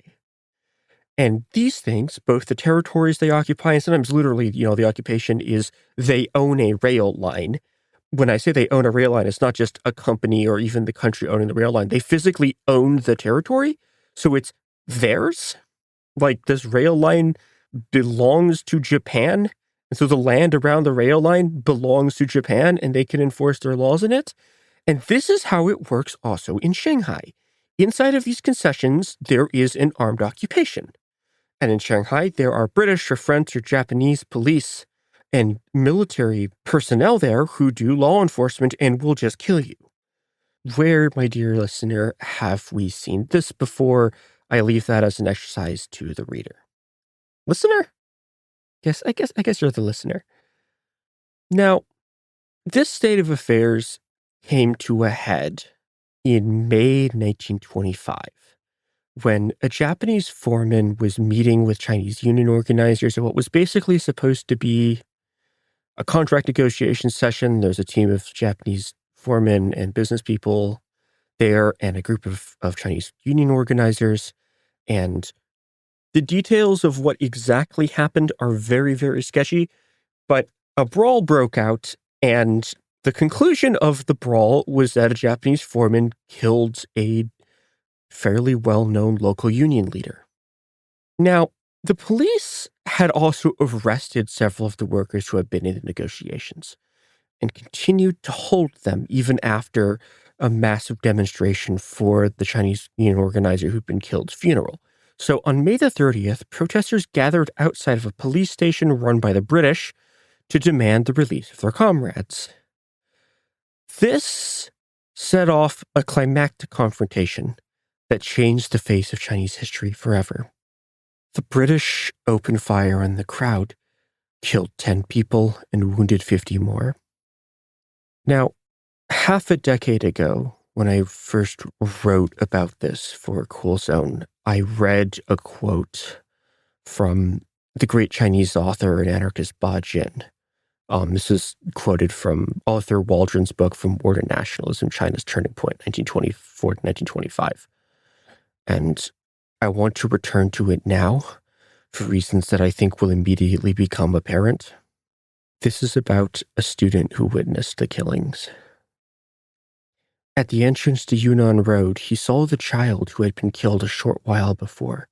And these things, both the territories they occupy, and sometimes literally, the occupation is they own a rail line. When I say they own a rail line, it's not just a company or even the country owning the rail line. They physically own the territory, so it's theirs. Like, this rail line belongs to Japan, and so the land around the rail line belongs to Japan, and they can enforce their laws in it. And this is how it works also in Shanghai. Inside of these concessions, there is an armed occupation. And in Shanghai, there are British or French or Japanese police and military personnel there who do law enforcement and will just kill you. Where, my dear listener, have we seen this before? I leave that as an exercise to the reader. Listener? I guess you're the listener. Now, this state of affairs came to a head in May 1925, when a Japanese foreman was meeting with Chinese union organizers at what was basically supposed to be a contract negotiation session. There's a team of Japanese foremen and business people there and a group of Chinese union organizers. And the details of what exactly happened are very, very sketchy, but a brawl broke out, and the conclusion of the brawl was that a Japanese foreman killed a fairly well-known local union leader. Now, the police had also arrested several of the workers who had been in the negotiations and continued to hold them even after a massive demonstration for the Chinese union organizer who'd been killed's funeral. So on May the 30th, protesters gathered outside of a police station run by the British to demand the release of their comrades. This set off a climactic confrontation that changed the face of Chinese history forever. The British opened fire on the crowd, killed 10 people, and wounded 50 more. Now, half a decade ago, when I first wrote about this for Cool Zone, I read a quote from the great Chinese author and anarchist Ba Jin. This is quoted from Arthur Waldron's book From War to Nationalism, China's Turning Point, 1924 to 1925. And I want to return to it now for reasons that I think will immediately become apparent. This is about a student who witnessed the killings. At the entrance to Yunnan Road, he saw the child who had been killed a short while before.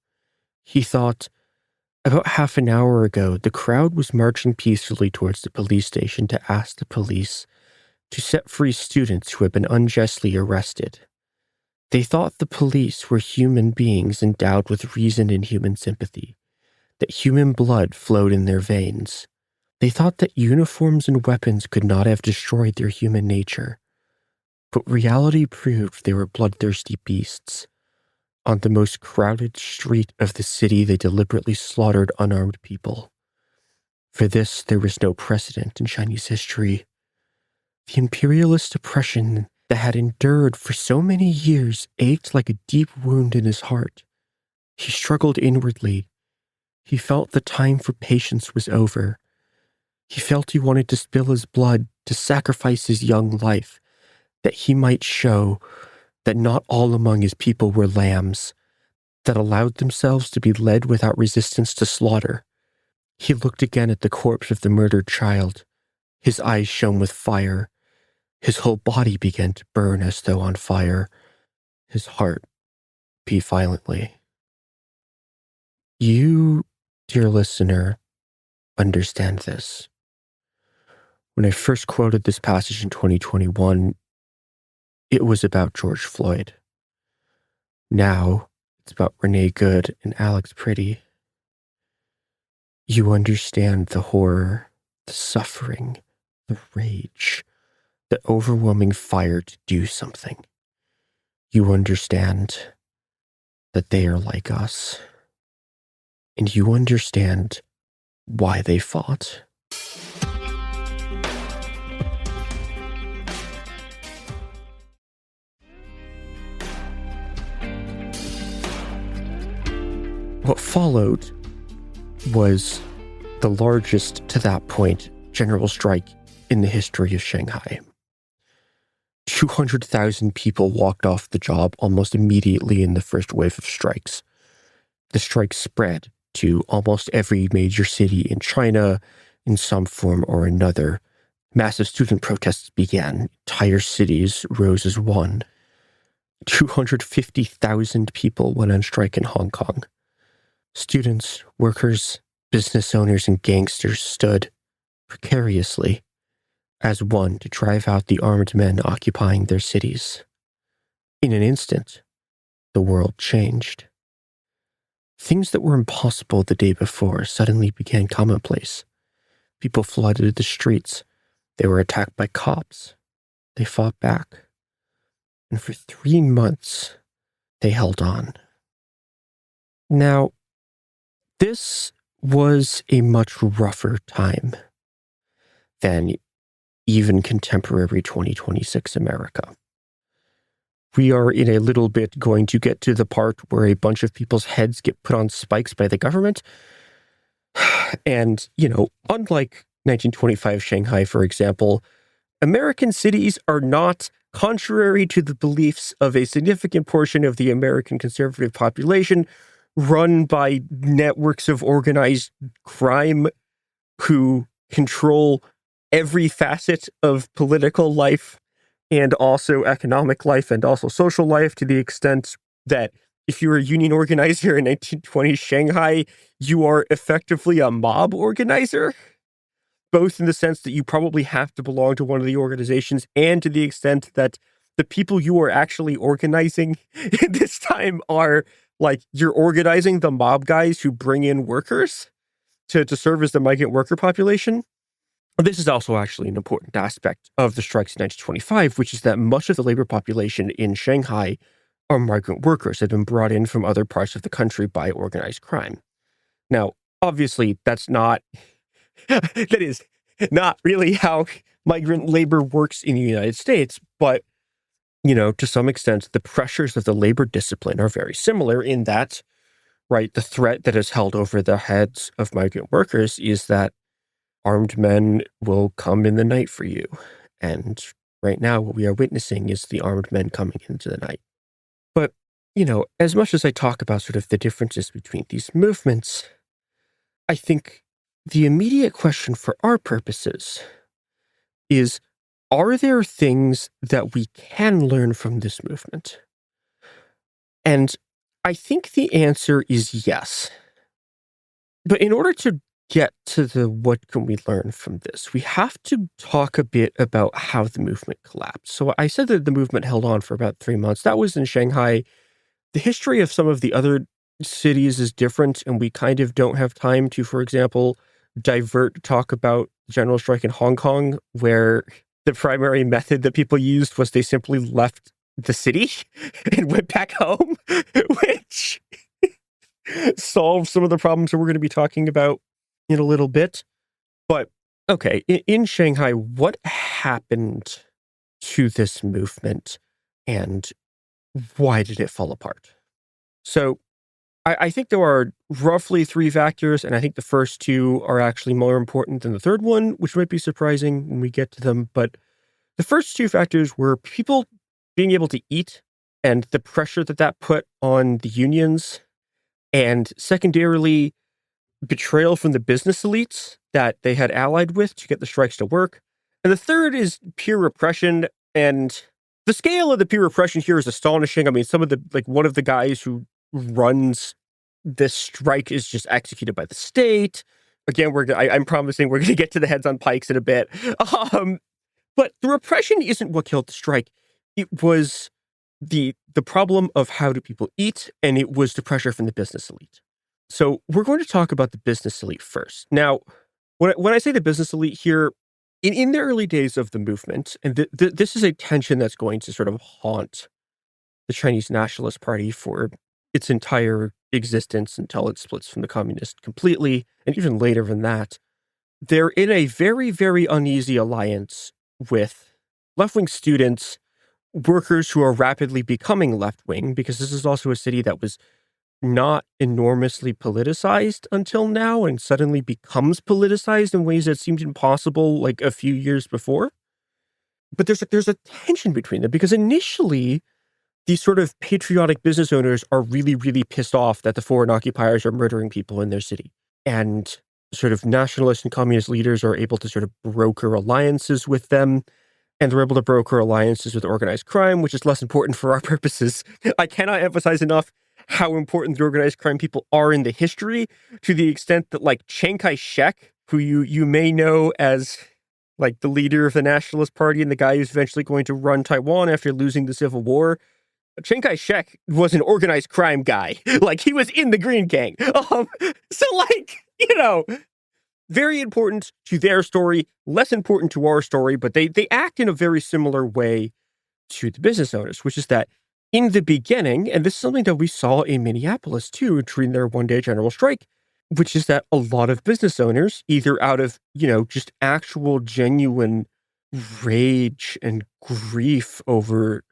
He thought, about half an hour ago, the crowd was marching peacefully towards the police station to ask the police to set free students who had been unjustly arrested. They thought the police were human beings endowed with reason and human sympathy, that human blood flowed in their veins. They thought that uniforms and weapons could not have destroyed their human nature. But reality proved they were bloodthirsty beasts. On the most crowded street of the city, they deliberately slaughtered unarmed people. For this, there was no precedent in Chinese history. The imperialist oppression that had endured for so many years ached like a deep wound in his heart. He struggled inwardly. He felt the time for patience was over. He felt he wanted to spill his blood, to sacrifice his young life, that he might show that not all among his people were lambs, that allowed themselves to be led without resistance to slaughter. He looked again at the corpse of the murdered child. His eyes shone with fire. His whole body began to burn as though on fire. His heart beat violently. You, dear listener, understand this. When I first quoted this passage in 2021, it was about George Floyd. Now, it's about Renee Good and Alex Pretty. You understand the horror, the suffering, the rage, the overwhelming fire to do something. you understand that they are like us, and you understand why they fought. What followed was the largest, to that point, general strike in the history of Shanghai. 200,000 people walked off the job almost immediately in the first wave of strikes. The strike spread to almost every major city in China in some form or another. Massive student protests began. Entire cities rose as one. 250,000 people went on strike in Hong Kong. Students, workers, business owners, and gangsters stood precariously as one to drive out the armed men occupying their cities. In an instant, the world changed. Things that were impossible the day before suddenly became commonplace. People flooded the streets. They were attacked by cops. They fought back. And for 3 months, they held on. Now, this was a much rougher time than even contemporary 2026 America. We are in a little bit going to get to the part where a bunch of people's heads get put on spikes by the government. And, unlike 1925 Shanghai, for example, American cities are not, contrary to the beliefs of a significant portion of the American conservative population, run by networks of organized crime who control every facet of political life and also economic life and also social life, to the extent that if you're a union organizer in 1920 Shanghai, you are effectively a mob organizer, both in the sense that you probably have to belong to one of the organizations and to the extent that the people you are actually organizing this time are like, you're organizing the mob guys who bring in workers to serve as the migrant worker population. This is also actually an important aspect of the strikes in 1925, which is that much of the labor population in Shanghai are migrant workers that have been brought in from other parts of the country by organized crime. Now, obviously, that is not really how migrant labor works in the United States, but, to some extent, the pressures of the labor discipline are very similar in that, right, the threat that is held over the heads of migrant workers is that armed men will come in the night for you. And right now, what we are witnessing is the armed men coming into the night. But, as much as I talk about sort of the differences between these movements, I think the immediate question for our purposes is, are there things that we can learn from this movement? And I think the answer is yes. But in order to get to the what can we learn from this, we have to talk a bit about how the movement collapsed. So I said that the movement held on for about 3 months. That was in Shanghai. The history of some of the other cities is different, and we kind of don't have time to, for example, divert to talk about general strike in Hong Kong, where the primary method that people used was they simply left the city and went back home, which solved some of the problems that we're going to be talking about in a little bit. But okay, in Shanghai, what happened to this movement and why did it fall apart? So I think there are roughly 3 factors, and I think the first 2 are actually more important than the third one, which might be surprising when we get to them. But the first 2 factors were people being able to eat and the pressure that put on the unions, and secondarily, betrayal from the business elites that they had allied with to get the strikes to work. And the third is peer repression. And the scale of the peer repression here is astonishing. I mean, one of the guys who runs this strike is just executed by the state. Again, I'm promising we're going to get to the heads on pikes in a bit. But the repression isn't what killed the strike. It was the problem of how do people eat, and it was the pressure from the business elite. So we're going to talk about the business elite first. Now, when I say the business elite here, in the early days of the movement, and this is a tension that's going to sort of haunt the Chinese Nationalist Party for its entire existence until it splits from the communists completely, and even later than that. They're in a very, very uneasy alliance with left-wing students, workers who are rapidly becoming left-wing, because this is also a city that was not enormously politicized until now and suddenly becomes politicized in ways that seemed impossible like a few years before. But there's a tension between them because initially these sort of patriotic business owners are really, really pissed off that the foreign occupiers are murdering people in their city. And sort of nationalist and communist leaders are able to sort of broker alliances with them. And they're able to broker alliances with organized crime, which is less important for our purposes. I cannot emphasize enough how important the organized crime people are in the history, to the extent that like Chiang Kai-shek, who you may know as like the leader of the Nationalist Party and the guy who's eventually going to run Taiwan after losing the Civil War, Chiang Kai-shek was an organized crime guy. Like, he was in the Green Gang. So, like, you know, very important to their story, less important to our story, but they act in a very similar way to the business owners, which is that in the beginning, and this is something that we saw in Minneapolis too, during their one-day general strike, which is that a lot of business owners, either out of, you know, just actual genuine rage and grief over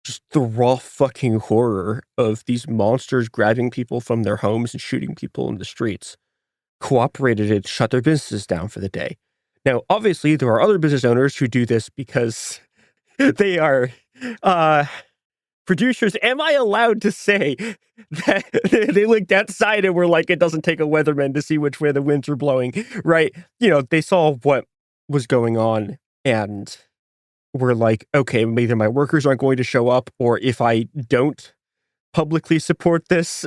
just the raw fucking horror of these monsters grabbing people from their homes and shooting people in the streets, cooperated and shut their businesses down for the day. Now, obviously, there are other business owners who do this because they are producers. Am I allowed to say that they looked outside and were like, it doesn't take a weatherman to see which way the winds are blowing, right? You know, they saw what was going on and were like, okay, either my workers aren't going to show up, or if I don't publicly support this,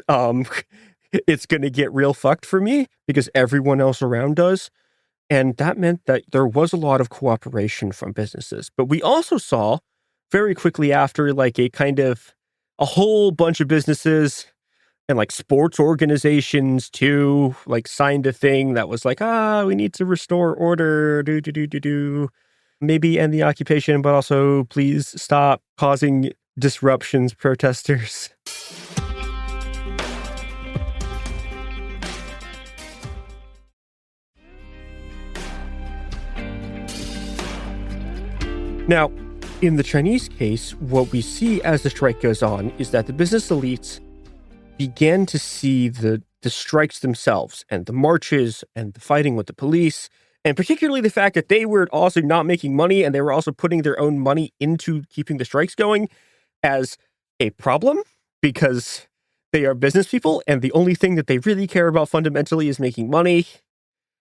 it's going to get real fucked for me because everyone else around does. And that meant that there was a lot of cooperation from businesses. But we also saw very quickly after, like, a whole bunch of businesses and like sports organizations too, like, signed a thing that was like, we need to restore order, maybe end the occupation, but also please stop causing disruptions, protesters. Now, in the Chinese case, what we see as the strike goes on is that the business elites began to see the strikes themselves and the marches and the fighting with the police, and particularly the fact that they were also not making money and they were also putting their own money into keeping the strikes going, as a problem, because they are business people and the only thing that they really care about fundamentally is making money.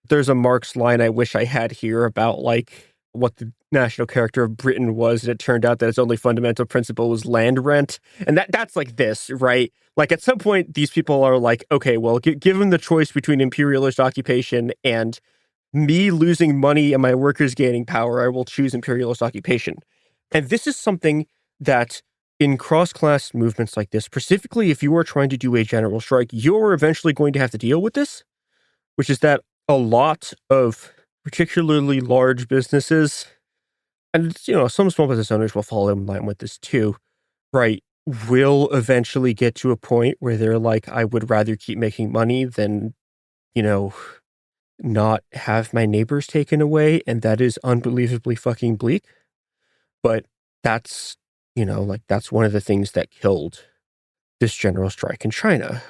There's a Marx line I wish I had here about like what the national character of Britain was, and it turned out that its only fundamental principle was land rent. And that's like this, right? Like, at some point, these people are like, okay, well, given the choice between imperialist occupation and me losing money and my workers gaining power, I will choose imperialist occupation. And this is something that in cross-class movements like this, specifically if you are trying to do a general strike, you're eventually going to have to deal with this, which is that a lot of particularly large businesses, and, you know, some small business owners will fall in line with this too, right, will eventually get to a point where they're like, I would rather keep making money than, you know, not have my neighbors taken away. And that is unbelievably fucking bleak. But that's, you know, like, that's one of the things that killed this general strike in China.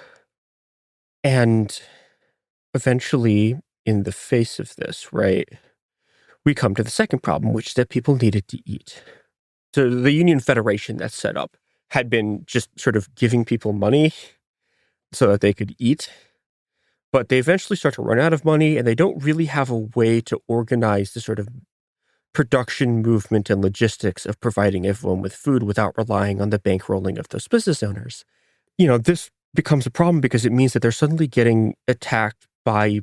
And eventually, in the face of this, right, we come to the second problem, which is that people needed to eat. So the Union Federation that's set up had been just sort of giving people money so that they could eat. But they eventually start to run out of money, and they don't really have a way to organize the sort of production movement and logistics of providing everyone with food without relying on the bankrolling of those business owners. You know, this becomes a problem because it means that they're suddenly getting attacked by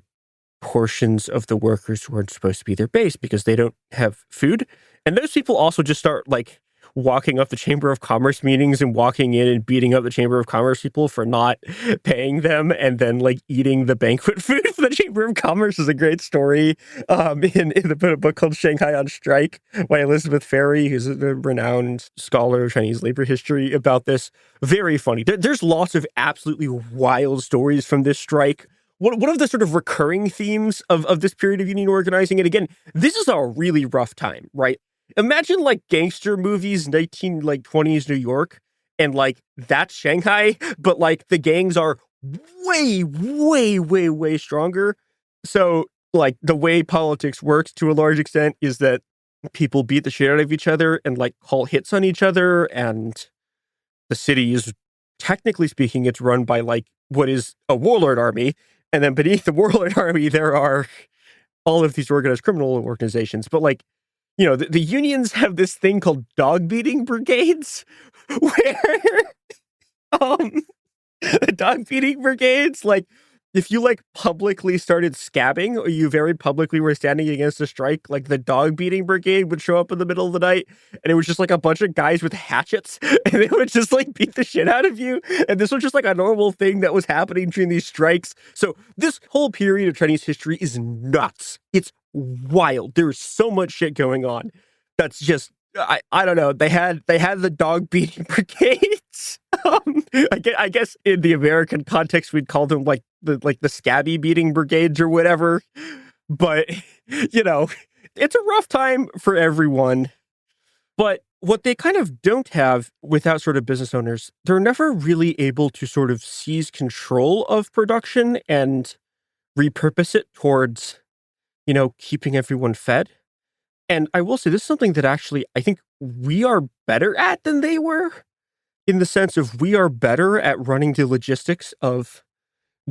portions of the workers who aren't supposed to be their base because they don't have food. And those people also just start like walking up the Chamber of Commerce meetings and walking in and beating up the Chamber of Commerce people for not paying them, and then like eating the banquet food for the Chamber of Commerce is a great story in the book called Shanghai on Strike by Elizabeth Ferry, who's a renowned scholar of Chinese labor history, about this. Very funny. There's lots of absolutely wild stories from this strike. One of the sort of recurring themes of this period of union organizing, and again, this is a really rough time, right? Imagine like gangster movies, 20s New York, and like that's Shanghai, but like the gangs are way, way, way, way stronger. So like the way politics works to a large extent is that people beat the shit out of each other and like call hits on each other, and the city is, technically speaking, it's run by like what is a warlord army. And then beneath the warlord army, there are all of these organized criminal organizations. But like, you know, the unions have this thing called dog beating brigades, where the dog beating brigades, like, if you like publicly started scabbing, or you very publicly were standing against a strike, like the dog beating brigade would show up in the middle of the night, and it was just like a bunch of guys with hatchets, and they would just like beat the shit out of you. And this was just like a normal thing that was happening during these strikes. So this whole period of Chinese history is nuts. It's wild. There's so much shit going on. That's just, I don't know. They had the dog beating brigades. I guess in the American context, we'd call them like the scabby beating brigades or whatever. But, you know, it's a rough time for everyone. But what they kind of don't have without sort of business owners, they're never really able to sort of seize control of production and repurpose it towards, you know, keeping everyone fed. And I will say this is something that actually I think we are better at than they were, in the sense of we are better at running the logistics of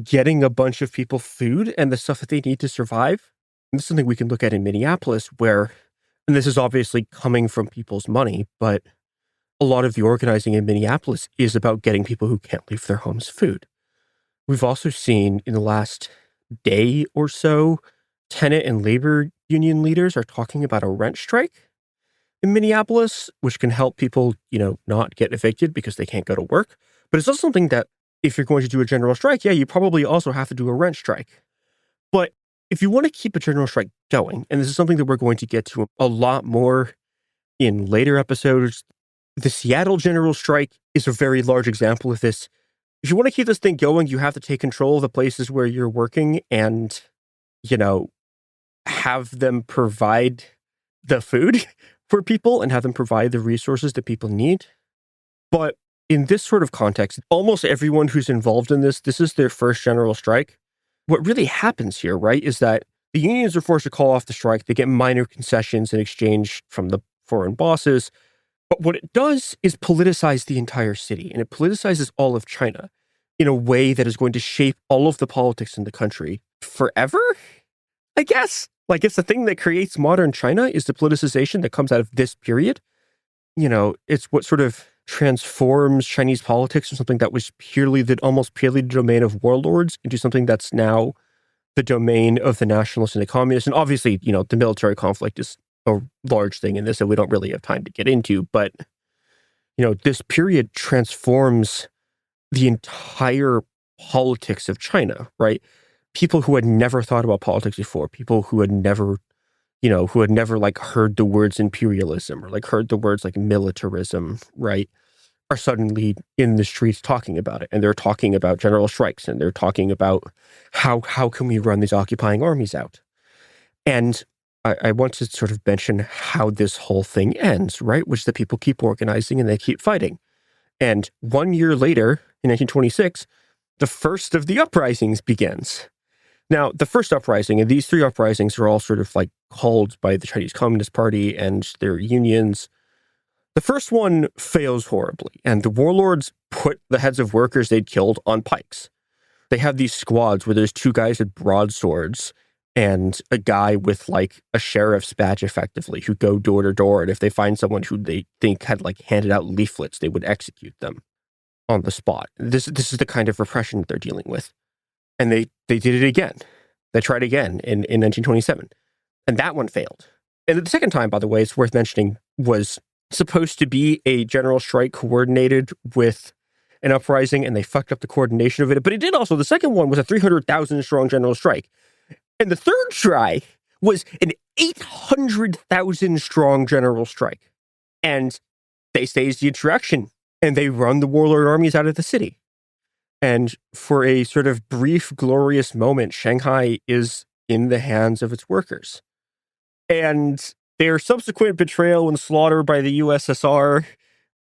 getting a bunch of people food and the stuff that they need to survive. And this is something we can look at in Minneapolis, where, and this is obviously coming from people's money, but a lot of the organizing in Minneapolis is about getting people who can't leave their homes food. We've also seen in the last day or so, tenant and labor union leaders are talking about a rent strike in Minneapolis, which can help people, you know, not get evicted because they can't go to work. But it's also something that if you're going to do a general strike, yeah, you probably also have to do a rent strike. But if you want to keep a general strike going, and this is something that we're going to get to a lot more in later episodes, the Seattle general strike is a very large example of this. If you want to keep this thing going, you have to take control of the places where you're working and, you know, have them provide the food for people and have them provide the resources that people need. But in this sort of context, almost everyone who's involved in this is their first general strike. What really happens here, right, is that the unions are forced to call off the strike. They get minor concessions in exchange from the foreign bosses. But what it does is politicize the entire city, and it politicizes all of China in a way that is going to shape all of the politics in the country forever, I guess. Like, it's the thing that creates modern China is the politicization that comes out of this period. You know, it's what sort of transforms Chinese politics from something that was almost purely the domain of warlords into something that's now the domain of the nationalists and the communists. And obviously, you know, the military conflict is a large thing in this that we don't really have time to get into. But, you know, this period transforms the entire politics of China, right? People who had never thought about politics before, people who had never, you know, who had never like heard the words imperialism or like heard the words like militarism, right, are suddenly in the streets talking about it. And they're talking about general strikes, and they're talking about how can we run these occupying armies out. And I want to sort of mention how this whole thing ends, right, which is that people keep organizing and they keep fighting. And 1 year later, in 1926, the first of the uprisings begins. Now, the first uprising, and these three uprisings are all sort of like called by the Chinese Communist Party and their unions. The first one fails horribly, and the warlords put the heads of workers they'd killed on pikes. They have these squads where there's two guys with broadswords and a guy with like a sheriff's badge, effectively, who go door to door. And if they find someone who they think had like handed out leaflets, they would execute them on the spot. This is the kind of repression that they're dealing with. And they did it again. They tried again in 1927. And that one failed. And the second time, by the way, it's worth mentioning, was supposed to be a general strike coordinated with an uprising, and they fucked up the coordination of it. But it did also. The second one was a 300,000 strong general strike. And the third try was an 800,000 strong general strike. And they staged the insurrection, and they run the warlord armies out of the city. And for a sort of brief, glorious moment, Shanghai is in the hands of its workers. And their subsequent betrayal and slaughter by the USSR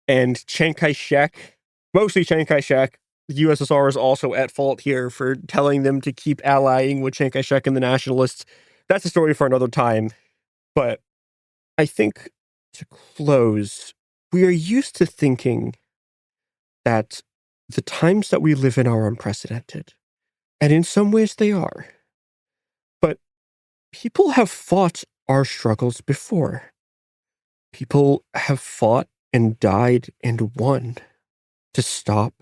and Chiang Kai-shek, mostly Chiang Kai-shek, the USSR is also at fault here for telling them to keep allying with Chiang Kai-shek and the nationalists. That's a story for another time. But I think to close, we are used to thinking that the times that we live in are unprecedented. And in some ways they are. But people have fought our struggles before. People have fought and died and won to stop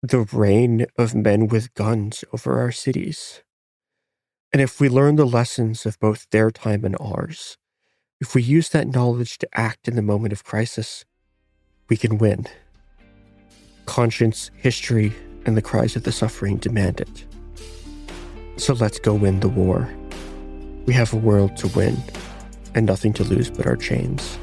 the reign of men with guns over our cities. And if we learn the lessons of both their time and ours, if we use that knowledge to act in the moment of crisis, we can win. Conscience, history, and the cries of the suffering demand it. So let's go win the war. We have a world to win, and nothing to lose but our chains.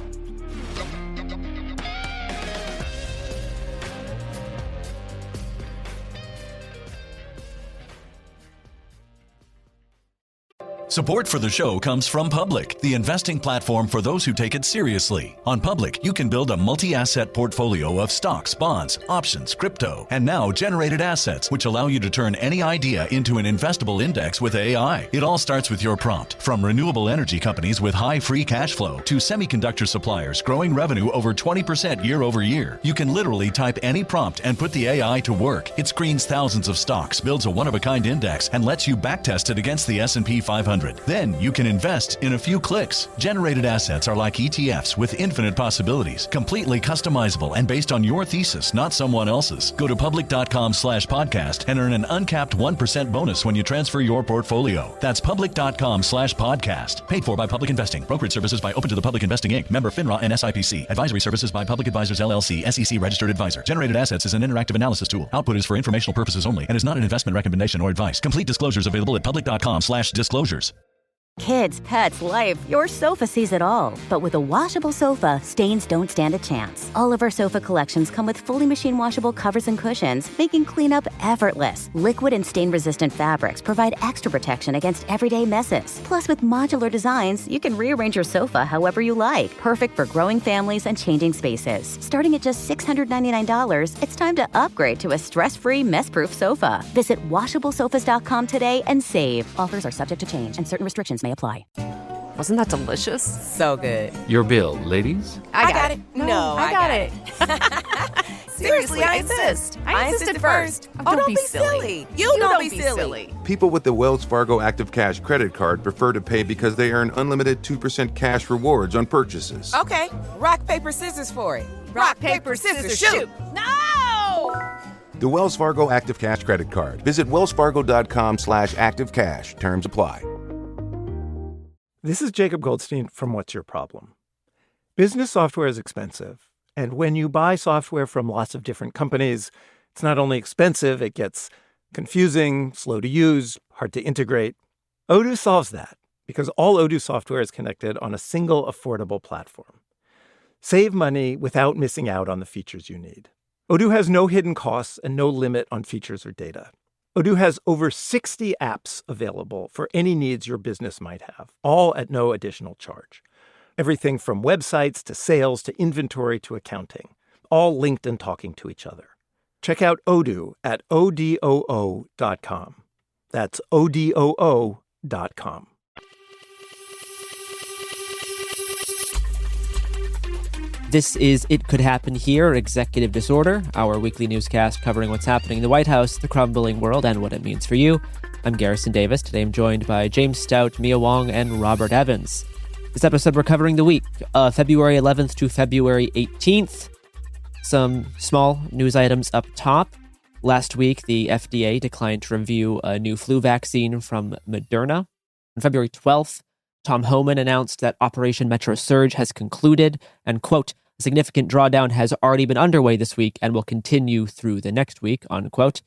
Support for the show comes from Public, the investing platform for those who take it seriously. On Public, you can build a multi-asset portfolio of stocks, bonds, options, crypto, and now generated assets, which allow you to turn any idea into an investable index with AI. It all starts with your prompt. From renewable energy companies with high free cash flow to semiconductor suppliers growing revenue over 20% year over year, you can literally type any prompt and put the AI to work. It screens thousands of stocks, builds a one-of-a-kind index, and lets you backtest it against the S&P 500. Then you can invest in a few clicks. Generated assets are like ETFs with infinite possibilities, completely customizable and based on your thesis, not someone else's. Go to public.com/podcast and earn an uncapped 1% bonus when you transfer your portfolio. That's public.com/podcast. Paid for by Public Investing. Brokerage services by Open to the Public Investing Inc. Member FINRA and SIPC. Advisory services by Public Advisors LLC, SEC registered advisor. Generated assets is an interactive analysis tool. Output is for informational purposes only and is not an investment recommendation or advice. Complete disclosures available at public.com/disclosures. Kids, pets, life, your sofa sees it all. But with a washable sofa, stains don't stand a chance. All of our sofa collections come with fully machine washable covers and cushions, making cleanup effortless. Liquid and stain-resistant fabrics provide extra protection against everyday messes. Plus, with modular designs, you can rearrange your sofa however you like. Perfect for growing families and changing spaces. Starting at just $699, it's time to upgrade to a stress-free, mess-proof sofa. Visit washablesofas.com today and save. Offers are subject to change and certain restrictions may apply. Wasn't that delicious? So good. Your bill, ladies? I got it. No, I got it. Seriously, I insist. I insisted first. Oh, don't be silly. You don't be silly. People with the Wells Fargo Active Cash credit card prefer to pay because they earn unlimited 2% cash rewards on purchases. Okay, rock, paper, scissors for it. Rock, paper, scissors, shoot. No! The Wells Fargo Active Cash credit card. Visit wellsfargo.com/activecash. Terms apply. This is Jacob Goldstein from What's Your Problem? Business software is expensive. And when you buy software from lots of different companies, it's not only expensive, it gets confusing, slow to use, hard to integrate. Odoo solves that because all Odoo software is connected on a single affordable platform. Save money without missing out on the features you need. Odoo has no hidden costs and no limit on features or data. Odoo has over 60 apps available for any needs your business might have, all at no additional charge. Everything from websites to sales to inventory to accounting, all linked and talking to each other. Check out Odoo at odoo.com. That's odoo.com. This is It Could Happen Here, Executive Disorder, our weekly newscast covering what's happening in the White House, the crumbling world, and what it means for you. I'm Garrison Davis. Today I'm joined by James Stout, Mia Wong, and Robert Evans. This episode we're covering the week, February 11th to February 18th. Some small news items up top. Last week, the FDA declined to review a new flu vaccine from Moderna. On February 12th, Tom Homan announced that Operation Metro Surge has concluded and, quote, A significant drawdown has already been underway this week and will continue through the next week, unquote.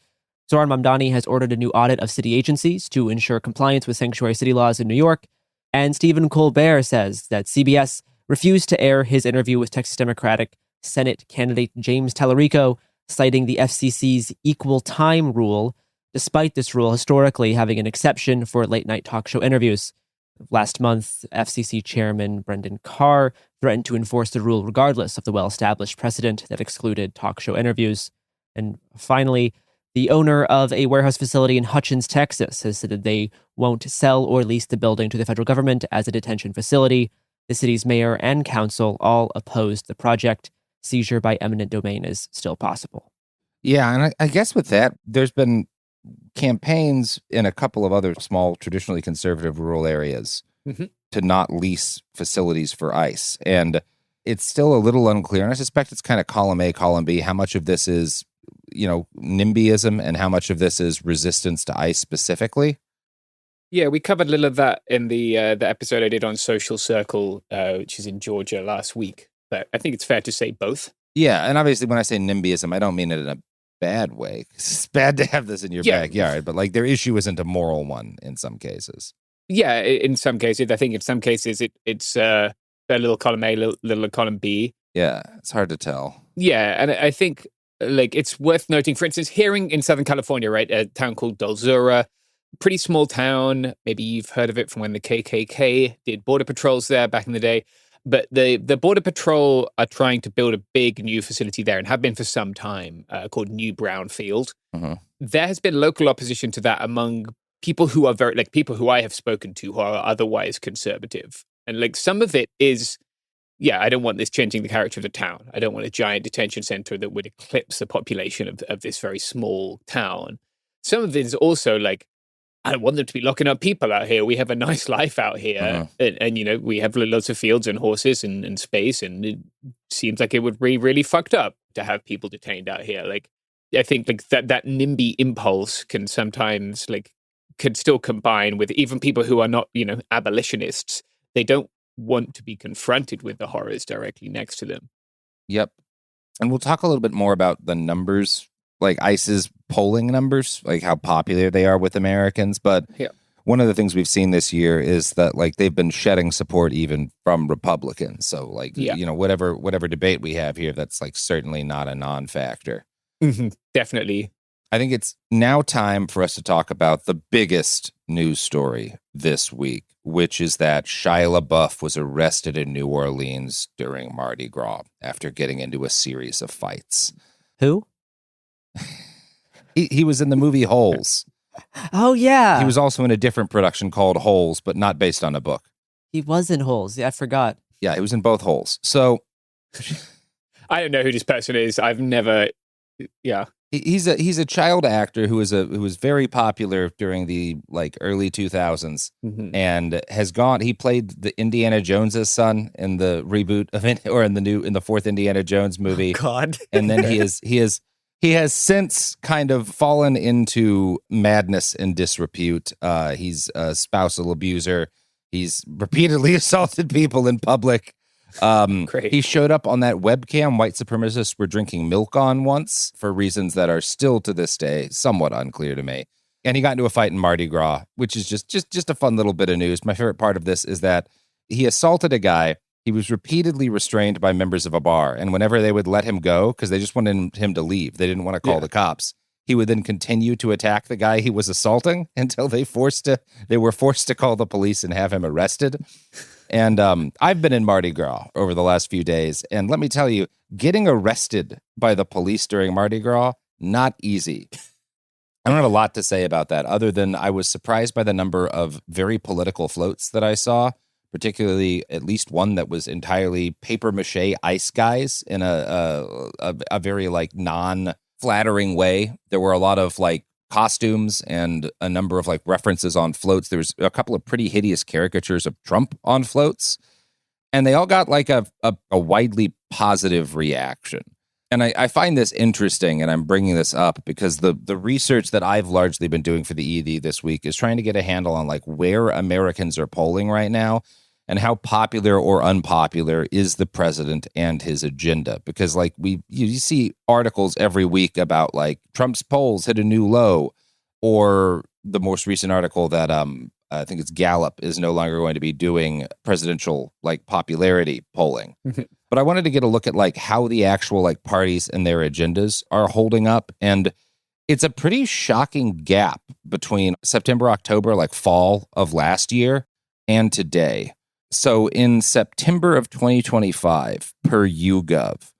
Zohran Mamdani has ordered a new audit of city agencies to ensure compliance with sanctuary city laws in New York. And Stephen Colbert says that CBS refused to air his interview with Texas Democratic Senate candidate James Tallarico, citing the FCC's equal time rule, despite this rule historically having an exception for late-night talk show interviews. Last month, FCC Chairman Brendan Carr threatened to enforce the rule regardless of the well-established precedent that excluded talk show interviews. And finally, the owner of a warehouse facility in Hutchins, Texas, has said that they won't sell or lease the building to the federal government as a detention facility. The city's mayor and council all opposed the project. Seizure by eminent domain is still possible. Yeah, and I guess with that, there's been campaigns in a couple of other small, traditionally conservative rural areas to not lease facilities for ICE. And it's still a little unclear, and I suspect it's kind of column A, column B, how much of this is, NIMBYism and how much of this is resistance to ICE specifically. Yeah, we covered a little of that in the episode I did on Social Circle, which is in Georgia last week. But I think it's fair to say both. Yeah, and obviously when I say NIMBYism, I don't mean it in a bad way. It's bad to have this in your backyard, but like their issue isn't a moral one in some cases. Yeah, in some cases. I think in some cases it's a little column A, little column B. Yeah, it's hard to tell. Yeah, and I think it's worth noting, for instance, hearing in Southern California, right, a town called Dulzura, pretty small town. Maybe you've heard of it from when the KKK did border patrols there back in the day. But the Border Patrol are trying to build a big new facility there and have been for some time called New Brownfield. There has been local opposition to that among people who are people who I have spoken to who are otherwise conservative. And some of it is, I don't want this changing the character of the town. I don't want a giant detention center that would eclipse the population of this very small town. Some of it is also I don't want them to be locking up people out here. We have a nice life out here. And we have lots of fields and horses and space. And it seems like it would be really fucked up to have people detained out here. I think that NIMBY impulse can sometimes can still combine with even people who are not, abolitionists. They don't want to be confronted with the horrors directly next to them. Yep. And we'll talk a little bit more about the numbers, ICE's polling numbers, how popular they are with Americans. But one of the things we've seen this year is that they've been shedding support even from Republicans. So whatever debate we have here, that's certainly not a non-factor. Definitely. I think it's now time for us to talk about the biggest news story this week, which is that Shia LaBeouf was arrested in New Orleans during Mardi Gras after getting into a series of fights. Who? He was in the movie Holes. Oh, yeah. He was also in a different production called Holes, but not based on a book. He was in Holes. Yeah, I forgot. Yeah, he was in both Holes. So I don't know who this person is. I've never. Yeah. He's a child actor who was very popular during the early 2000s and has gone. He played the Indiana Jones's son in the reboot of it, or in the fourth Indiana Jones movie. Oh, God. And then he has since kind of fallen into madness and disrepute. He's a spousal abuser. He's repeatedly assaulted people in public. Great. He showed up on that webcam white supremacists were drinking milk on once for reasons that are still to this day somewhat unclear to me. And he got into a fight in Mardi Gras, which is just a fun little bit of news. My favorite part of this is that he assaulted a guy. He was repeatedly restrained by members of a bar. And whenever they would let him go, because they just wanted him to leave, they didn't want to call the cops, he would then continue to attack the guy he was assaulting until they were forced to call the police and have him arrested. And I've been in Mardi Gras over the last few days. And let me tell you, getting arrested by the police during Mardi Gras, not easy. I don't have a lot to say about that other than I was surprised by the number of very political floats that I saw, particularly at least one that was entirely paper mache ice guys in a very non-flattering way. There were a lot of costumes and a number of references on floats. There was a couple of pretty hideous caricatures of Trump on floats, and they all got a widely positive reaction. And I find this interesting, and I'm bringing this up because the research that I've largely been doing for the ED this week is trying to get a handle on where Americans are polling right now. and how popular or unpopular is the president and his agenda. Because like you see articles every week about like Trump's polls hit a new low, or the most recent article that I think it's Gallup is no longer going to be doing presidential like popularity polling. But I wanted to get a look at like how the actual like parties and their agendas are holding up. And it's a pretty shocking gap between September, October, like fall of last year and today. So in September of 2025, per YouGov,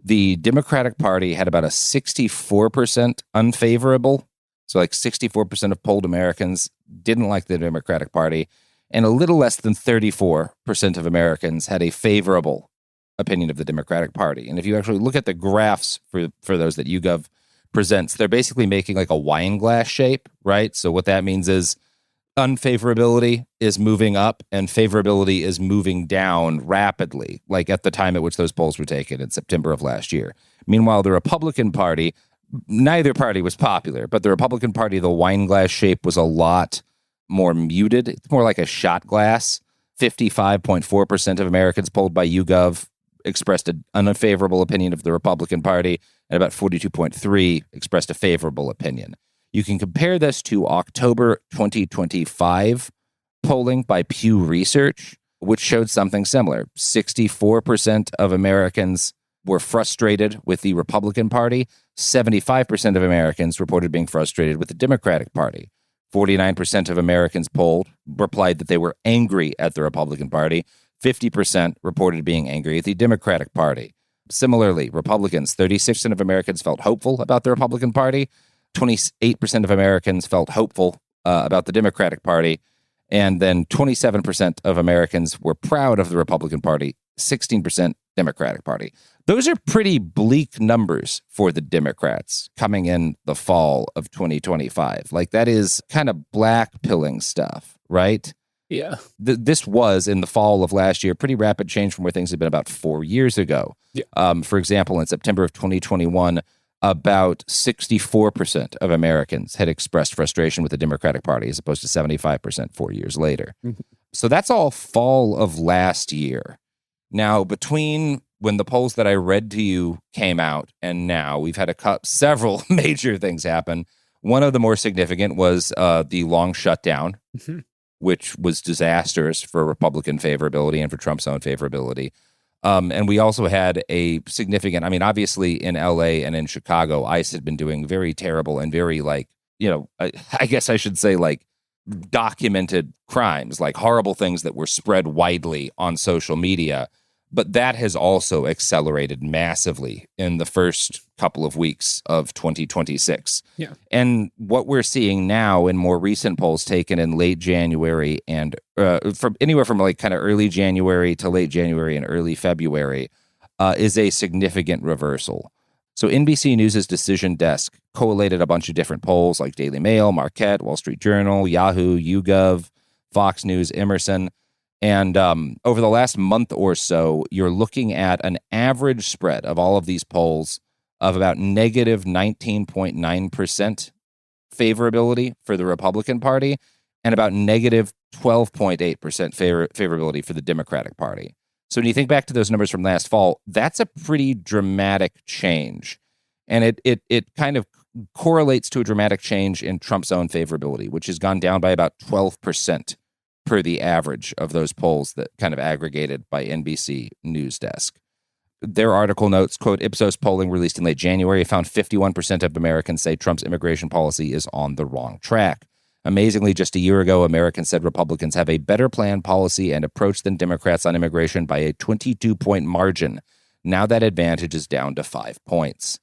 the Democratic Party had about a 64% unfavorable. So like 64% of polled Americans didn't like the Democratic Party, and a little less than 34% of Americans had a favorable opinion of the Democratic Party. And if you actually look at the graphs for those that YouGov presents, they're basically making like a wine glass shape, right? So what that means is unfavorability is moving up and favorability is moving down rapidly, like at the time at which those polls were taken in September of last year. Meanwhile, the Republican Party, neither party was popular, but the Republican Party, the wine glass shape was a lot more muted. It's more like a shot glass. 55.4% of Americans polled by YouGov expressed an unfavorable opinion of the Republican Party, and about 42.3% expressed a favorable opinion. You can compare this to October 2025 polling by Pew Research, which showed something similar. 64% of Americans were frustrated with the Republican Party. 75% of Americans reported being frustrated with the Democratic Party. 49% of Americans polled replied that they were angry at the Republican Party. 50% reported being angry at the Democratic Party. Similarly, Republicans, 36% of Americans felt hopeful about the Republican Party. 28% of Americans felt hopeful about the Democratic Party. And then 27% of Americans were proud of the Republican Party, 16% Democratic Party. Those are pretty bleak numbers for the Democrats coming in the fall of 2025. Like, that is kind of black pilling stuff, right? Yeah. This was, in the fall of last year, pretty rapid change from where things had been about 4 years ago. Yeah. For example, in September of 2021, about 64% of Americans had expressed frustration with the Democratic Party, as opposed to 75% 4 years later. Mm-hmm. So that's all fall of last year. Now, between when the polls that I read to you came out and now, we've had several major things happen. One of the more significant was the long shutdown, mm-hmm. which was disastrous for Republican favorability and for Trump's own favorability. And we also had a significant, I mean, obviously in LA and in Chicago, ICE had been doing very terrible and very I guess I should say documented crimes, like horrible things that were spread widely on social media. But that has also accelerated massively in the first couple of weeks of 2026. Yeah. And what we're seeing now in more recent polls taken in late January and from anywhere from kind of early January to late January and early February is a significant reversal. So NBC News' decision desk collated a bunch of different polls like Daily Mail, Marquette, Wall Street Journal, Yahoo, YouGov, Fox News, Emerson. And over the last month or so, you're looking at an average spread of all of these polls of about negative 19.9% favorability for the Republican Party and about negative 12.8% favorability for the Democratic Party. So when you think back to those numbers from last fall, that's a pretty dramatic change. And it kind of correlates to a dramatic change in Trump's own favorability, which has gone down by about 12% per the average of those polls that kind of aggregated by NBC News Desk. Their article notes, quote, Ipsos polling released in late January found 51% of Americans say Trump's immigration policy is on the wrong track. Amazingly, just a year ago, Americans said Republicans have a better plan, policy, and approach than Democrats on immigration by a 22-point margin. Now that advantage is down to 5 points.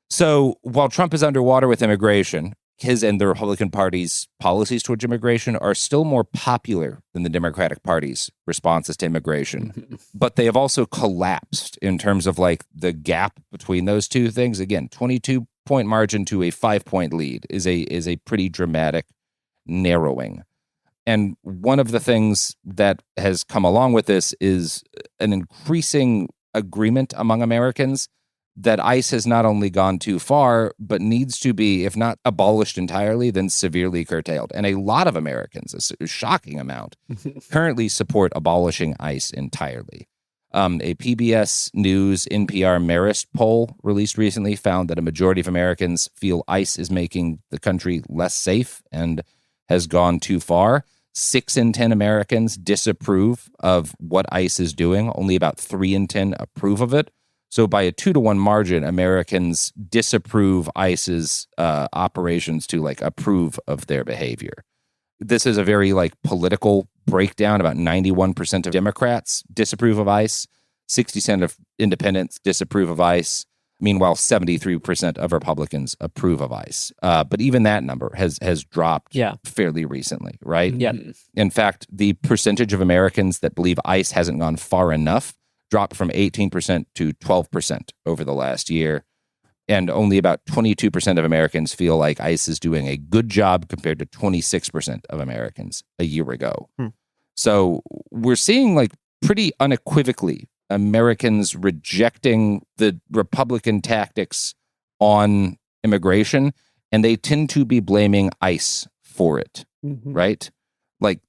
So while Trump is underwater with immigration, his and the Republican Party's policies towards immigration are still more popular than the Democratic Party's responses to immigration. But they have also collapsed in terms of the gap between those two things. Again, 22-point margin to a 5-point lead is a pretty dramatic narrowing. And one of the things that has come along with this is an increasing agreement among Americans that ICE has not only gone too far, but needs to be, if not abolished entirely, then severely curtailed. And a lot of Americans, a shocking amount, currently support abolishing ICE entirely. A PBS News NPR Marist poll released recently found that a majority of Americans feel ICE is making the country less safe and has gone too far. 6 in 10 Americans disapprove of what ICE is doing. Only about 3 in 10 approve of it. So by a 2-to-1 margin, Americans disapprove ICE's operations to approve of their behavior. This is a very political breakdown. About 91% of Democrats disapprove of ICE. 60% of independents disapprove of ICE. Meanwhile, 73% of Republicans approve of ICE. But even that number has dropped fairly recently, right? Yeah. In fact, the percentage of Americans that believe ICE hasn't gone far enough dropped from 18% to 12% over the last year. And only about 22% of Americans feel like ICE is doing a good job compared to 26% of Americans a year ago. So we're seeing pretty unequivocally Americans rejecting the Republican tactics on immigration, and they tend to be blaming ICE for it, right?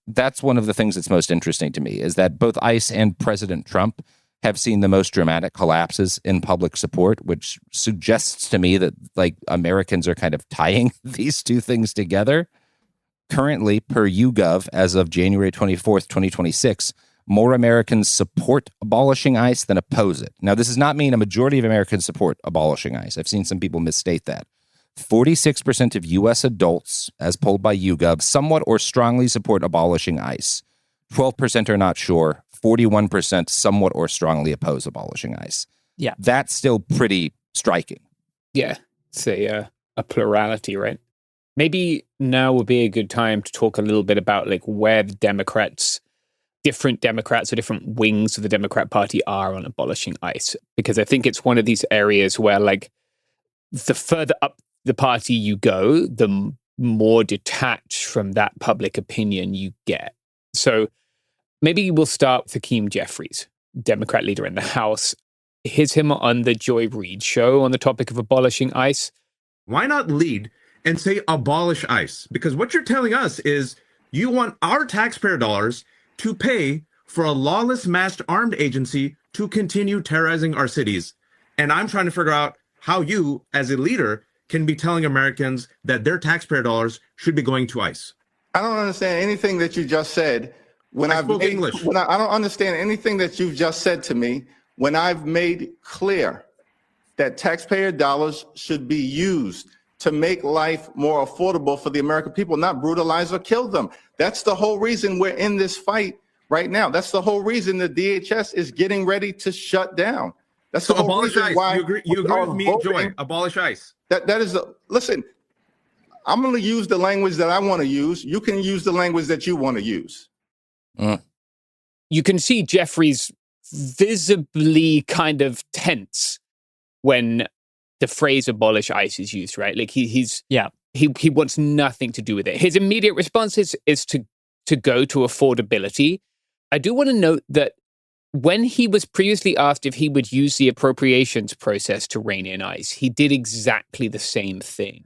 That's one of the things that's most interesting to me is that both ICE and President Trump have seen the most dramatic collapses in public support, which suggests to me that Americans are kind of tying these two things together. Currently, per YouGov, as of January 24th, 2026, more Americans support abolishing ICE than oppose it. Now, this does not mean a majority of Americans support abolishing ICE. I've seen some people misstate that. 46% of U.S. adults, as polled by YouGov, somewhat or strongly support abolishing ICE. 12% are not sure. 41% somewhat or strongly oppose abolishing ICE. Yeah. That's still pretty striking. Yeah. It's a plurality, right? Maybe now would be a good time to talk a little bit about where the different Democrats or different wings of the Democrat Party are on abolishing ICE. Because I think it's one of these areas where the further up the party you go, the more detached from that public opinion you get. So maybe we'll start with Hakeem Jeffries, Democrat leader in the House. Here's him on the Joy Reid show on the topic of abolishing ICE. Why not lead and say abolish ICE? Because what you're telling us is you want our taxpayer dollars to pay for a lawless masked armed agency to continue terrorizing our cities. And I'm trying to figure out how you, as a leader, can be telling Americans that their taxpayer dollars should be going to ICE. I don't understand anything that you just said. I don't understand anything that you've just said to me when I've made clear that taxpayer dollars should be used to make life more affordable for the American people, not brutalize or kill them. That's the whole reason we're in this fight right now. That's the whole reason the DHS is getting ready to shut down. That's the whole reason ICE. why you agree with me, Joy. Abolish ICE. Listen, I'm going to use the language that I want to use. You can use the language that you want to use. You can see Jeffries visibly kind of tense when the phrase abolish ICE is used, right? He wants nothing to do with it. His immediate response is to go to affordability. I do want to note that when he was previously asked if he would use the appropriations process to rein in ICE, he did exactly the same thing.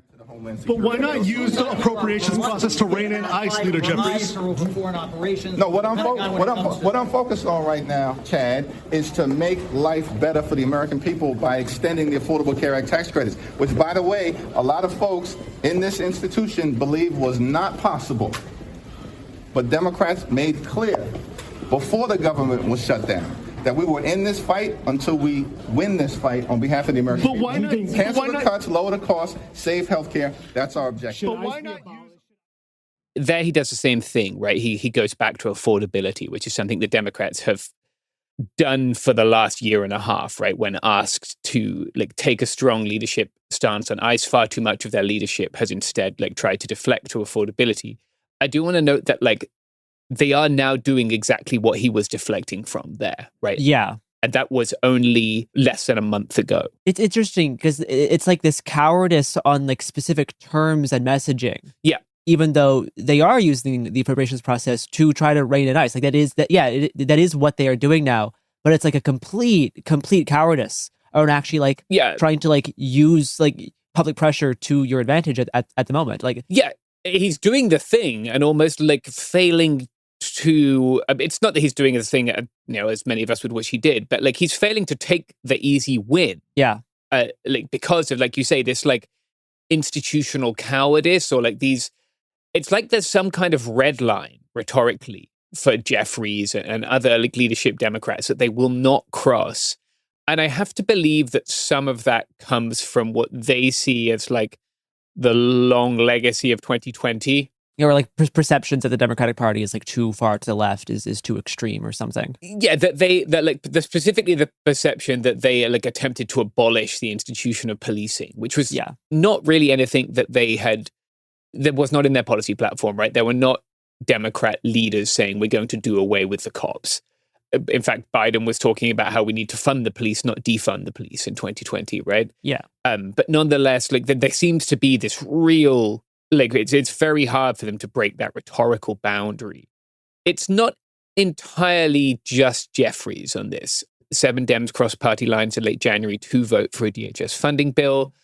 But why not use the appropriations process to rein in ICE, Leader Jeffries? No, what I'm focused on right now, Chad, is to make life better for the American people by extending the Affordable Care Act tax credits, which, by the way, a lot of folks in this institution believe was not possible. But Democrats made clear before the government was shut down that we were in this fight until we win this fight on behalf of the American people. Why not, cancel the cuts, lower the cost, save health care. That's our objective. But why not There he does the same thing, right? He goes back to affordability, which is something the Democrats have done for the last year and a half, right? When asked to take a strong leadership stance on ICE, far too much of their leadership has instead tried to deflect to affordability. I do want to note that they are now doing exactly what he was deflecting from there, right? Yeah. And that was only less than a month ago. It's interesting because it's this cowardice on specific terms and messaging. Yeah. Even though they are using the appropriations process to try to rein in ICE. That is what they are doing now. But it's a complete cowardice. aren't actually like trying to like use like public pressure to your advantage at the moment. Like, he's doing the thing and almost like failing to. It's not that he's doing the thing, as many of us would wish he did, but like he's failing to take the easy win. Yeah, like because of, like you say, this like institutional cowardice or like these. It's like there's some kind of red line rhetorically for Jeffries and other like leadership Democrats that they will not cross. And I have to believe that some of that comes from what they see as like the long legacy of 2020. Or like perceptions that the Democratic Party is like too far to the left, is too extreme or something. Yeah, specifically the perception that they like attempted to abolish the institution of policing, which was not really anything that that was not in their policy platform, right? There were not Democrat leaders saying we're going to do away with the cops. In fact, Biden was talking about how we need to fund the police, not defund the police in 2020, right? Yeah. But nonetheless, like there seems to be this real, like it's very hard for them to break that rhetorical boundary. It's not entirely just Jeffries on this. 7 Dems crossed party lines in late January to vote for a DHS funding bill.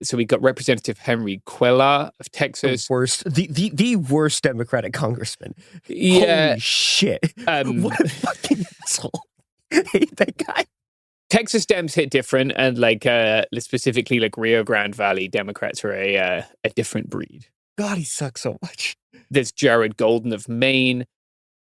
So we got Representative Henry Cuellar of Texas. The worst Democratic congressman. Yeah. Holy shit. What a fucking asshole. I hate that guy. Texas Dems hit different, and like specifically like Rio Grande Valley Democrats are a different breed. God, he sucks so much. There's Jared Golden of Maine,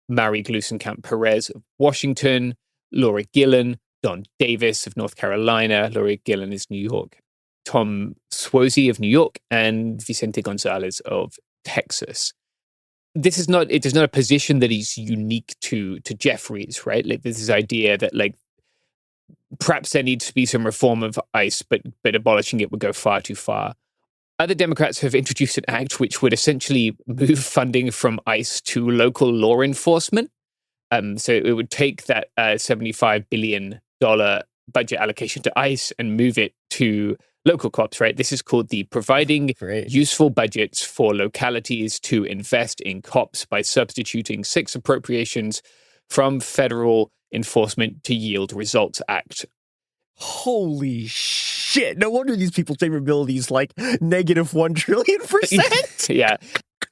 Mary Gluesenkamp Perez of Washington, Laura Gillen, Don Davis of North Carolina. Laura Gillen is New York. Tom Suozzi of New York, and Vicente Gonzalez of Texas. It is not a position that is unique to Jeffries, right? Like this idea that like perhaps there needs to be some reform of ICE, but abolishing it would go far too far. Other Democrats have introduced an act which would essentially move funding from ICE to local law enforcement. So it would take that $75 billion budget allocation to ICE and move it to local cops, right? This is called the Providing Useful Budgets for Localities to Invest in Cops by Substituting 6 Appropriations from Federal Enforcement to Yield Results Act. Holy shit. No wonder these people's favorability is like -1 trillion%. Yeah.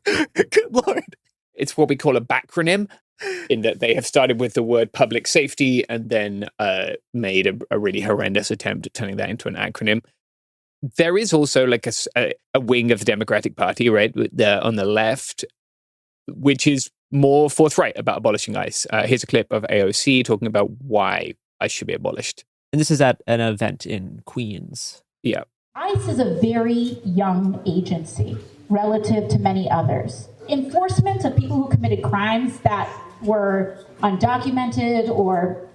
Good Lord. It's what we call a backronym, in that they have started with the word public safety and then made a really horrendous attempt at turning that into an acronym. There is also like a wing of the Democratic Party, right, on the left, which is more forthright about abolishing ICE. Here's a clip of AOC talking about why ICE should be abolished. And this is at an event in Queens. Yeah. ICE is a very young agency relative to many others. Enforcement of people who committed crimes that were undocumented or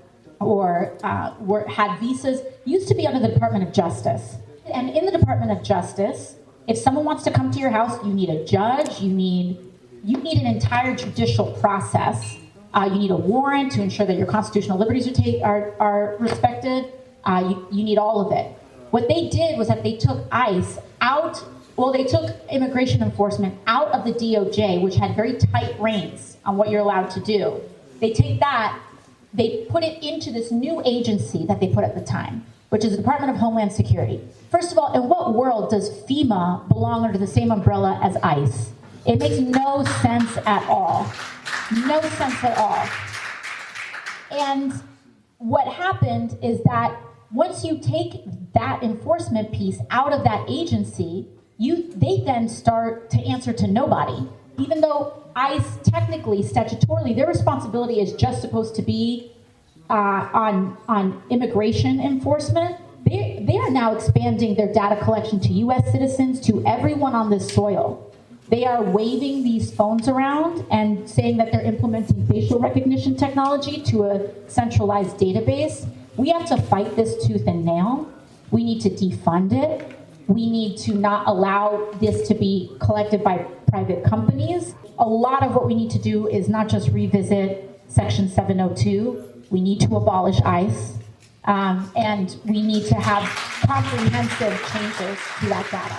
had visas used to be under the Department of Justice. And in the Department of Justice, if someone wants to come to your house, you need a judge, you need an entire judicial process. You need a warrant to ensure that your constitutional liberties are respected. You need all of it. What they did was that they took ICE out, they took immigration enforcement out of the DOJ, which had very tight reins on what you're allowed to do. They take that, they put it into this new agency that they put at the time, which is the Department of Homeland Security. First of all, in what world does FEMA belong under the same umbrella as ICE? It makes no sense at all. No sense at all. And what happened is that once you take that enforcement piece out of that agency, they then start to answer to nobody. Even though ICE technically, statutorily, their responsibility is just supposed to be on immigration enforcement, they are now expanding their data collection to U.S. citizens, to everyone on this soil. They are waving these phones around and saying that they're implementing facial recognition technology to a centralized database. We have to fight this tooth and nail. We need to defund it. We need to not allow this to be collected by private companies. A lot of what we need to do is not just revisit Section 702. We need to abolish ICE. And we need to have comprehensive changes to that data.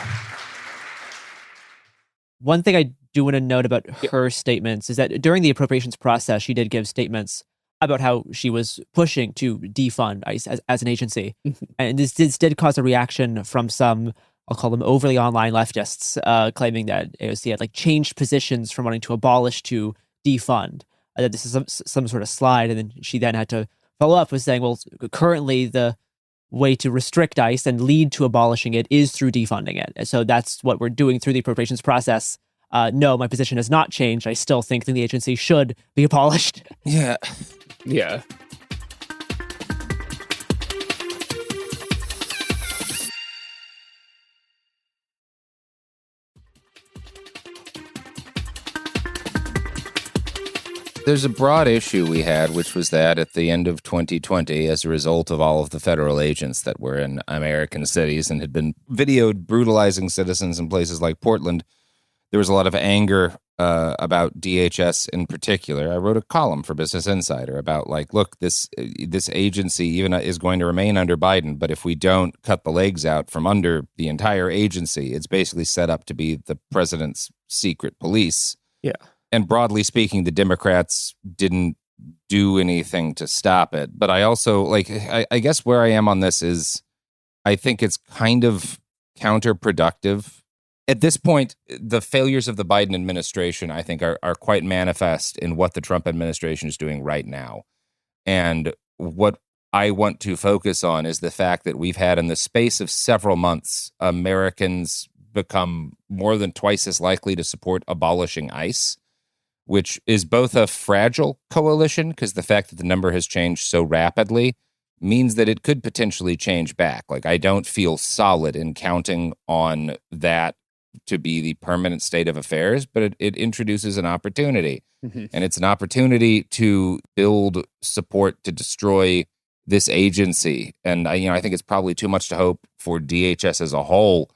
One thing I do want to note about her statements is that during the appropriations process, she did give statements about how she was pushing to defund ICE as an agency. And this did cause a reaction from some, I'll call them overly online leftists, claiming that AOC had changed positions from wanting to abolish to defund. That this is some sort of slide. And then she then had to follow up with saying, well, currently the way to restrict ICE and lead to abolishing it is through defunding it. And so that's what we're doing through the appropriations process. No, my position has not changed. I still think that the agency should be abolished. Yeah. Yeah. There's a broad issue we had, which was that at the end of 2020, as a result of all of the federal agents that were in American cities and had been videoed brutalizing citizens in places like Portland, there was a lot of anger about DHS in particular. I wrote a column for Business Insider about look, this agency even is going to remain under Biden, but if we don't cut the legs out from under the entire agency, it's basically set up to be the president's secret police. Yeah. And broadly speaking, the Democrats didn't do anything to stop it. But I also, I guess where I am on this is I think it's kind of counterproductive. At this point, the failures of the Biden administration, I think, are quite manifest in what the Trump administration is doing right now. And what I want to focus on is the fact that we've had, in the space of several months, Americans become more than twice as likely to support abolishing ICE, which is both a fragile coalition, because the fact that the number has changed so rapidly means that it could potentially change back. I don't feel solid in counting on that to be the permanent state of affairs, but it introduces an opportunity. Mm-hmm. And it's an opportunity to build support to destroy this agency. And I think it's probably too much to hope for DHS as a whole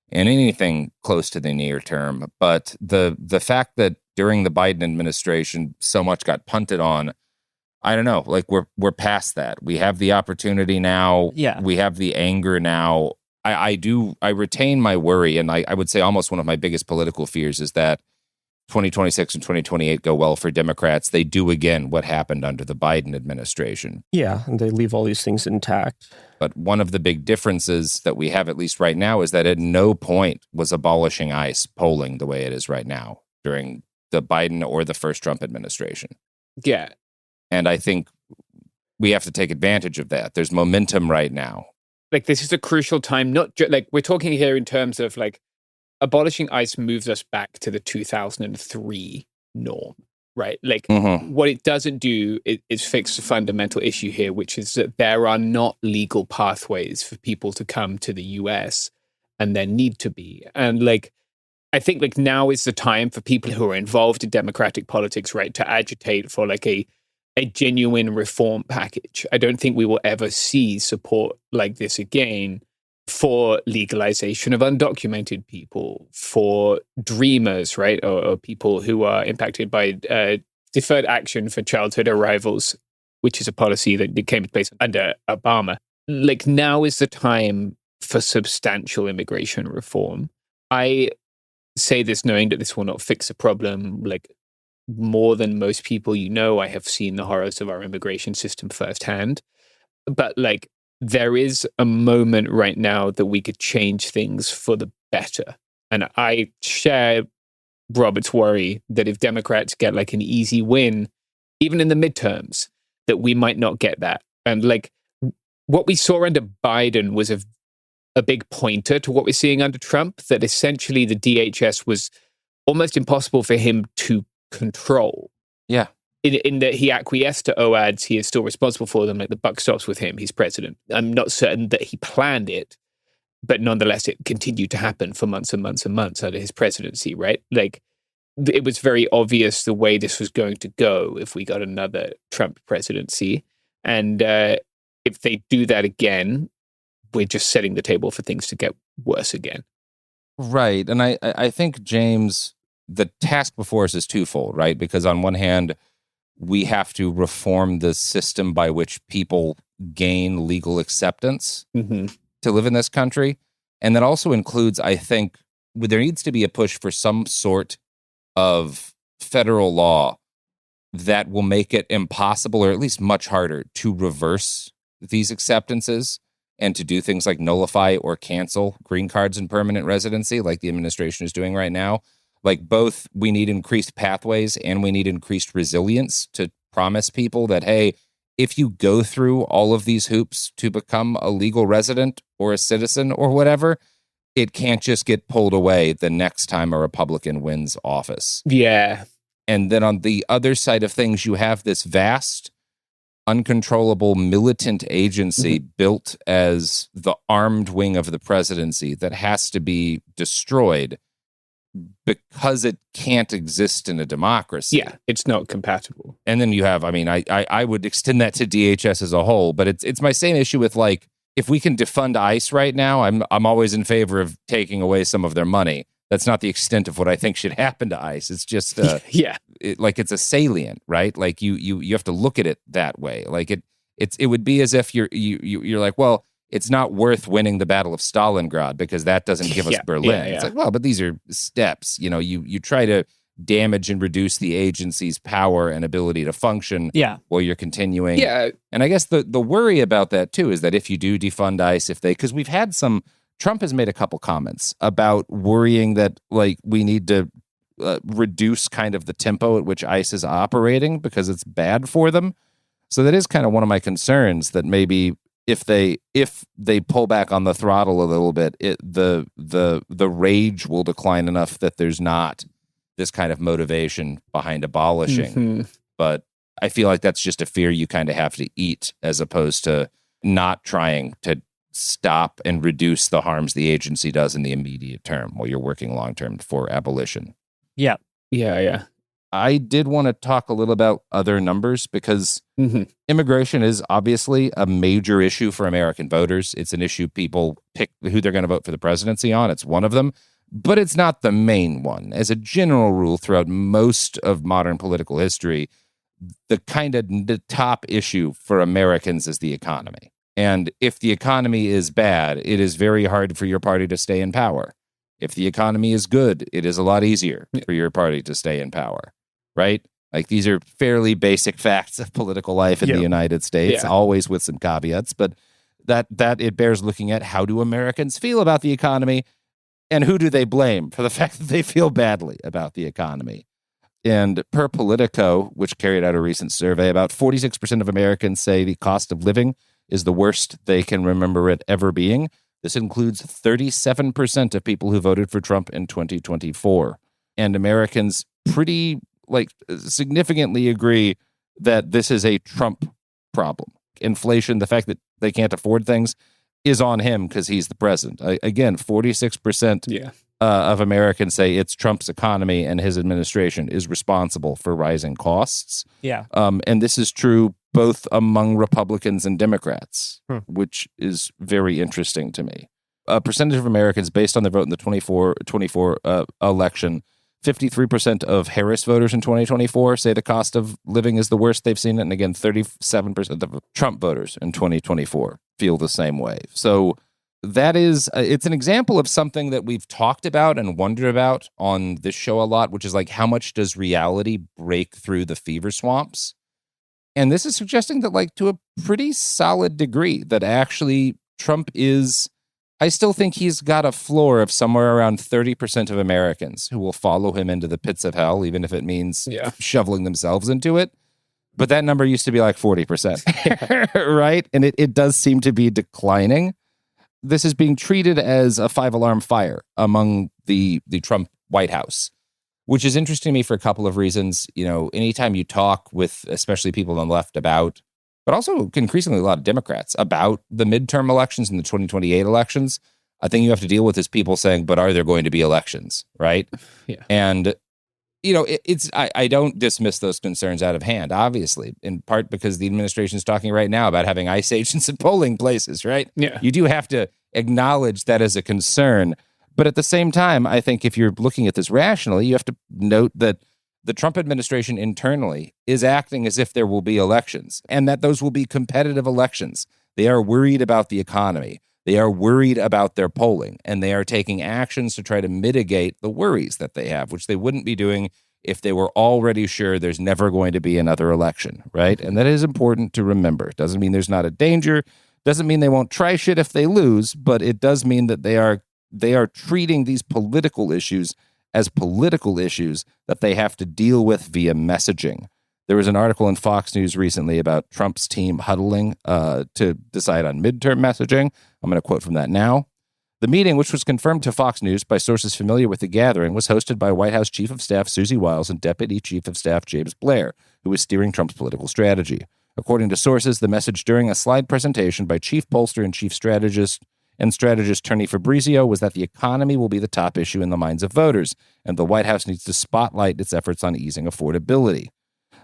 in anything close to the near term. But the fact that during the Biden administration so much got punted on, I don't know, we're past that. We have the opportunity now. Yeah. We have the anger now. I retain my worry, and I would say almost one of my biggest political fears is that 2026 and 2028 go well for Democrats. They do again what happened under the Biden administration. Yeah, and they leave all these things intact. But one of the big differences that we have, at least right now, is that at no point was abolishing ICE polling the way it is right now during the Biden or the first Trump administration. Yeah. And I think we have to take advantage of that. There's momentum right now. This is a crucial time, not we're talking here in terms of abolishing ICE moves us back to the 2003 norm, right? What it doesn't do is fix the fundamental issue here, which is that there are not legal pathways for people to come to the US, and there need to be. And I think now is the time for people who are involved in democratic politics, right, to agitate for a genuine reform package. I don't think we will ever see support like this again for legalization of undocumented people, for dreamers, right, or people who are impacted by deferred action for childhood arrivals, which is a policy that came into place under Obama. Now is the time for substantial immigration reform. I say this knowing that this will not fix the problem. More than most people, I have seen the horrors of our immigration system firsthand. But there is a moment right now that we could change things for the better. And I share Robert's worry that if Democrats get an easy win, even in the midterms, that we might not get that. And what we saw under Biden was a big pointer to what we're seeing under Trump, that essentially the DHS was almost impossible for him to control. Yeah. In that he acquiesced to OADs, he is still responsible for them. The buck stops with him. He's president. I'm not certain that he planned it, but nonetheless, it continued to happen for months and months and months under his presidency, right? It was very obvious the way this was going to go if we got another Trump presidency. And if they do that again, we're just setting the table for things to get worse again. Right. And I think, James, the task before us is twofold, right? Because on one hand, we have to reform the system by which people gain legal acceptance to live in this country. And that also includes, I think, there needs to be a push for some sort of federal law that will make it impossible, or at least much harder, to reverse these acceptances and to do things like nullify or cancel green cards and permanent residency like the administration is doing right now. Like, both we need increased pathways and we need increased resilience to promise people that, hey, if you go through all of these hoops to become a legal resident or a citizen or whatever, it can't just get pulled away the next time a Republican wins office. Yeah. And then on the other side of things, you have this vast, uncontrollable militant agency built as the armed wing of the presidency that has to be destroyed because it can't exist in a democracy. Yeah, it's not compatible. And then you have, I mean, I would extend that to DHS as a whole, but it's my same issue with, like, if we can defund ICE right now, I'm always in favor of taking away some of their money. That's not the extent of what I think should happen to ICE. It's just it's a salient, right? Like you have to look at it that way. Like it would be as if you're like, well, it's not worth winning the Battle of Stalingrad because that doesn't give us Berlin. It's like, well, but these are steps. You know, you try to damage and reduce the agency's power and ability to function while you're continuing. Yeah. And I guess the worry about that too is that if you do defund ICE, because we've had Trump has made a couple comments about worrying that, like, we need to reduce kind of the tempo at which ICE is operating because it's bad for them. So that is kind of one of my concerns, that maybe if they pull back on the throttle a little bit, the rage will decline enough that there's not this kind of motivation behind abolishing. Mm-hmm. But I feel like that's just a fear you kind of have to eat, as opposed to not trying to stop and reduce the harms the agency does in the immediate term while you're working long term for abolition. Yeah. I did want to talk a little about other numbers because immigration is obviously a major issue for American voters. It's an issue people pick who they're going to vote for the presidency on. It's one of them, but it's not the main one. As a general rule, throughout most of modern political history, the top issue for Americans is the economy. And if the economy is bad, it is very hard for your party to stay in power. If the economy is good, it is a lot easier for your party to stay in power, right? Like, these are fairly basic facts of political life in the United States, always with some caveats, but that it bears looking at. How do Americans feel about the economy, and who do they blame for the fact that they feel badly about the economy? And per Politico, which carried out a recent survey, about 46% of Americans say the cost of living is the worst they can remember it ever being. This includes 37% of people who voted for Trump in 2024. And Americans pretty, significantly agree that this is a Trump problem. Inflation, the fact that they can't afford things, is on him because he's the president. Again, 46% of Americans say it's Trump's economy and his administration is responsible for rising costs. Yeah. And this is true both among Republicans and Democrats, which is very interesting to me. A percentage of Americans, based on their vote in the 24 election, 53% of Harris voters in 2024 say the cost of living is the worst they've seen it. And again, 37% of Trump voters in 2024 feel the same way. So that is, it's an example of something that we've talked about and wondered about on this show a lot, which is like, how much does reality break through the fever swamps? And this is suggesting that, like, to a pretty solid degree, that actually Trump is, I still think he's got a floor of somewhere around 30% of Americans who will follow him into the pits of hell, even if it means shoveling themselves into it. But that number used to be like 40%, right? And it does seem to be declining. This is being treated as a 5-alarm fire among the Trump White House, which is interesting to me for a couple of reasons. You know, anytime you talk with especially people on the left about, but also increasingly a lot of Democrats about the midterm elections and the 2028 elections, I think you have to deal with is people saying, but are there going to be elections, right? Yeah. And, you know, I don't dismiss those concerns out of hand, obviously, in part because the administration is talking right now about having ICE agents in polling places, right? Yeah. You do have to acknowledge that as a concern. But at the same time, I think if you're looking at this rationally, you have to note that the Trump administration internally is acting as if there will be elections and that those will be competitive elections. They are worried about the economy. They are worried about their polling, and they are taking actions to try to mitigate the worries that they have, which they wouldn't be doing if they were already sure there's never going to be another election, right? And that is important to remember. It doesn't mean there's not a danger. Doesn't mean they won't try shit if they lose, but it does mean that they are treating these political issues as political issues that they have to deal with via messaging. There was an article in Fox News recently about Trump's team huddling to decide on midterm messaging. I'm going to quote from that now. The meeting, which was confirmed to Fox News by sources familiar with the gathering, was hosted by White House Chief of Staff Susie Wiles and Deputy Chief of Staff James Blair, who was steering Trump's political strategy. According to sources, the message during a slide presentation by Chief Pollster and Chief Strategist Tony Fabrizio was that the economy will be the top issue in the minds of voters, and the White House needs to spotlight its efforts on easing affordability.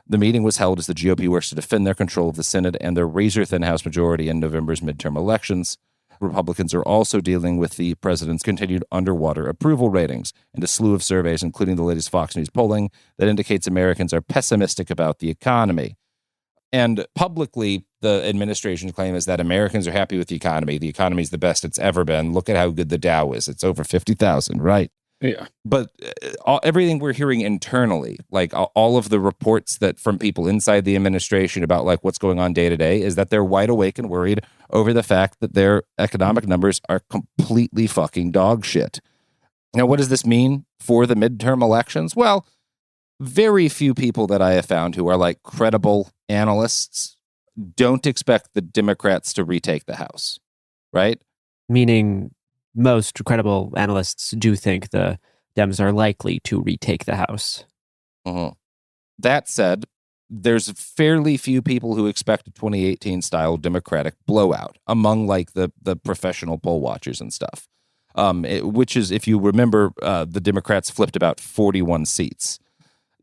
The meeting was held as the GOP works to defend their control of the Senate and their razor-thin House majority in November's midterm elections. Republicans are also dealing with the president's continued underwater approval ratings and a slew of surveys, including the latest Fox News polling, that indicates Americans are pessimistic about the economy. And publicly, the administration's claim is that Americans are happy with the economy. The economy is the best it's ever been. Look at how good the Dow is. It's over 50,000, right? Yeah. But everything we're hearing internally, like all of the reports that from people inside the administration about like what's going on day to day, is that they're wide awake and worried over the fact that their economic numbers are completely fucking dog shit. Now, what does this mean for the midterm elections? Well, very few people that I have found who are like credible analysts don't expect the Democrats to retake the House, right? Meaning most credible analysts do think the Dems are likely to retake the House. Mm-hmm. That said, there's fairly few people who expect a 2018-style Democratic blowout among like the professional poll watchers and stuff, which is, if you remember, the Democrats flipped about 41 seats.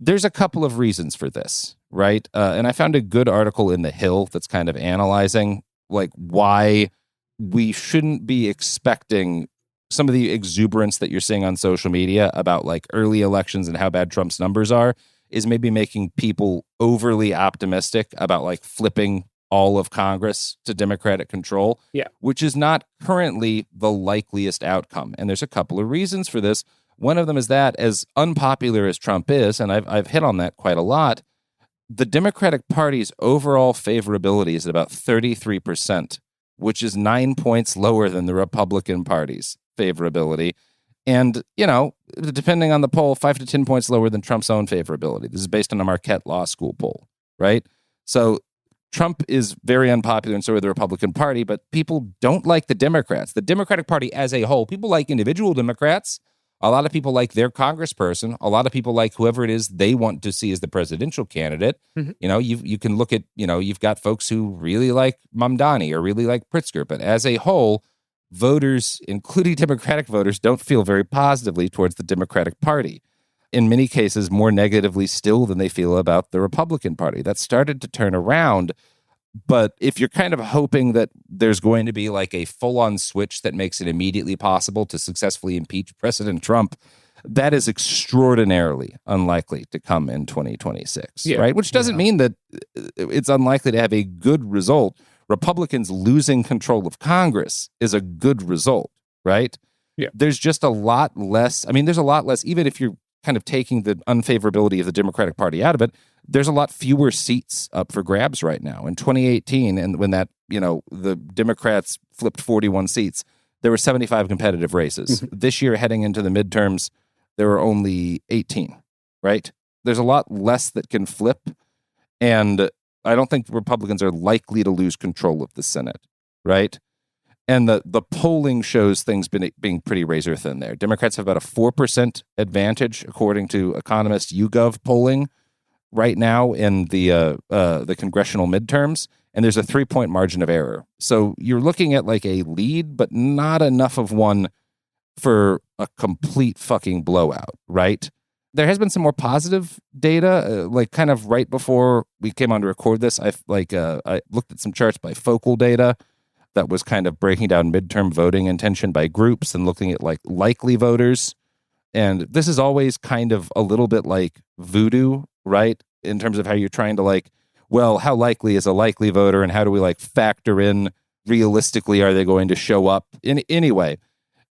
There's a couple of reasons for this, right? And I found a good article in The Hill that's kind of analyzing like why we shouldn't be expecting some of the exuberance that you're seeing on social media about like early elections and how bad Trump's numbers are is maybe making people overly optimistic about like flipping all of Congress to Democratic control, which is not currently the likeliest outcome. And there's a couple of reasons for this. One of them is that, as unpopular as Trump is, and I've hit on that quite a lot, the Democratic Party's overall favorability is at about 33%, which is 9 points lower than the Republican Party's favorability. And, you know, depending on the poll, 5 to 10 points lower than Trump's own favorability. This is based on a Marquette Law School poll, right? So Trump is very unpopular, and so are the Republican Party, but people don't like the Democrats. The Democratic Party as a whole, people like individual Democrats. A lot of people like their congressperson. A lot of people like whoever it is they want to see as the presidential candidate. Mm-hmm. You know, you can look at, you know, you've got folks who really like Mamdani or really like Pritzker, but as a whole, voters, including Democratic voters, don't feel very positively towards the Democratic Party. In many cases, more negatively still than they feel about the Republican Party. That started to turn around. But if you're kind of hoping that there's going to be like a full-on switch that makes it immediately possible to successfully impeach President Trump, that is extraordinarily unlikely to come in 2026, right? Which doesn't mean that it's unlikely to have a good result. Republicans losing control of Congress is a good result, right? Yeah. There's just a lot less. I mean, there's a lot less, even if you're kind of taking the unfavorability of the Democratic Party out of it, there's a lot fewer seats up for grabs right now. In 2018, and when that, you know, the Democrats flipped 41 seats, there were 75 competitive races. Mm-hmm. This year, heading into the midterms, there are only 18, right? There's a lot less that can flip, and I don't think Republicans are likely to lose control of the Senate, right? And the polling shows things being pretty razor thin there. Democrats have about a 4% advantage, according to economist YouGov polling right now in the congressional midterms, and there's a 3-point margin of error. So you're looking at like a lead, but not enough of one for a complete fucking blowout, right? There has been some more positive data, like kind of right before we came on to record this. I looked at some charts by Focal Data that was kind of breaking down midterm voting intention by groups and looking at like likely voters. And this is always kind of a little bit like voodoo, right? In terms of how you're trying to like, well, how likely is a likely voter and how do we like factor in realistically, are they going to show up? Anyway,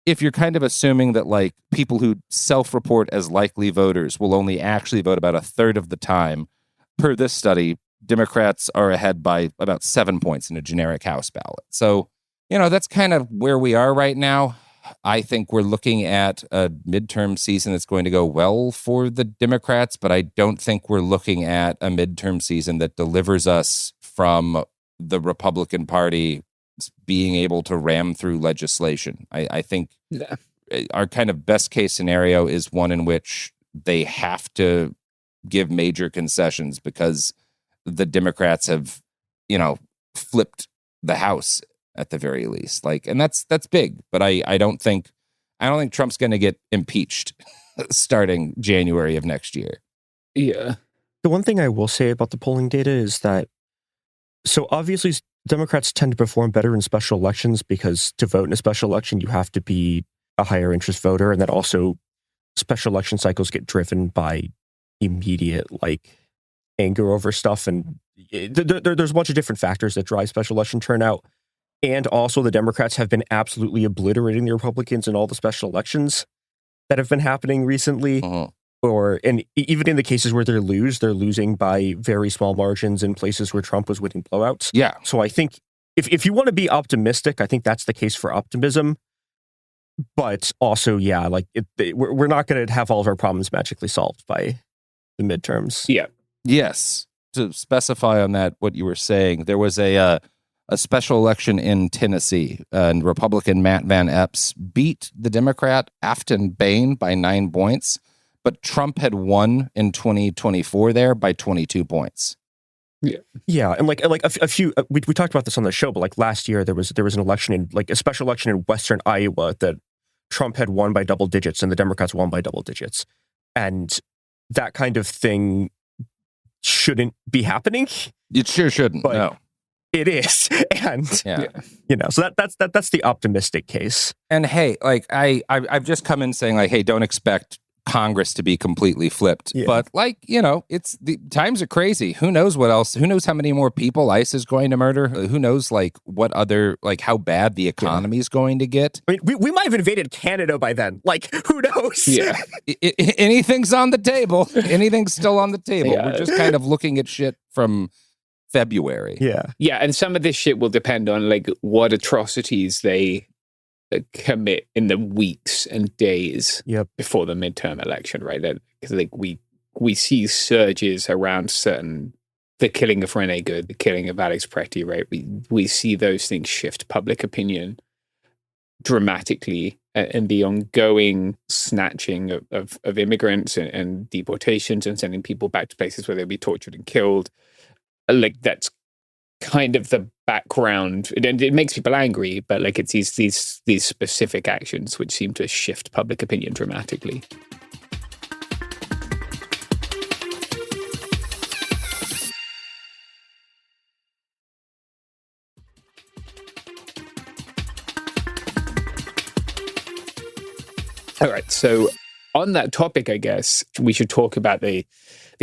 if you're kind of assuming that like people who self-report as likely voters will only actually vote about a third of the time, per this study, Democrats are ahead by about 7 points in a generic House ballot. So, that's kind of where we are right now. I think we're looking at a midterm season that's going to go well for the Democrats, but I don't think we're looking at a midterm season that delivers us from the Republican Party being able to ram through legislation. I think our kind of best case scenario is one in which they have to give major concessions because the Democrats have, flipped the House at the very least. And that's big, but I don't think Trump's going to get impeached starting January of next year. Yeah. The one thing I will say about the polling data is that, so obviously Democrats tend to perform better in special elections because to vote in a special election, you have to be a higher interest voter. And that also special election cycles get driven by immediate anger over stuff. And there's a bunch of different factors that drive special election turnout. And also the Democrats have been absolutely obliterating the Republicans in all the special elections that have been happening recently. And even in the cases where they're losing by very small margins in places where Trump was winning blowouts. Yeah. So I think if you want to be optimistic, I think that's the case for optimism. But also, yeah, we're not going to have all of our problems magically solved by the midterms. Yeah. Yes. To specify on that, what you were saying, there was a special election in Tennessee, and Republican Matt Van Epps beat the Democrat Afton Bain by 9 points, but Trump had won in 2024 there by 22 points. Yeah, and a few we talked about this on the show, but last year there was an election in a special election in Western Iowa that Trump had won by double digits and the Democrats won by double digits, and that kind of thing shouldn't be happening. It sure shouldn't. But no. It is, and so that's the optimistic case. And hey, I've just come in saying hey, don't expect Congress to be completely flipped. Yeah. But it's the times are crazy. Who knows what else? Who knows how many more people ICE is going to murder? Who knows what other how bad the economy is going to get? I mean, we might have invaded Canada by then. Who knows? Yeah, anything's on the table. Anything's still on the table. Yeah. We're just kind of looking at shit from February. Yeah, and some of this shit will depend on what atrocities they commit in the weeks and days before the midterm election, right? Because we see surges around the killing of Rene Good, the killing of Alex Pretty, right? We see those things shift public opinion dramatically, and the ongoing snatching of immigrants and deportations and sending people back to places where they'll be tortured and killed. That's kind of the background, and it makes people angry, but it's these specific actions which seem to shift public opinion dramatically. All right, so on that topic, I guess we should talk about the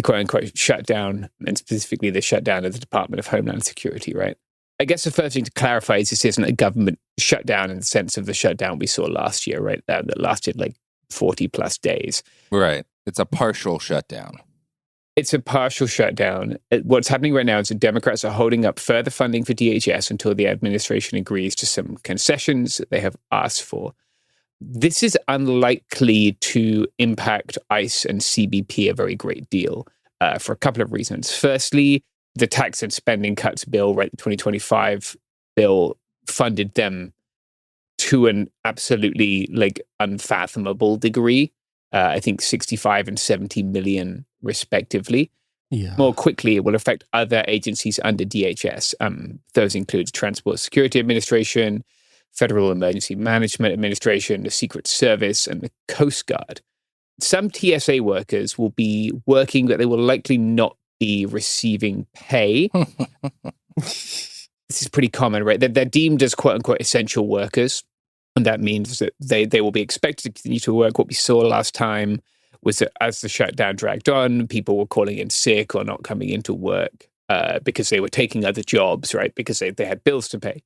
quote-unquote shutdown, and specifically the shutdown of the Department of Homeland Security, right? I guess the first thing to clarify is this isn't a government shutdown in the sense of the shutdown we saw last year, right? That lasted 40-plus days. Right. It's a partial shutdown. It's a partial shutdown. What's happening right now is the Democrats are holding up further funding for DHS until the administration agrees to some concessions that they have asked for. This is unlikely to impact ICE and CBP a very great deal for a couple of reasons. Firstly, the tax and spending cuts bill, right, the 2025 bill, funded them to an absolutely unfathomable degree. I think 65 and 70 million respectively. Yeah. More quickly, it will affect other agencies under DHS. Those include Transport Security Administration, Federal Emergency Management Administration, the Secret Service, and the Coast Guard. Some TSA workers will be working, but they will likely not be receiving pay. This is pretty common, right? They're deemed as quote-unquote essential workers, and that means that they will be expected to continue to work. What we saw last time was that as the shutdown dragged on, people were calling in sick or not coming into work because they were taking other jobs, right? Because they had bills to pay.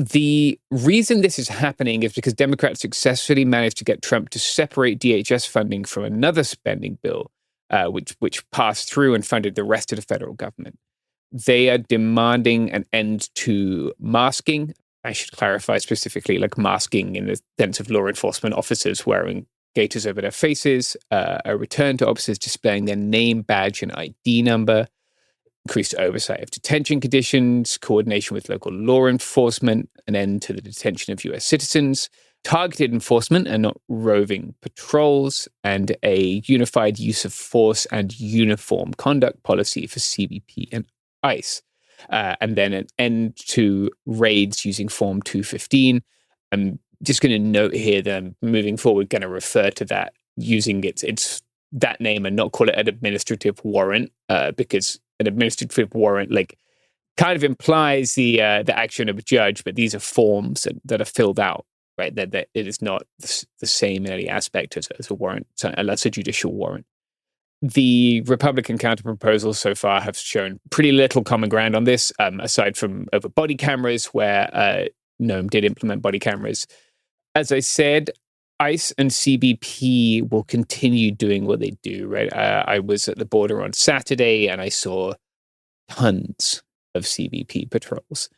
The reason this is happening is because Democrats successfully managed to get Trump to separate DHS funding from another spending bill, which passed through and funded the rest of the federal government. They are demanding an end to masking. I should clarify specifically, like masking in the sense of law enforcement officers wearing gaiters over their faces, a return to officers displaying their name, badge, and ID number, increased oversight of detention conditions, coordination with local law enforcement, an end to the detention of U.S. citizens, targeted enforcement and not roving patrols, and a unified use of force and uniform conduct policy for CBP and ICE. And then an end to raids using Form 215. I'm just going to note here that I'm moving forward going to refer to that using its that name and not call it an administrative warrant, because an administrative warrant like kind of implies the action of a judge, but these are forms that are filled out, right? That it is not the same in any aspect as a warrant, unless a judicial warrant. The Republican counterproposals so far have shown pretty little common ground on this, aside from over body cameras, where Noam did implement body cameras. As I said, ICE and CBP will continue doing what they do, right? I was at the border on Saturday and I saw tons of CBP patrols.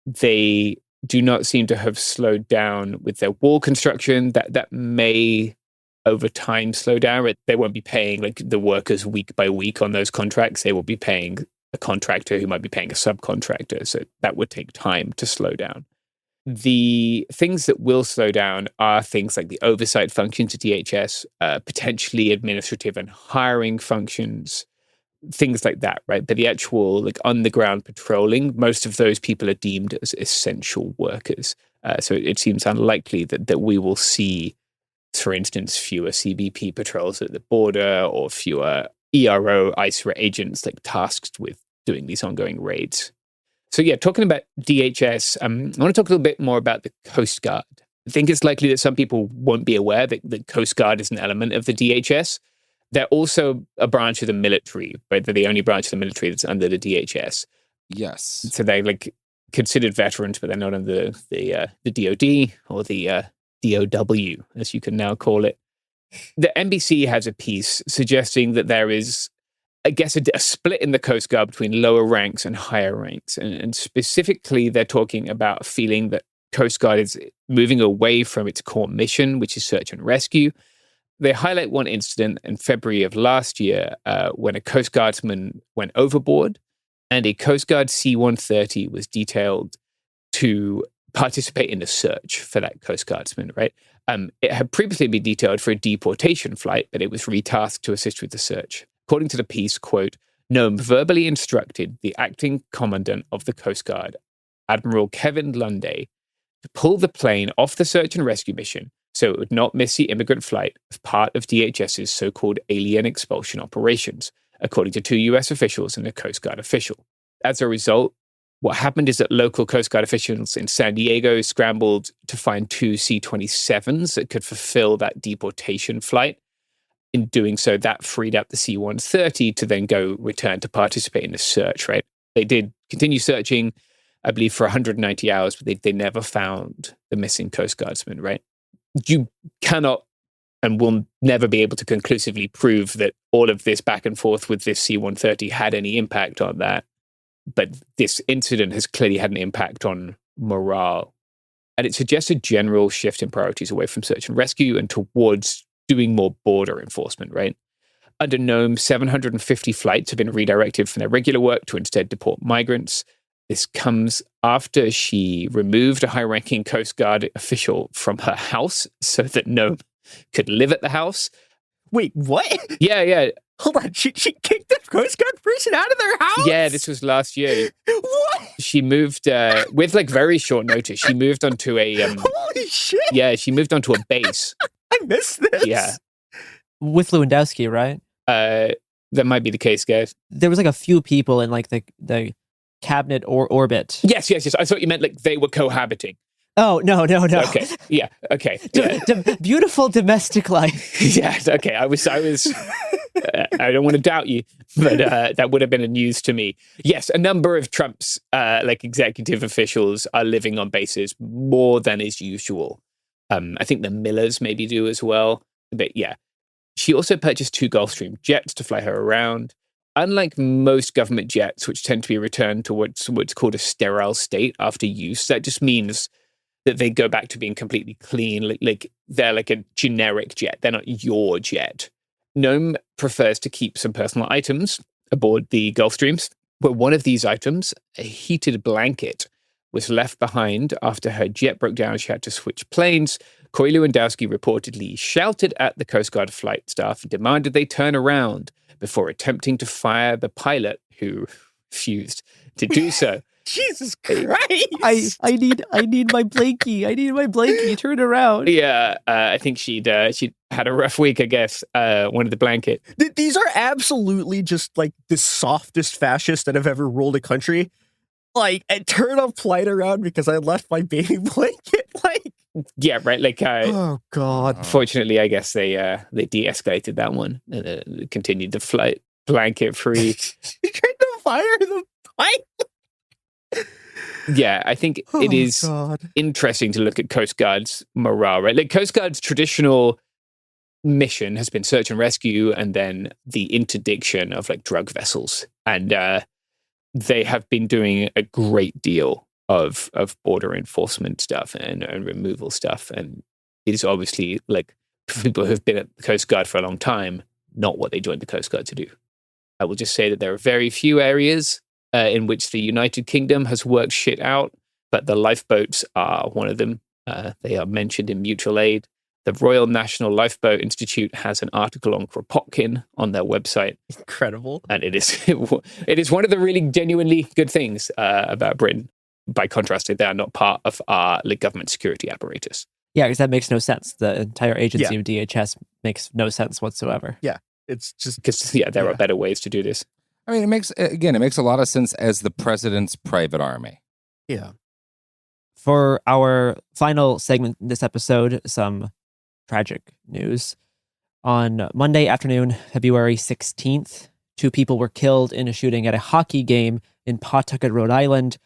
They do not seem to have slowed down with their wall construction. That may, over time, slow down. Right? They won't be paying like the workers week by week on those contracts. They will be paying a contractor who might be paying a subcontractor. So that would take time to slow down. The things that will slow down are things like the oversight functions at DHS, potentially administrative and hiring functions, things like that, right? But the actual like on-the-ground patrolling, most of those people are deemed as essential workers. So it seems unlikely that we will see, for instance, fewer CBP patrols at the border or fewer ERO, ICE agents like tasked with doing these ongoing raids. So yeah, talking about DHS, I want to talk a little bit more about the Coast Guard. I think it's likely that some people won't be aware that the Coast Guard is an element of the DHS. They're also a branch of the military, right? They're the only branch of the military that's under the DHS. Yes. So they're like considered veterans, but they're not under the DOD or the DOW, as you can now call it. The NBC has a piece suggesting that there is, I guess, a split in the Coast Guard between lower ranks and higher ranks. And specifically, they're talking about a feeling that Coast Guard is moving away from its core mission, which is search and rescue. They highlight one incident in February of last year when a Coast Guardsman went overboard and a Coast Guard C-130 was detailed to participate in the search for that Coast Guardsman, right? It had previously been detailed for a deportation flight, but it was retasked to assist with the search. According to the piece, quote, Noam verbally instructed the acting commandant of the Coast Guard, Admiral Kevin Lunday, to pull the plane off the search and rescue mission so it would not miss the immigrant flight as part of DHS's so-called alien expulsion operations, according to 2 U.S. officials and a Coast Guard official. As a result, what happened is that local Coast Guard officials in San Diego scrambled to find 2 C-27s that could fulfill that deportation flight. In doing so, that freed up the C-130 to then go return to participate in the search, right? They did continue searching, I believe, for 190 hours, but they never found the missing Coast Guardsman, right? You cannot and will never be able to conclusively prove that all of this back and forth with this C-130 had any impact on that. But this incident has clearly had an impact on morale. And it suggests a general shift in priorities away from search and rescue and towards doing more border enforcement, right? Under Noam, 750 flights have been redirected from their regular work to instead deport migrants. This comes after she removed a high-ranking Coast Guard official from her house so that Noam could live at the house. Wait, what? Yeah. Hold on, she kicked the Coast Guard person out of their house? Yeah, this was last year. What? She moved, with like very short notice, she moved onto a... Holy shit! Yeah, she moved onto a base. I missed this. Yeah. With Lewandowski, right? That might be the case, guys. There was like a few people in like the cabinet or orbit. Yes. I thought you meant like they were cohabiting. Oh, no. Okay. Yeah. Okay. Yeah. Beautiful domestic life. Yeah. Okay. I was I don't want to doubt you, but that would have been a news to me. Yes, a number of Trump's executive officials are living on bases more than is usual. I think the Millers maybe do as well. But yeah, she also purchased 2 Gulfstream jets to fly her around. Unlike most government jets, which tend to be returned to what's called a sterile state after use, that just means that they go back to being completely clean. Like they're like a generic jet. They're not your jet. Nome prefers to keep some personal items aboard the Gulfstreams, where one of these items, a heated blanket, was left behind after her jet broke down and she had to switch planes. Corey Lewandowski reportedly shouted at the Coast Guard flight staff and demanded they turn around before attempting to fire the pilot, who refused to do so. Jesus Christ! I need my blankie. I need my blankie. Turn around. Yeah, I think she'd had a rough week, I guess. Wanted the blanket. These are absolutely just like the softest fascists that have ever ruled a country. Like, I turn a flight around because I left my baby blanket. Like, yeah, right. Like, oh god. Fortunately, I guess they de-escalated that one and continued the flight blanket free. You tried to fire the pilot. Yeah, I think it is interesting to look at Coast Guard's morale, right? Like, Coast Guard's traditional mission has been search and rescue and then the interdiction of like drug vessels. And they have been doing a great deal of border enforcement stuff and removal stuff. And it is obviously, like, for people who have been at the Coast Guard for a long time, not what they joined the Coast Guard to do. I will just say that there are very few areas in which the United Kingdom has worked shit out, but the lifeboats are one of them. They are mentioned in mutual aid. The Royal National Lifeboat Institute has an article on Kropotkin on their website. Incredible. And it is one of the really genuinely good things about Britain. By contrast, they are not part of our government security apparatus. Yeah, because that makes no sense. The entire agency of DHS makes no sense whatsoever. Yeah, it's just because there are better ways to do this. I mean, it makes a lot of sense as the president's private army. Yeah. For our final segment in this episode, some tragic news. On Monday afternoon, February 16th, 2 people were killed in a shooting at a hockey game in Pawtucket, Rhode Island,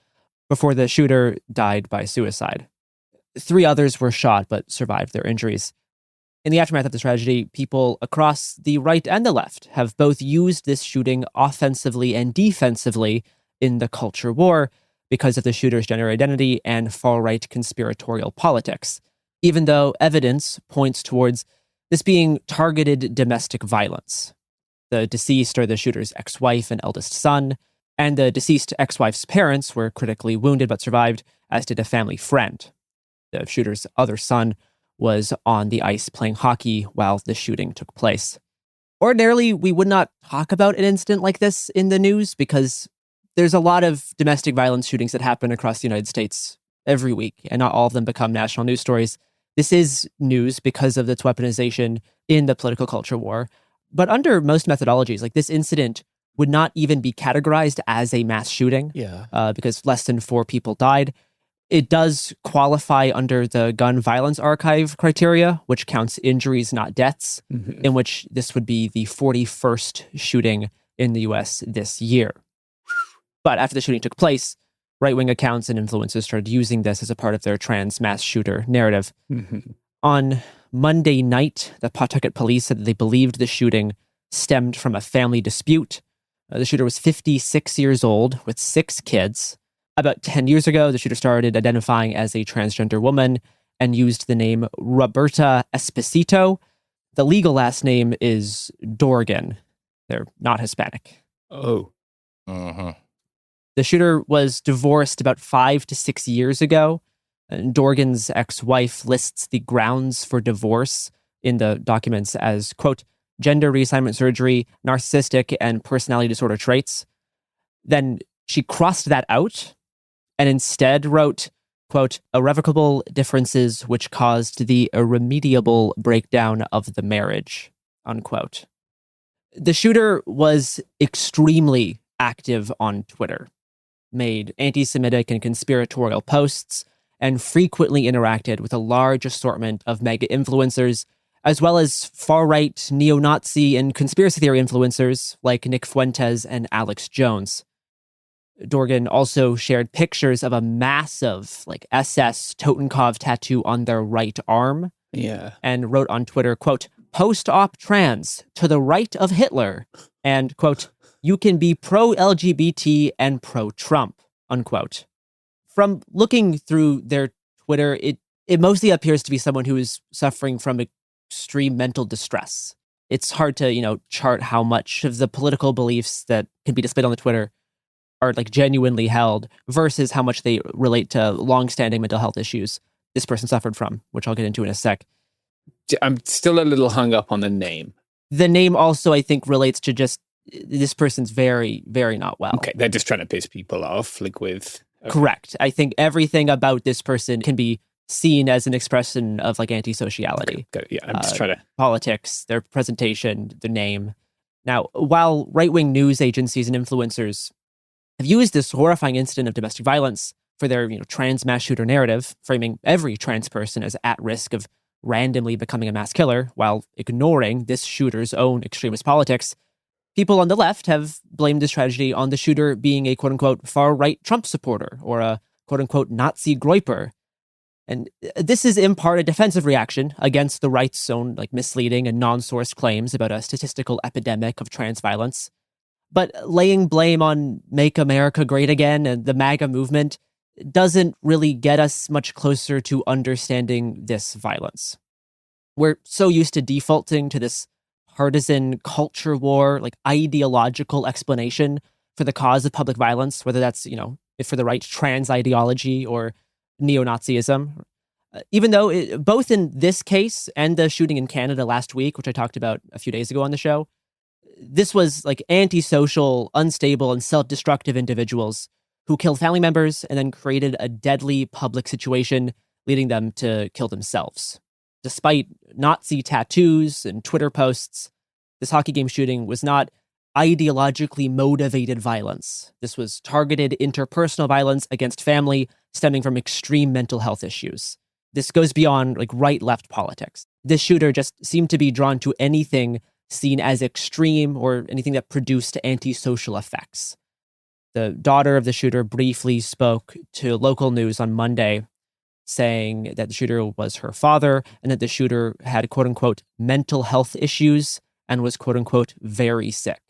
before the shooter died by suicide. 3 others were shot but survived their injuries. In the aftermath of this tragedy, people across the right and the left have both used this shooting offensively and defensively in the culture war because of the shooter's gender identity and far-right conspiratorial politics, even though evidence points towards this being targeted domestic violence. The deceased are the shooter's ex-wife and eldest son, and the deceased ex-wife's parents were critically wounded but survived, as did a family friend. The shooter's other son was on the ice playing hockey while the shooting took place. Ordinarily, we would not talk about an incident like this in the news because there's a lot of domestic violence shootings that happen across the United States every week, and not all of them become national news stories. This is news because of its weaponization in the political culture war. But under most methodologies, like, this incident would not even be categorized as a mass shooting because less than 4 people died. It does qualify under the gun violence archive criteria, which counts injuries, not deaths, in which this would be the 41st shooting in the US this year. But after the shooting took place, right-wing accounts and influencers started using this as a part of their trans mass shooter narrative. On Monday night, the Pawtucket police said that they believed the shooting stemmed from a family dispute. The shooter was 56 years old with 6 kids. About 10 years ago, the shooter started identifying as a transgender woman and used the name Roberta Esposito. The legal last name is Dorgan. They're not Hispanic. Oh. The shooter was divorced about 5 to 6 years ago. And Dorgan's ex-wife lists the grounds for divorce in the documents as, quote, gender reassignment surgery, narcissistic and personality disorder traits. Then she crossed that out and instead wrote, quote, irrevocable differences which caused the irremediable breakdown of the marriage, unquote. The shooter was extremely active on Twitter, made anti-Semitic and conspiratorial posts, and frequently interacted with a large assortment of mega influencers as well as far-right neo-Nazi and conspiracy theory influencers like Nick Fuentes and Alex Jones. Dorgan also shared pictures of a massive SS Totenkopf tattoo on their right arm. Yeah. And wrote on Twitter, quote, "Post-op trans to the right of Hitler," and, quote, "You can be pro-LGBT and pro-Trump," unquote. From looking through their Twitter, it mostly appears to be someone who is suffering from extreme mental distress. It's hard to, chart how much of the political beliefs that can be displayed on the Twitter are genuinely held versus how much they relate to longstanding mental health issues this person suffered from, which I'll get into in a sec. I'm still a little hung up on the name. The name also, I think, relates to just this person's very, very not well. Okay, they're just trying to piss people off, with... Okay. Correct. I think everything about this person can be seen as an expression of antisociality. Okay. Yeah, I'm just trying to... Politics, their presentation, their name. Now, while right-wing news agencies and influencers have used this horrifying incident of domestic violence for their trans mass shooter narrative, framing every trans person as at risk of randomly becoming a mass killer while ignoring this shooter's own extremist politics, people on the left have blamed this tragedy on the shooter being a quote-unquote far-right Trump supporter or a quote-unquote Nazi groyper. And this is in part a defensive reaction against the right's own misleading and non-sourced claims about a statistical epidemic of trans violence. But laying blame on Make America Great Again and the MAGA movement doesn't really get us much closer to understanding this violence. We're so used to defaulting to this partisan culture war, ideological explanation for the cause of public violence, whether that's, for the right trans ideology or neo-Nazism. Even though both in this case and the shooting in Canada last week, which I talked about a few days ago on the show, this was antisocial, unstable, and self-destructive individuals who killed family members and then created a deadly public situation, leading them to kill themselves. Despite Nazi tattoos and Twitter posts, this hockey game shooting was not ideologically motivated violence. This was targeted interpersonal violence against family stemming from extreme mental health issues. This goes beyond right-left politics. This shooter just seemed to be drawn to anything seen as extreme or anything that produced antisocial effects. The daughter of the shooter briefly spoke to local news on Monday, saying that the shooter was her father and that the shooter had quote-unquote mental health issues and was quote-unquote very sick.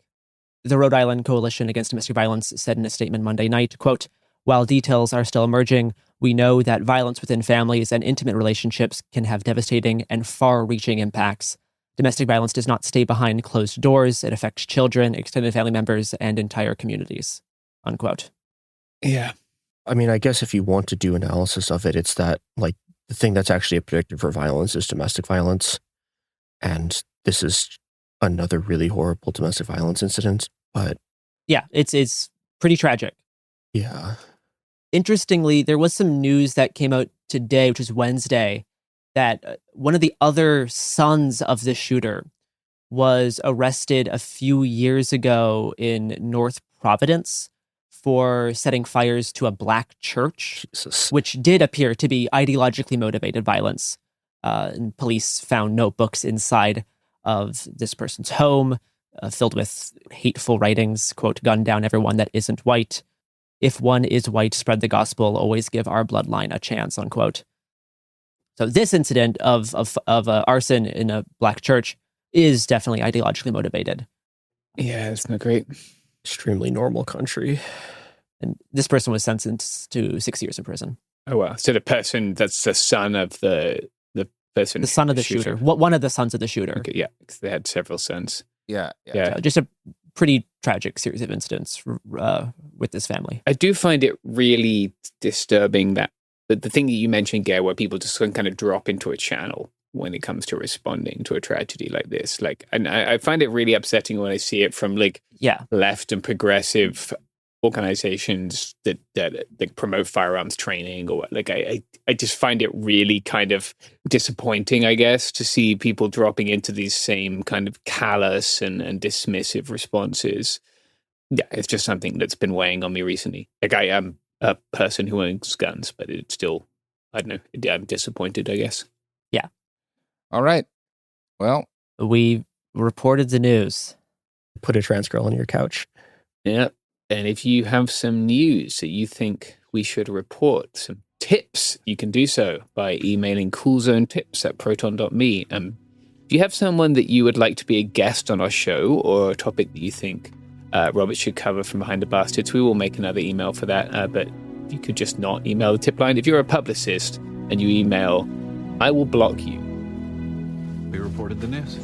The Rhode Island Coalition Against Domestic Violence said in a statement Monday night, quote, "While details are still emerging, we know that violence within families and intimate relationships can have devastating and far-reaching impacts. Domestic violence does not stay behind closed doors. It affects children, extended family members, and entire communities," unquote. Yeah. I mean, I guess if you want to do analysis of it, it's that, the thing that's actually a predictor for violence is domestic violence. And this is another really horrible domestic violence incident, but... Yeah, it's pretty tragic. Yeah. Interestingly, there was some news that came out today, which is Wednesday, that one of the other sons of the shooter was arrested a few years ago in North Providence for setting fires to a black church, Jesus. Which did appear to be ideologically motivated violence. And police found notebooks inside of this person's home filled with hateful writings, quote, "Gun down everyone that isn't white. If one is white, spread the gospel. Always give our bloodline a chance," unquote. So this incident of arson in a black church is definitely ideologically motivated. Yeah, it's not great. Extremely normal country. And this person was sentenced to 6 years in prison. Oh, wow. So the person that's the son of the person... The son of the shooter. One of the sons of the shooter. Okay, yeah, because they had several sons. Yeah. So just a pretty tragic series of incidents with this family. I do find it really disturbing that the thing that you mentioned, Gare, where people just kind of drop into a channel when it comes to responding to a tragedy like this. And I find it really upsetting when I see it from left and progressive organizations that promote firearms training, or I just find it really kind of disappointing, I guess, to see people dropping into these same kind of callous and dismissive responses. Yeah, it's just something that's been weighing on me recently. I am a person who owns guns, but it's still, I don't know, I'm disappointed, I guess. Yeah. All right. Well, we reported the news. Put a trans girl on your couch. Yeah. And if you have some news that you think we should report, some tips, you can do so by emailing coolzonetips@proton.me. If you have someone that you would like to be a guest on our show or a topic that you think Robert should cover from Behind the Bastards, we will make another email for that. But if you could just not email the tip line. If you're a publicist and you email, I will block you. We reported the news.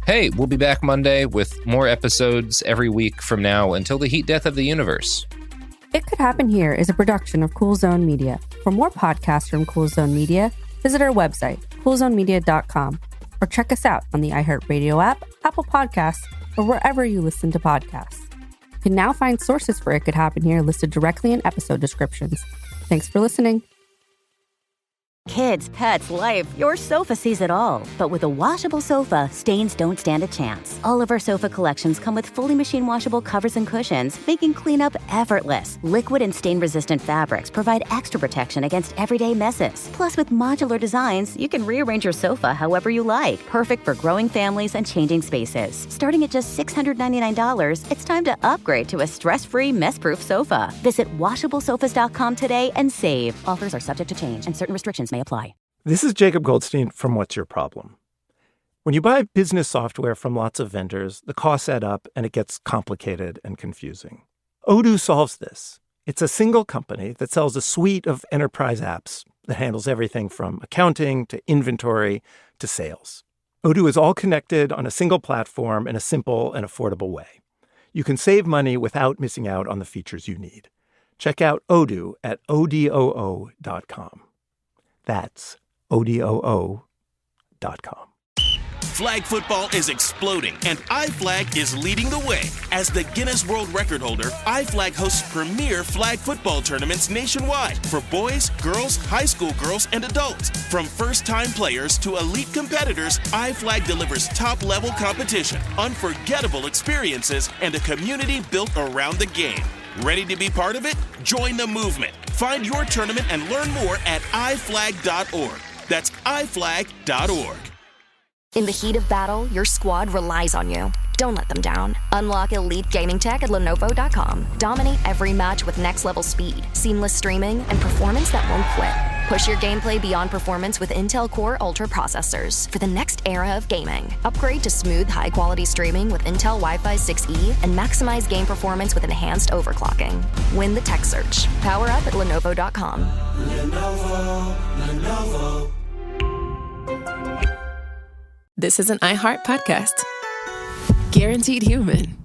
Hey, we'll be back Monday with more episodes every week from now until the heat death of the universe. It Could Happen Here is a production of Cool Zone Media. For more podcasts from Cool Zone Media, visit our website, coolzonemedia.com, or check us out on the iHeartRadio app, Apple Podcasts, or wherever you listen to podcasts. You can now find sources for It Could Happen Here listed directly in episode descriptions. Thanks for listening. Kids, pets, life, your sofa sees it all. But with a washable sofa, stains don't stand a chance. All of our sofa collections come with fully machine washable covers and cushions, making cleanup effortless. Liquid and stain-resistant fabrics provide extra protection against everyday messes. Plus, with modular designs, you can rearrange your sofa however you like. Perfect for growing families and changing spaces. Starting at just $699, it's time to upgrade to a stress-free, mess-proof sofa. Visit washablesofas.com today and save. Offers are subject to change and certain restrictions may apply. This is Jacob Goldstein from What's Your Problem? When you buy business software from lots of vendors, the costs add up and it gets complicated and confusing. Odoo solves this. It's a single company that sells a suite of enterprise apps that handles everything from accounting to inventory to sales. Odoo is all connected on a single platform in a simple and affordable way. You can save money without missing out on the features you need. Check out Odoo at odoo.com. That's odoo.com. Flag football is exploding, and iFlag is leading the way. As the Guinness World Record holder, iFlag hosts premier flag football tournaments nationwide for boys, girls, high school girls, and adults. From first-time players to elite competitors, iFlag delivers top-level competition, unforgettable experiences, and a community built around the game. Ready to be part of it? Join the movement. Find your tournament and learn more at iflag.org. That's iflag.org. In the heat of battle, your squad relies on you. Don't let them down. Unlock elite gaming tech at Lenovo.com. Dominate every match with next-level speed, seamless streaming, and performance that won't quit. Push your gameplay beyond performance with Intel Core Ultra processors for the next era of gaming. Upgrade to smooth, high-quality streaming with Intel Wi-Fi 6E and maximize game performance with enhanced overclocking. Win the tech search. Power up at Lenovo.com. Lenovo. This is an iHeart podcast. Guaranteed Human.